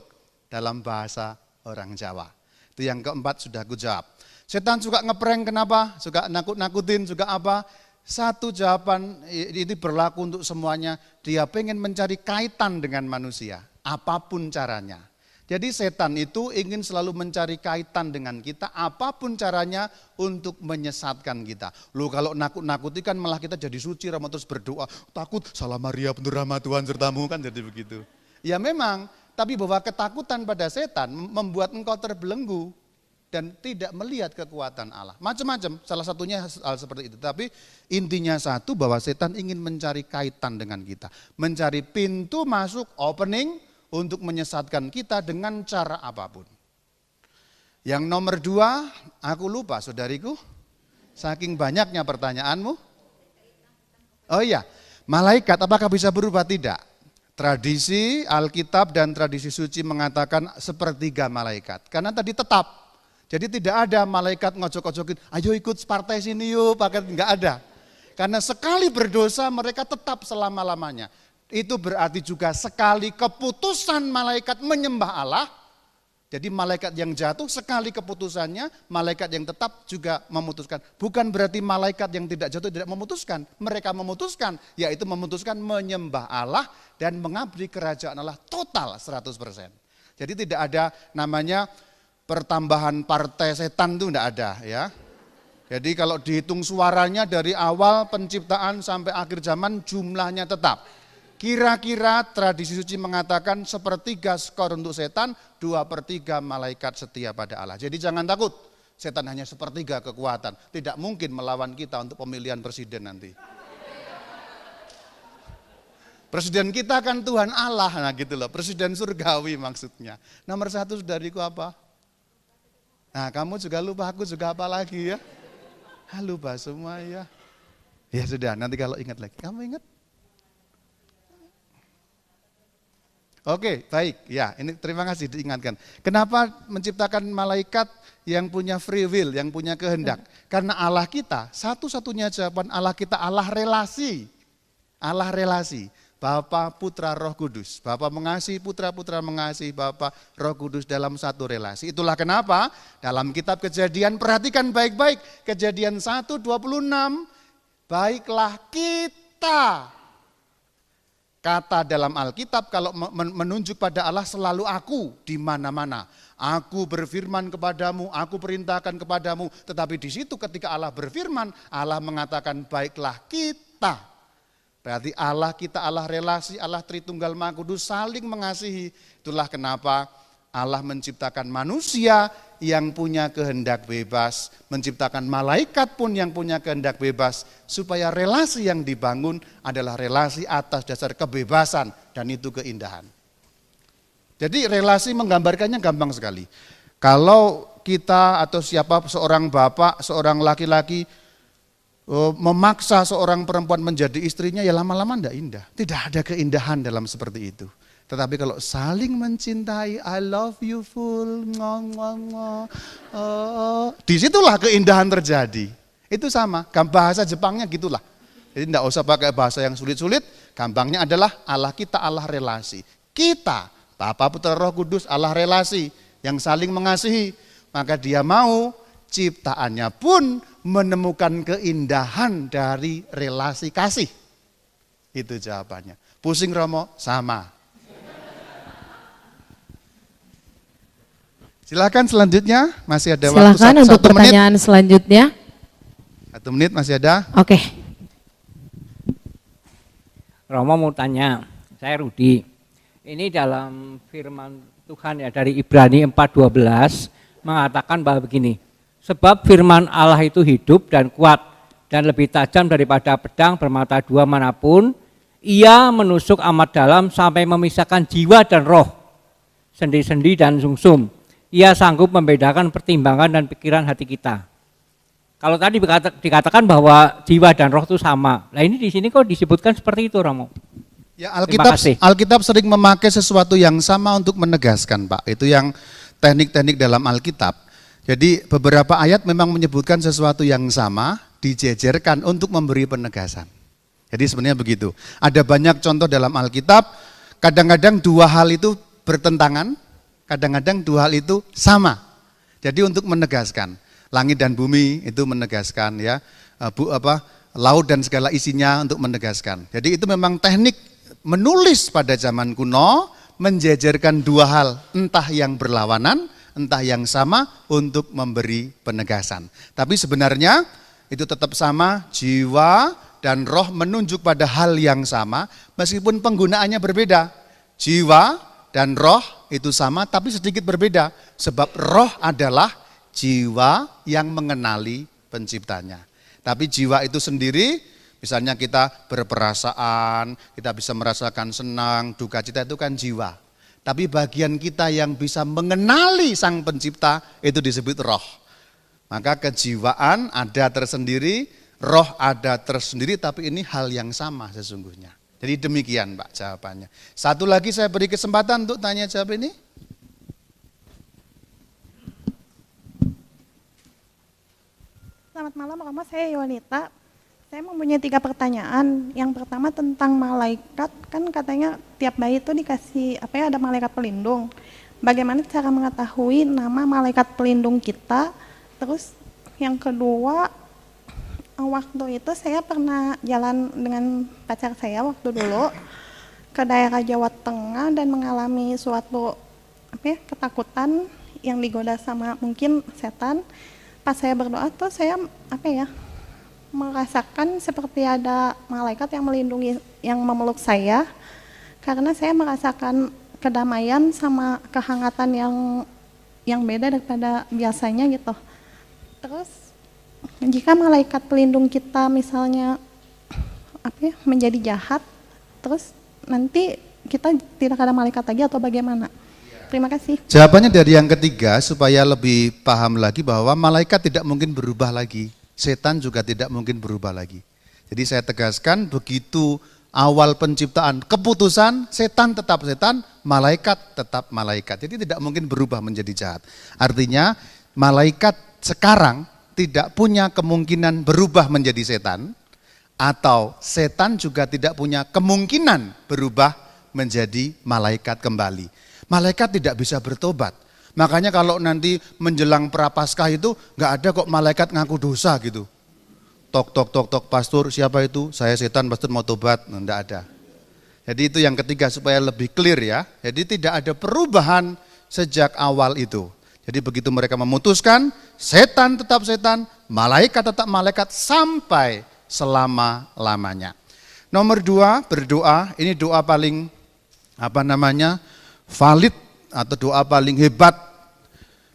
dalam bahasa orang Jawa. Itu yang keempat sudah aku jawab. Setan suka ngeprank kenapa? Suka nakut-nakutin, suka apa? Satu jawaban ini berlaku untuk semuanya, dia pengen mencari kaitan dengan manusia, apapun caranya. Jadi setan itu ingin selalu mencari kaitan dengan kita, apapun caranya untuk menyesatkan kita. Loh kalau nakut-nakuti kan malah kita jadi suci, Rama terus berdoa, takut salah Maria penuh rahmat Tuhan sertamu, kan jadi begitu. Ya memang, tapi bahwa ketakutan pada setan membuat engkau terbelenggu dan tidak melihat kekuatan Allah. Macam-macam, salah satunya hal seperti itu. Tapi intinya satu, bahwa setan ingin mencari kaitan dengan kita. Mencari pintu masuk, opening, untuk menyesatkan kita dengan cara apapun. Yang nomor 2, aku lupa saudariku, saking banyaknya pertanyaanmu. Oh iya, malaikat apakah bisa berubah? Tidak. Tradisi Alkitab dan tradisi suci mengatakan sepertiga malaikat. Karena tadi tetap. Jadi tidak ada malaikat ngocok-ngocokin, ayo ikut partai sini yuk, pakai, enggak ada. Karena sekali berdosa mereka tetap selama-lamanya. Itu berarti juga sekali keputusan malaikat menyembah Allah, jadi malaikat yang jatuh sekali keputusannya, malaikat yang tetap juga memutuskan. Bukan berarti malaikat yang tidak jatuh tidak memutuskan, mereka memutuskan, yaitu memutuskan menyembah Allah dan mengabdi kerajaan Allah total 100%. Jadi tidak ada namanya pertambahan partai setan itu enggak ada ya. Jadi kalau dihitung suaranya dari awal penciptaan sampai akhir zaman jumlahnya tetap. Kira-kira tradisi suci mengatakan 1/3 skor untuk setan, 2/3 malaikat setia pada Allah. Jadi jangan takut, setan hanya 1/3 kekuatan. Tidak mungkin melawan kita untuk pemilihan presiden nanti. Presiden kita kan Tuhan Allah, nah gitu loh, presiden surgawi maksudnya. Nomor 1 saudariku apa? Nah kamu juga lupa, aku juga apa lagi ya? Lupa semua ya. Ya sudah, nanti kalau ingat lagi. Kamu ingat? Oke, baik. Ya, ini terima kasih diingatkan. Kenapa menciptakan malaikat yang punya free will, yang punya kehendak? Karena Allah kita, satu-satunya jawaban Allah kita, Allah relasi. Allah relasi. Bapa, Putra, Roh Kudus. Bapa mengasihi Putra, Putra mengasihi Bapa, Roh Kudus dalam satu relasi. Itulah kenapa dalam kitab Kejadian, perhatikan baik-baik. Kejadian 1:26, baiklah kita. Kata dalam Alkitab kalau menunjuk pada Allah selalu aku di mana-mana. Aku berfirman kepadamu, aku perintahkan kepadamu. Tetapi di situ ketika Allah berfirman, Allah mengatakan baiklah kita. Berarti Allah kita, Allah relasi, Allah Tritunggal Maha Kudus saling mengasihi. Itulah kenapa Allah menciptakan manusia yang punya kehendak bebas, menciptakan malaikat pun yang punya kehendak bebas, supaya relasi yang dibangun adalah relasi atas dasar kebebasan, dan itu keindahan. Jadi relasi menggambarkannya gampang sekali. Kalau kita atau siapa, seorang bapak, seorang laki-laki memaksa seorang perempuan menjadi istrinya, ya lama-lama tidak indah. Tidak ada keindahan dalam seperti itu. Tetapi kalau saling mencintai, I love you full, disitulah keindahan terjadi. Itu sama, bahasa Jepangnya gitulah. Jadi tidak usah pakai bahasa yang sulit-sulit, gampangnya adalah Allah kita, Allah relasi. Kita, Bapa, Putra, Roh Kudus, Allah relasi yang saling mengasihi. Maka dia mau ciptaannya pun menemukan keindahan dari relasi kasih. Itu jawabannya. Pusing Romo? Sama. Silakan selanjutnya, masih ada waktu Silakan untuk 1 menit. pertanyaan selanjutnya. 1 menit masih ada. Oke. Romo mau tanya, saya Rudi. Ini dalam firman Tuhan ya dari Ibrani 4:12 mengatakan bahwa begini, sebab firman Allah itu hidup dan kuat dan lebih tajam daripada pedang bermata 2 manapun, ia menusuk amat dalam sampai memisahkan jiwa dan roh, sendi-sendi dan sungsum. Ia sanggup membedakan pertimbangan dan pikiran hati kita. Kalau tadi dikatakan bahwa jiwa dan roh itu sama. Nah ini di sini kok disebutkan seperti itu, Romo? Ya, Alkitab sering memakai sesuatu yang sama untuk menegaskan, Pak. Itu yang teknik-teknik dalam Alkitab. Jadi beberapa ayat memang menyebutkan sesuatu yang sama, dijejerkan untuk memberi penegasan. Jadi sebenarnya begitu. Ada banyak contoh dalam Alkitab, kadang-kadang dua hal itu bertentangan, kadang-kadang dua hal itu sama. Jadi untuk menegaskan, langit dan bumi itu menegaskan ya, laut dan segala isinya untuk menegaskan. Jadi itu memang teknik menulis pada zaman kuno, menjejerkan dua hal, entah yang berlawanan, entah yang sama untuk memberi penegasan. Tapi sebenarnya itu tetap sama, jiwa dan roh menunjuk pada hal yang sama, meskipun penggunaannya berbeda. Jiwa dan roh itu sama tapi sedikit berbeda, sebab roh adalah jiwa yang mengenali penciptanya. Tapi jiwa itu sendiri, misalnya kita berperasaan, kita bisa merasakan senang, duka cita, itu kan jiwa. Tapi bagian kita yang bisa mengenali sang pencipta itu disebut roh. Maka kejiwaan ada tersendiri, roh ada tersendiri, tapi ini hal yang sama sesungguhnya. Jadi demikian Pak jawabannya. Satu lagi saya beri kesempatan untuk tanya jawab ini. Selamat malam, Romo. Saya Yonita. Saya mempunyai 3 pertanyaan. Yang pertama tentang malaikat, kan katanya tiap bayi itu dikasih ada malaikat pelindung. Bagaimana cara mengetahui nama malaikat pelindung kita? Terus yang kedua, waktu itu saya pernah jalan dengan pacar saya waktu dulu ke daerah Jawa Tengah dan mengalami suatu ketakutan yang digoda sama mungkin setan. Pas saya berdoa tuh saya merasakan seperti ada malaikat yang melindungi, yang memeluk saya, karena saya merasakan kedamaian sama kehangatan yang beda daripada biasanya gitu. Terus jika malaikat pelindung kita misalnya menjadi jahat, terus nanti kita tidak ada malaikat lagi atau bagaimana? Terima kasih. Jawabannya dari yang ketiga supaya lebih paham lagi bahwa malaikat tidak mungkin berubah lagi. Setan juga tidak mungkin berubah lagi. Jadi saya tegaskan, begitu awal penciptaan keputusan, setan tetap setan, malaikat tetap malaikat. Jadi tidak mungkin berubah menjadi jahat. Artinya malaikat sekarang tidak punya kemungkinan berubah menjadi setan, atau setan juga tidak punya kemungkinan berubah menjadi malaikat kembali. Malaikat tidak bisa bertobat. Makanya kalau nanti menjelang Prapaskah itu nggak ada kok malaikat ngaku dosa gitu. Tok, pastor siapa itu? Saya setan, pastor mau tobat. Nggak ada. Jadi itu yang ketiga supaya lebih clear ya. Jadi tidak ada perubahan sejak awal itu. Jadi begitu mereka memutuskan, setan tetap setan, malaikat tetap malaikat sampai selama-lamanya. Nomor 2, berdoa. Ini doa paling valid atau doa paling hebat.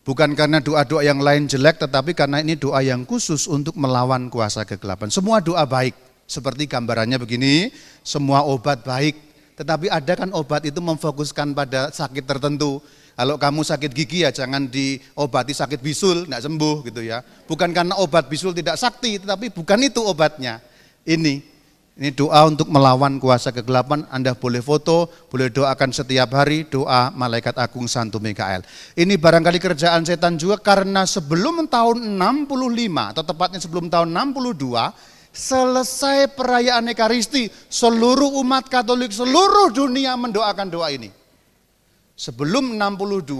Bukan karena doa-doa yang lain jelek, tetapi karena ini doa yang khusus untuk melawan kuasa kegelapan. Semua doa baik, seperti gambarannya begini, semua obat baik. Tetapi ada kan obat itu memfokuskan pada sakit tertentu. Kalau kamu sakit gigi ya jangan diobati sakit bisul, enggak sembuh gitu ya. Bukan karena obat bisul tidak sakti, tetapi bukan itu obatnya. Ini doa untuk melawan kuasa kegelapan. Anda boleh foto, boleh doakan setiap hari doa malaikat agung Santo Mikael. Ini barangkali kerjaan setan juga karena sebelum tahun 65 atau tepatnya sebelum tahun 62 selesai perayaan Ekaristi, seluruh umat Katolik seluruh dunia mendoakan doa ini. Sebelum 62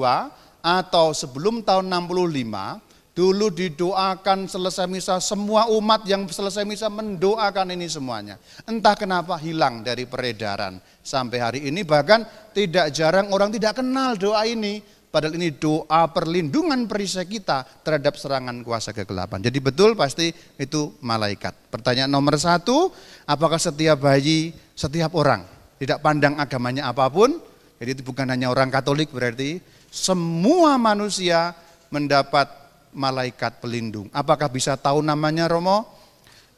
atau sebelum tahun 65 dulu didoakan selesai misa, semua umat yang selesai misa mendoakan ini semuanya. Entah kenapa hilang dari peredaran sampai hari ini, bahkan tidak jarang orang tidak kenal doa ini. Padahal ini doa perlindungan perisai kita terhadap serangan kuasa kegelapan. Jadi betul pasti itu malaikat. Pertanyaan nomor 1, apakah setiap bayi, setiap orang, tidak pandang agamanya apapun, jadi itu bukan hanya orang Katolik, berarti semua manusia mendapat malaikat pelindung. Apakah bisa tahu namanya, Romo?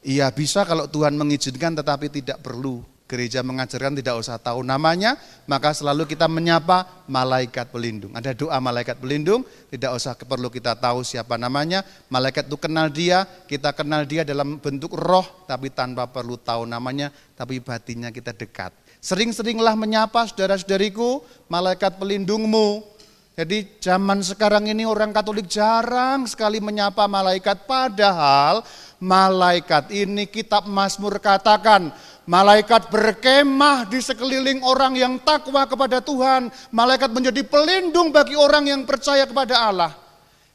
Iya bisa kalau Tuhan mengizinkan, tetapi tidak perlu. Gereja mengajarkan tidak usah tahu namanya, maka selalu kita menyapa malaikat pelindung. Ada doa malaikat pelindung, tidak usah perlu kita tahu siapa namanya. Malaikat itu kenal dia, kita kenal dia dalam bentuk roh, tapi tanpa perlu tahu namanya, tapi batinnya kita dekat. Sering-seringlah menyapa saudara-saudariku, malaikat pelindungmu. Jadi zaman sekarang ini orang Katolik jarang sekali menyapa malaikat, padahal malaikat ini kitab Mazmur katakan, malaikat berkemah di sekeliling orang yang takwa kepada Tuhan, malaikat menjadi pelindung bagi orang yang percaya kepada Allah.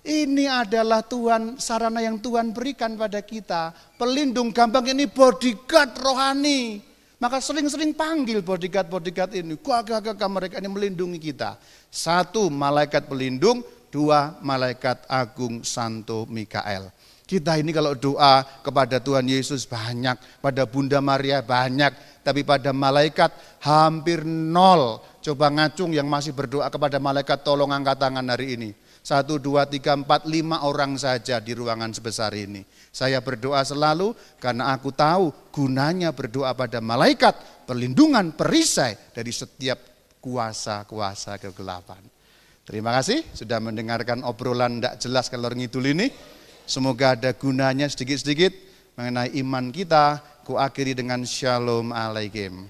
Ini adalah Tuhan, sarana yang Tuhan berikan pada kita, pelindung, gampang ini bodyguard rohani. Maka sering-sering panggil bodyguard ini, gagah-gagah mereka ini melindungi kita. 1, malaikat pelindung, 2, malaikat agung Santo Mikael. Kita ini kalau doa kepada Tuhan Yesus banyak, pada Bunda Maria banyak, tapi pada malaikat hampir 0. Coba ngacung yang masih berdoa kepada malaikat, tolong angkat tangan hari ini. 1, 2, 3, 4, 5 orang saja di ruangan sebesar ini. Saya berdoa selalu karena aku tahu gunanya berdoa pada malaikat, perlindungan, perisai dari setiap kuasa-kuasa kegelapan. Terima kasih sudah mendengarkan obrolan tidak jelas kalau ngidul ini. Semoga ada gunanya sedikit-sedikit mengenai iman kita. Ku akhiri dengan Shalom Alaikum.